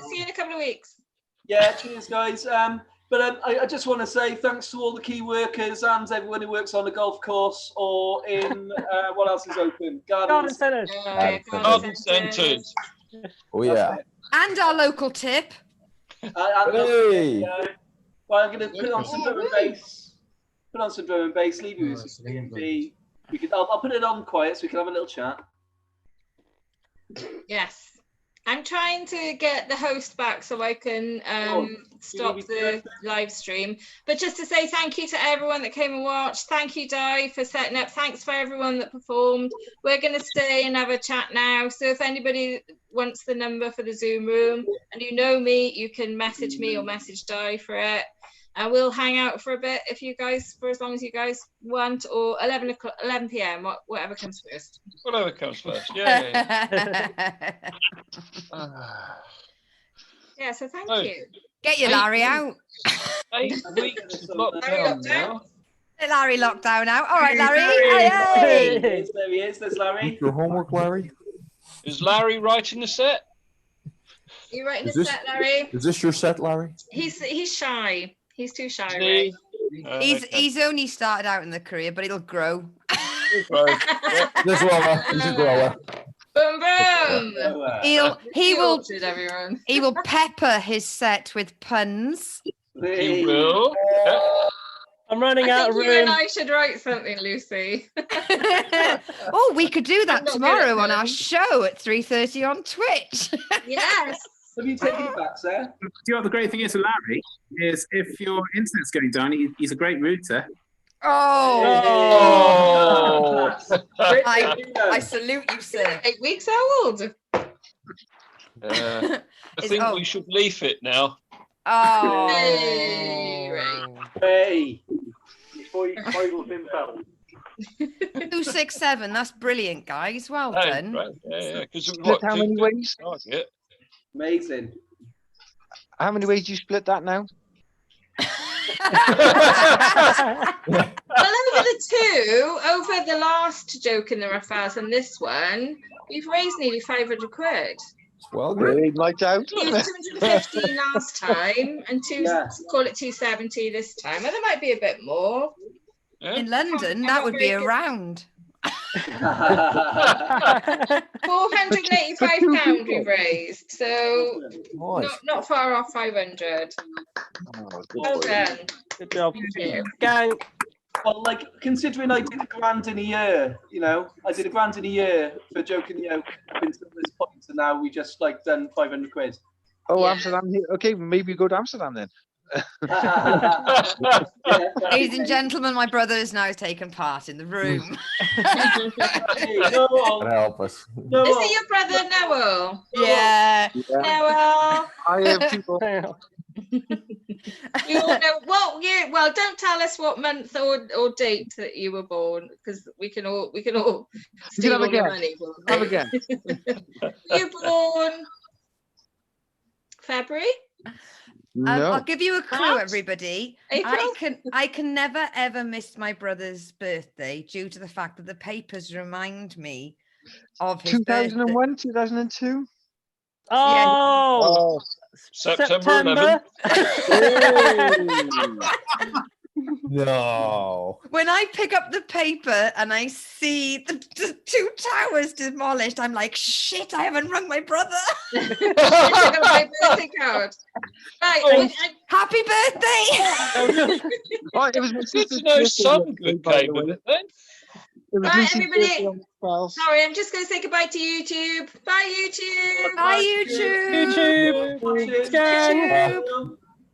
see you in a couple of weeks. Yeah, cheers, guys. But I just want to say thanks to all the key workers and everyone who works on the golf course or in what else is open? Garden centres. Garden centres. Oh yeah. And our local tip. Hey. Well, I'm going to put on some drum and bass. Put on some drum and bass. Leave you with some B. I'll put it on quiet so we can have a little chat. Yes. I'm trying to get the host back so I can stop the live stream. But just to say thank you to everyone that came and watched. Thank you, Di, for setting up. Thanks for everyone that performed. We're going to stay and have a chat now. So if anybody wants the number for the Zoom room and you know me, you can message me or message Di for it. And we'll hang out for a bit if you guys, for as long as you guys want, or 11 p.m. Whatever comes first. Whatever comes first. Yeah. Yeah. So thank you. Get your Larry out. 8 weeks of lockdown now. Get Larry lockdown out. All right, Larry. There Hey. he is. There's Larry. Your homework, Larry. Is Larry writing the set? You writing the Is this- set, Larry? Is this your set, Larry? He's shy. He's too shy, Ray. He's only started out in the career, but it'll grow. He's a grower. He's a grower. Boom boom. He will pepper his set with puns. He will. I'm running out of You room. and I should write something, Lucy. Oh, we could do that tomorrow on our show at 3:30 on Twitch. Yes. Have you taken it back, sir? Do you know what the great thing is with Larry? Is if your internet's going down, he's a great router. Oh. I salute you, sir. 8 weeks old. I think we should leave it now. Oh. Hey. Before you cradle him fell. 267. That's brilliant, guys. Well done. Right. Yeah. Because Split how many ways? Amazing. How many ways do you split that now? Well, over the last joke in the rough house and this one, we've raised nearly 500 quid. Well, great. Lights out. It was 250 last time, and call it 270 this time. And there might be a bit more. In London, that would be around. £485 we've raised, so not far off 500. Well done. Good job. Thank you. Gang. Well, like, considering I did £1,000 in a year, I did £1,000 in a year for joking, up until this point, and now we just done 500 quid. Oh, yeah. Amsterdam. Okay, maybe go to Amsterdam then. Ladies and gentlemen, my brother has now taken part in the room. Help us. Is it your brother Noel? Yeah. Noel. I have people. You all know well, don't tell us what month or date that you were born, because we can all steal all your money. Have again. You born February? No. I'll give you a clue, everybody. April? I can never ever miss my brother's birthday due to the fact that the papers remind me of his 2001, 2002. Oh, September 11th. No. When I pick up the paper and I see the 2 towers demolished, I'm like, shit, I haven't rung my brother. Pick up my birthday card. Right. Happy birthday. Right, it was my Good sister's to know birthday some yesterday, good by came the with way. it then. It was Right, Lucy's everybody. birthday on the 12th. Sorry, I'm just going to say goodbye to YouTube. Bye, YouTube. Bye, YouTube. YouTube. Gang.